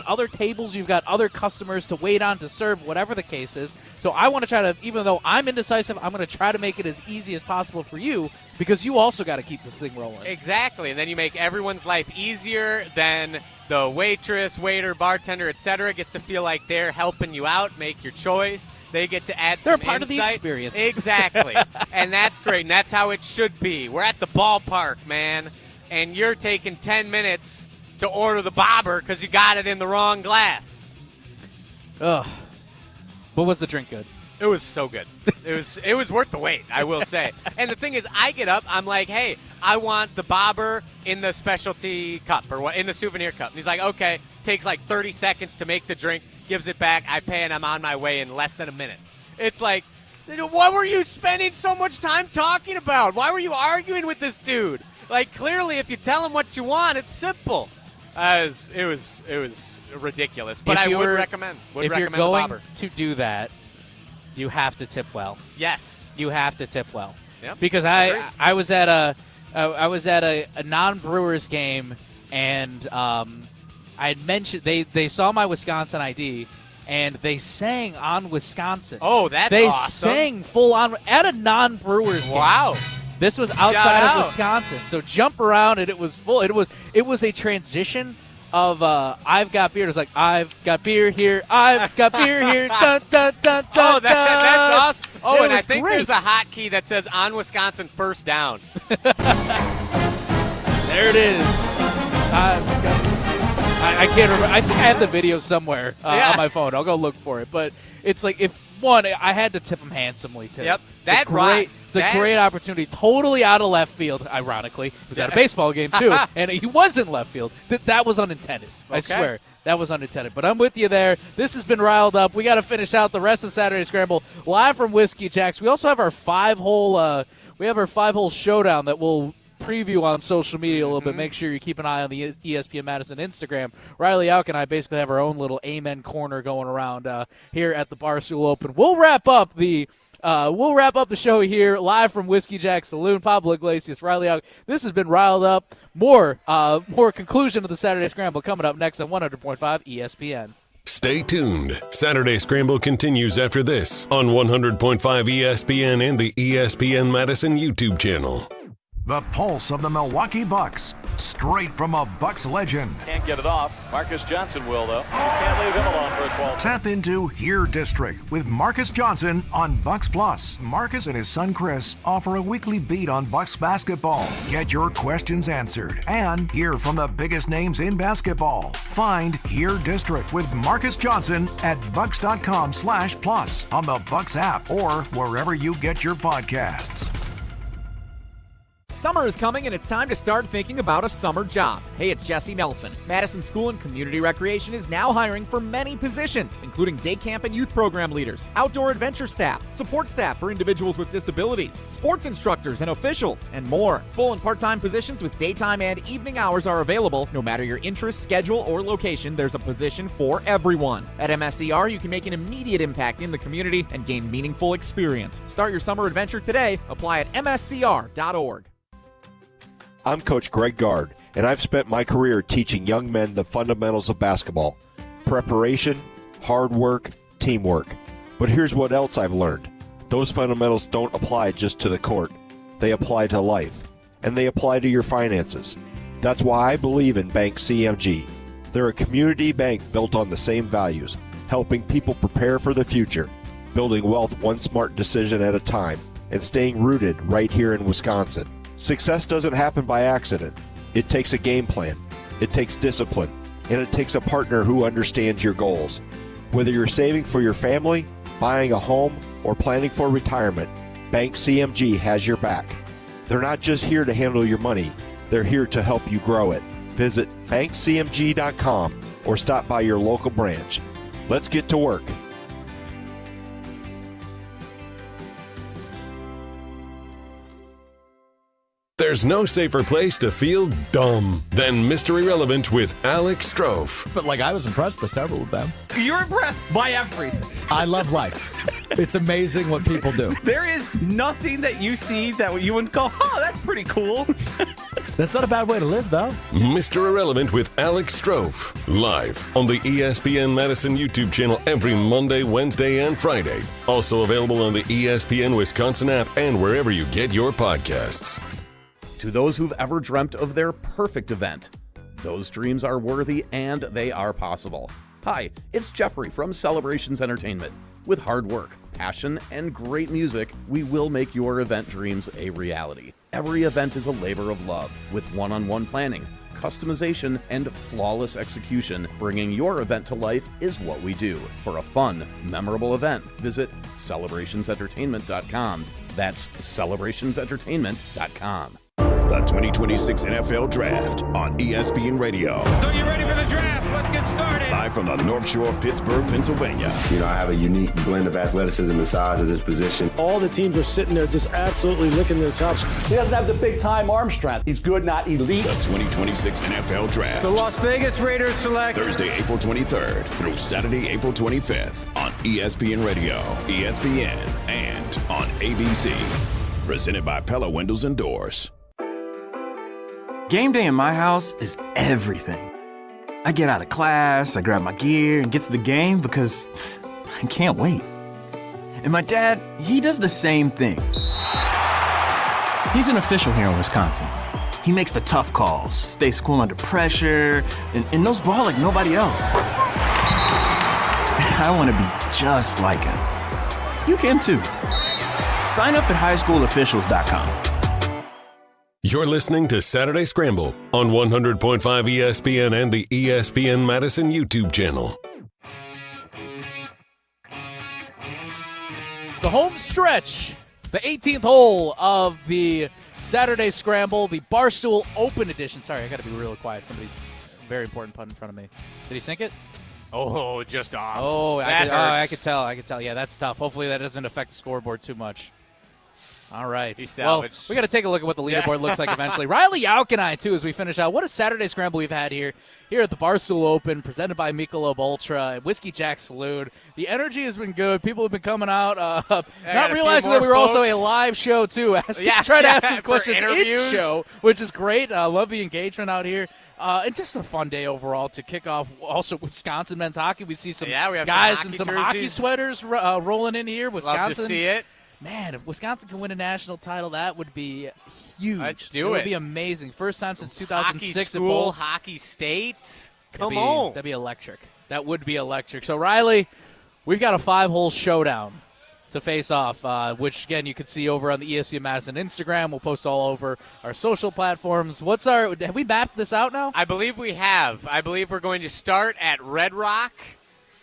other tables, you've got other customers to wait on to serve, whatever the case is. So I want to try to, even though I'm indecisive, I'm going to try to make it as easy as possible for you because you also got to keep this thing rolling. Exactly, and then you make everyone's life easier. Then the waitress, waiter, bartender, etc. gets to feel like they're helping you out, make your choice. They get to add some insight. They're part of the experience. Exactly. And that's great, and that's how it should be. We're at the ballpark, man, and you're taking 10 minutes to order the bobber because you got it in the wrong glass. Ugh. But was the drink good? It was so good. It was worth the wait, I will say. And the thing is, I get up, I'm like, hey, I want the bobber in the specialty cup or in the souvenir cup. And he's like, okay. Takes like 30 seconds to make the drink, gives it back, I pay, and I'm on my way in less than a minute. It's like, what were you spending so much time talking about? Why were you arguing with this dude? Like, clearly, if you tell him what you want, it's simple. It was ridiculous, but I would recommend. If you're going to do that, you have to tip well. Yes, you have to tip well. Yep. Because I was at a non-Brewers game, and I had mentioned they saw my Wisconsin ID, and they sang on Wisconsin. Oh, that's they awesome! They sang full on at a non-Brewers game. Wow. This was outside of Wisconsin, so jump around, and it was full. It was a transition of I've got beer. It was like, I've got beer here, I've got beer here. Dun, dun, dun, dun, oh, that's awesome. Oh, and I think great. There's a hotkey that says on Wisconsin first down. There it is. I can't remember. I think I have the video somewhere on my phone. I'll go look for it. But it's like, I had to tip him handsomely, too. Yep. It's a great opportunity. Totally out of left field, ironically. It was at a baseball game, too. And he was in left field. That was unintended. I swear. That was unintended. But I'm with you there. This has been Riled Up. We got to finish out the rest of Saturday Scramble live from Whiskey Jack's. We also have our five-hole showdown that we'll preview on social media a little bit. Make sure you keep an eye on the ESPN Madison Instagram. Riley Jauch and I basically have our own little amen corner going around here at the Barstool Open. We'll wrap up the show here live from Whiskey Jack Saloon. Pablo Iglesias, Riley Jauch. This has been Riled Up. More conclusion of the Saturday Scramble coming up next on 100.5 ESPN. Stay tuned. Saturday Scramble continues after this on 100.5 ESPN and the ESPN Madison YouTube channel. The pulse of the Milwaukee Bucks, straight from a Bucks legend. Can't get it off. Marcus Johnson will, though. Can't leave him alone for a 12. Tap into Here District with Marcus Johnson on Bucks Plus. Marcus and his son Chris offer a weekly beat on Bucks basketball. Get your questions answered and hear from the biggest names in basketball. Find Here District with Marcus Johnson at bucks.com/plus on the Bucks app or wherever you get your podcasts. Summer is coming and it's time to start thinking about a summer job. Hey, it's Jesse Nelson. Madison School and Community Recreation is now hiring for many positions, including day camp and youth program leaders, outdoor adventure staff, support staff for individuals with disabilities, sports instructors and officials, and more. Full and part-time positions with daytime and evening hours are available. No matter your interest, schedule, or location, there's a position for everyone. At MSCR, you can make an immediate impact in the community and gain meaningful experience. Start your summer adventure today. Apply at mscr.org. I'm Coach Greg Gard, and I've spent my career teaching young men the fundamentals of basketball: preparation, hard work, teamwork. But here's what else I've learned. Those fundamentals don't apply just to the court. They apply to life, and they apply to your finances. That's why I believe in Bank CMG. They're a community bank built on the same values, helping people prepare for the future, building wealth one smart decision at a time, and staying rooted right here in Wisconsin. Success doesn't happen by accident. It takes a game plan, it takes discipline, and it takes a partner who understands your goals. Whether you're saving for your family, buying a home, or planning for retirement, Bank CMG has your back. They're not just here to handle your money, they're here to help you grow it. Visit bankcmg.com or stop by your local branch. Let's get to work. There's no safer place to feel dumb than Mr. Irrelevant with Alex Strofe. But I was impressed by several of them. You're impressed by everything. I love life. It's amazing what people do. There is nothing that you see that you wouldn't go, oh, that's pretty cool. That's not a bad way to live, though. Mr. Irrelevant with Alex Strofe. Live on the ESPN Madison YouTube channel every Monday, Wednesday, and Friday. Also available on the ESPN Wisconsin app and wherever you get your podcasts. To those who've ever dreamt of their perfect event, those dreams are worthy and they are possible. Hi, it's Jeffrey from Celebrations Entertainment. With hard work, passion, and great music, we will make your event dreams a reality. Every event is a labor of love, with one-on-one planning, customization, and flawless execution. Bringing your event to life is what we do. For a fun, memorable event, visit celebrationsentertainment.com. That's celebrationsentertainment.com. The 2026 NFL Draft on ESPN Radio. So you ready for the draft? Let's get started. Live from the North Shore of Pittsburgh, Pennsylvania. You know, I have a unique blend of athleticism and size at this position. All the teams are sitting there just absolutely licking their chops. He doesn't have the big-time arm strength. He's good, not elite. The 2026 NFL Draft. The Las Vegas Raiders select Thursday, April 23rd through Saturday, April 25th on ESPN Radio, ESPN, and on ABC. Presented by Pella Windows and Doors. Game day in my house is everything. I get out of class, I grab my gear, and get to the game because I can't wait. And my dad, he does the same thing. He's an official here in Wisconsin. He makes the tough calls, stays cool under pressure, and knows ball like nobody else. I want to be just like him. You can too. Sign up at highschoolofficials.com. You're listening to Saturday Scramble on 100.5 ESPN and the ESPN Madison YouTube channel. It's the home stretch, the 18th hole of the Saturday Scramble, the Barstool Open edition. Sorry, I got to be real quiet. Somebody's very important putt in front of me. Did he sink it? Oh, just off. Oh, that hurts. I could tell. Yeah, that's tough. Hopefully that doesn't affect the scoreboard too much. All right. Well, we got to take a look at what the leaderboard looks like eventually. Riley Jauch and I, too, as we finish out. What a Saturday Scramble we've had here at the Barstool Open, presented by Michelob Ultra, Whiskey Jack Saloon. The energy has been good. People have been coming out, not realizing that we were also a live show, too. Trying to ask us questions in show, which is great. Love the engagement out here. And just a fun day overall to kick off also Wisconsin men's hockey. We see some guys in some hockey sweaters rolling in here. Wisconsin. Love to see it. Man, if Wisconsin can win a national title, that would be huge. Let's do it. It would be amazing. First time since 2006. Hockey school, Hockey State. Come on. That'd be electric. That would be electric. So, Riley, we've got a 5-hole showdown to face off, which, again, you can see over on the ESPN Madison Instagram. We'll post all over our social platforms. Have we mapped this out now? I believe we have. I believe we're going to start at Red Rock,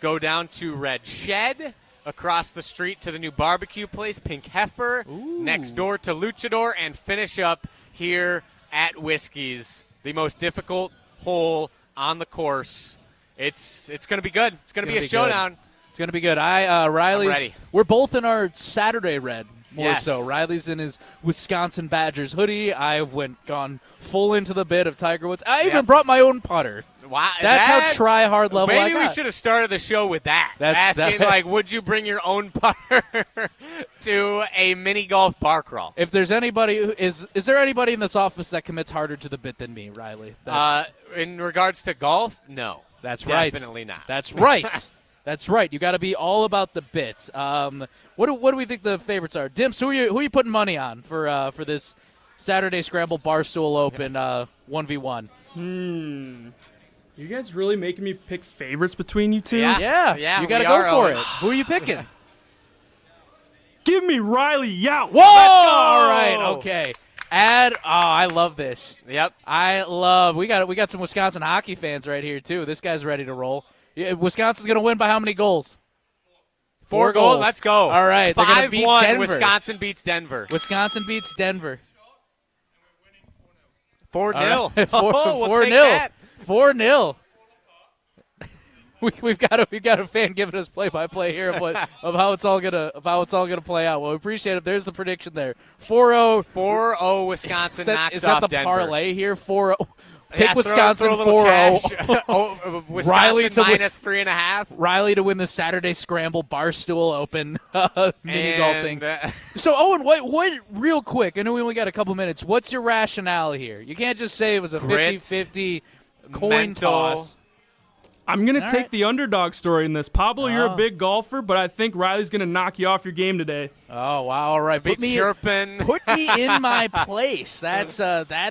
go down to Red Shed, across the street to the new barbecue place, Pink Heifer, next door to Luchador, and finish up here at Whiskey's, the most difficult hole on the course. It's going to be good. It's going to be a showdown. Good. It's going to be good. Riley's. I'm ready. We're both in our Saturday red. More so. Yes. Riley's in his Wisconsin Badgers hoodie. I've gone full into the bit of Tiger Woods. I even brought my own putter. Wow, that's how try-hard level I Maybe got. we should have started the show with that. Asking, would you bring your own putter to a mini golf bar crawl? If there's anybody, is there anybody in this office that commits harder to the bit than me, Riley? In regards to golf, no. That's right. Definitely not. That's right. That's right. You got to be all about the bits. What do we think the favorites are? Dimps, who are you putting money on for this Saturday Scramble Barstool Open 1v1? You guys really making me pick favorites between you two? Yeah. You got to go for it. Who are you picking? Give me Riley Jauch. Whoa! All right. Okay. I love this. Yep. We got some Wisconsin hockey fans right here too. This guy's ready to roll. Wisconsin's going to win by how many goals? 4 goals. Let's go. All right. 5-1. Wisconsin beats Denver. Wisconsin beats Denver. 4-0. Right. 4-0. 4-0. We've got a fan giving us play-by-play here of how it's all gonna play out. Well, we appreciate it. There's the prediction there. 4-0. 4-0. Wisconsin knocks is off that the Denver. parlay here? 4-0. Take Yeah, Wisconsin throw a little 4-0. Wisconsin Riley to minus 3.5. Riley to win the Saturday Scramble Barstool Open mini golf thing. And, So, Owen, what? Real quick, I know we only got a couple minutes. What's your rationale here? You can't just say it was a 50-50 coin mental. toss. I'm going to All take right. the underdog story in this. Pablo, you're Oh. a big golfer, but I think Riley's going to knock you off your game today. Oh, wow. All right. Be chirping. Put me in my place. That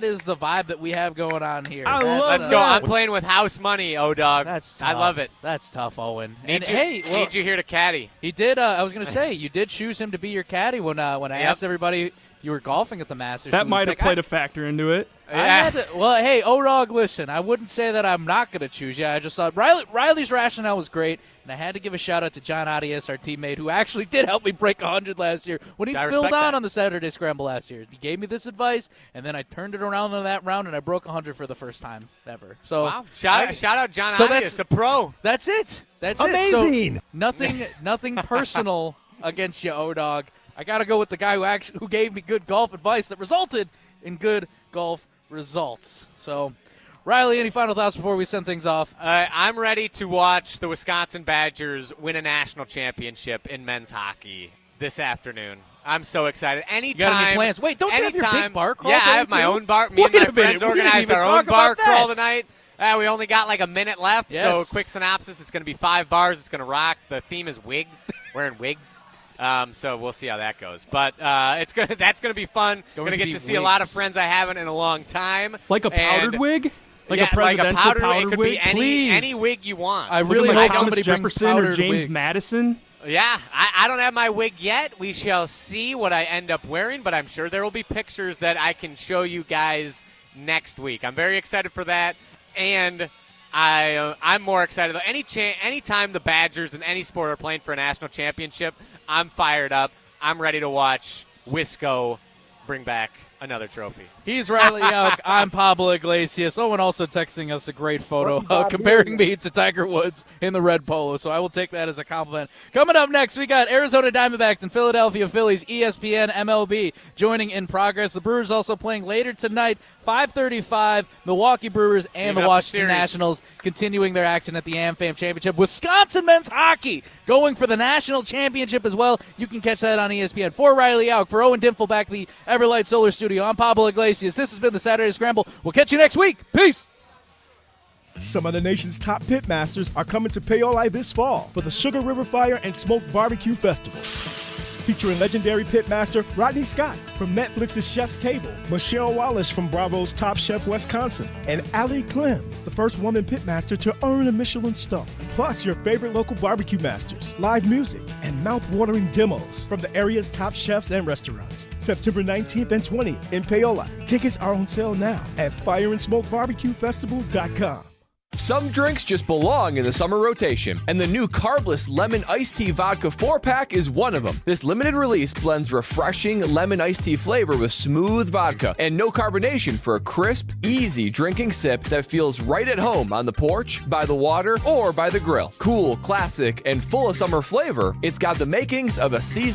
is the vibe that we have going on here. Let's go. I'm playing with house money, O-Dog. That's tough. I love it. That's tough, Owen. Need you here to caddy. He did. I was going to say, you did choose him to be your caddy when I asked everybody if you were golfing at the Masters. That might have played a factor into it. Hey, O-Dog, listen, I wouldn't say that I'm not going to choose you. I just thought Riley's rationale was great, and I had to give a shout-out to John Arias, our teammate, who actually did help me break 100 last year when he filled on the Saturday Scramble last year. He gave me this advice, and then I turned it around on that round, and I broke 100 for the first time ever. So wow. Shout out John Arias, a pro. That's it. That's amazing. It. So nothing personal against you, O-Dog. I got to go with the guy who gave me good golf advice that resulted in good golf results. So, Riley, any final thoughts before we send things off? I'm ready to watch the Wisconsin Badgers win a national championship in men's hockey this afternoon. I'm so excited. Anytime. You got any plans? Wait, don't you have your big bar crawl? Yeah, I have my own bar. Me and my friends organized our own bar crawl tonight. We only got like a minute left, so quick synopsis. It's going to be 5 bars. It's going to rock. The theme is wigs. Wearing wigs. So we'll see how that goes. But that's going to be fun. Going to get to see a lot of friends I haven't in a long time. Like a powdered wig? Like a presidential powdered wig? It could wig? be any wig you want. I really hope somebody brings Jefferson powdered or James wigs. Madison. Yeah, I don't have my wig yet. We shall see what I end up wearing, but I'm sure there will be pictures that I can show you guys next week. I'm very excited for that, and I'm more excited. Anytime the Badgers in any sport are playing for a national championship, I'm fired up. I'm ready to watch Wisco bring back another trophy. He's Riley Jauch. I'm Pablo Iglesias. Owen also texting us a great photo comparing me to Tiger Woods in the red polo, so I will take that as a compliment. Coming up next, we got Arizona Diamondbacks and Philadelphia Phillies, ESPN MLB joining in progress. The Brewers also playing later tonight, 5:35, Milwaukee Brewers and the Washington Nationals continuing their action at the AmFam Championship. Wisconsin men's hockey going for the national championship as well. You can catch that on ESPN. For Riley Jauch, for Owen Dimple back at the Everlight Solar Studio, I'm Pablo Iglesias. This has been the Saturday Scramble. We'll catch you next week. Peace. Some of the nation's top pitmasters are coming to Paoli this fall for the Sugar River Fire and Smoke Barbecue Festival. Featuring legendary pitmaster Rodney Scott from Netflix's Chef's Table, Michelle Wallace from Bravo's Top Chef Wisconsin, and Allie Clem, the first woman pitmaster to earn a Michelin star. Plus your favorite local barbecue masters, live music, and mouth-watering demos from the area's top chefs and restaurants. September 19th and 20th in Paoli. Tickets are on sale now at fireandsmokebarbecuefestival.com. Some drinks just belong in the summer rotation, and the new carbless lemon iced tea vodka 4-pack is one of them. This limited release blends refreshing lemon iced tea flavor with smooth vodka and no carbonation for a crisp, easy drinking sip that feels right at home on the porch, by the water, or by the grill. Cool, classic, and full of summer flavor, it's got the makings of a seasoned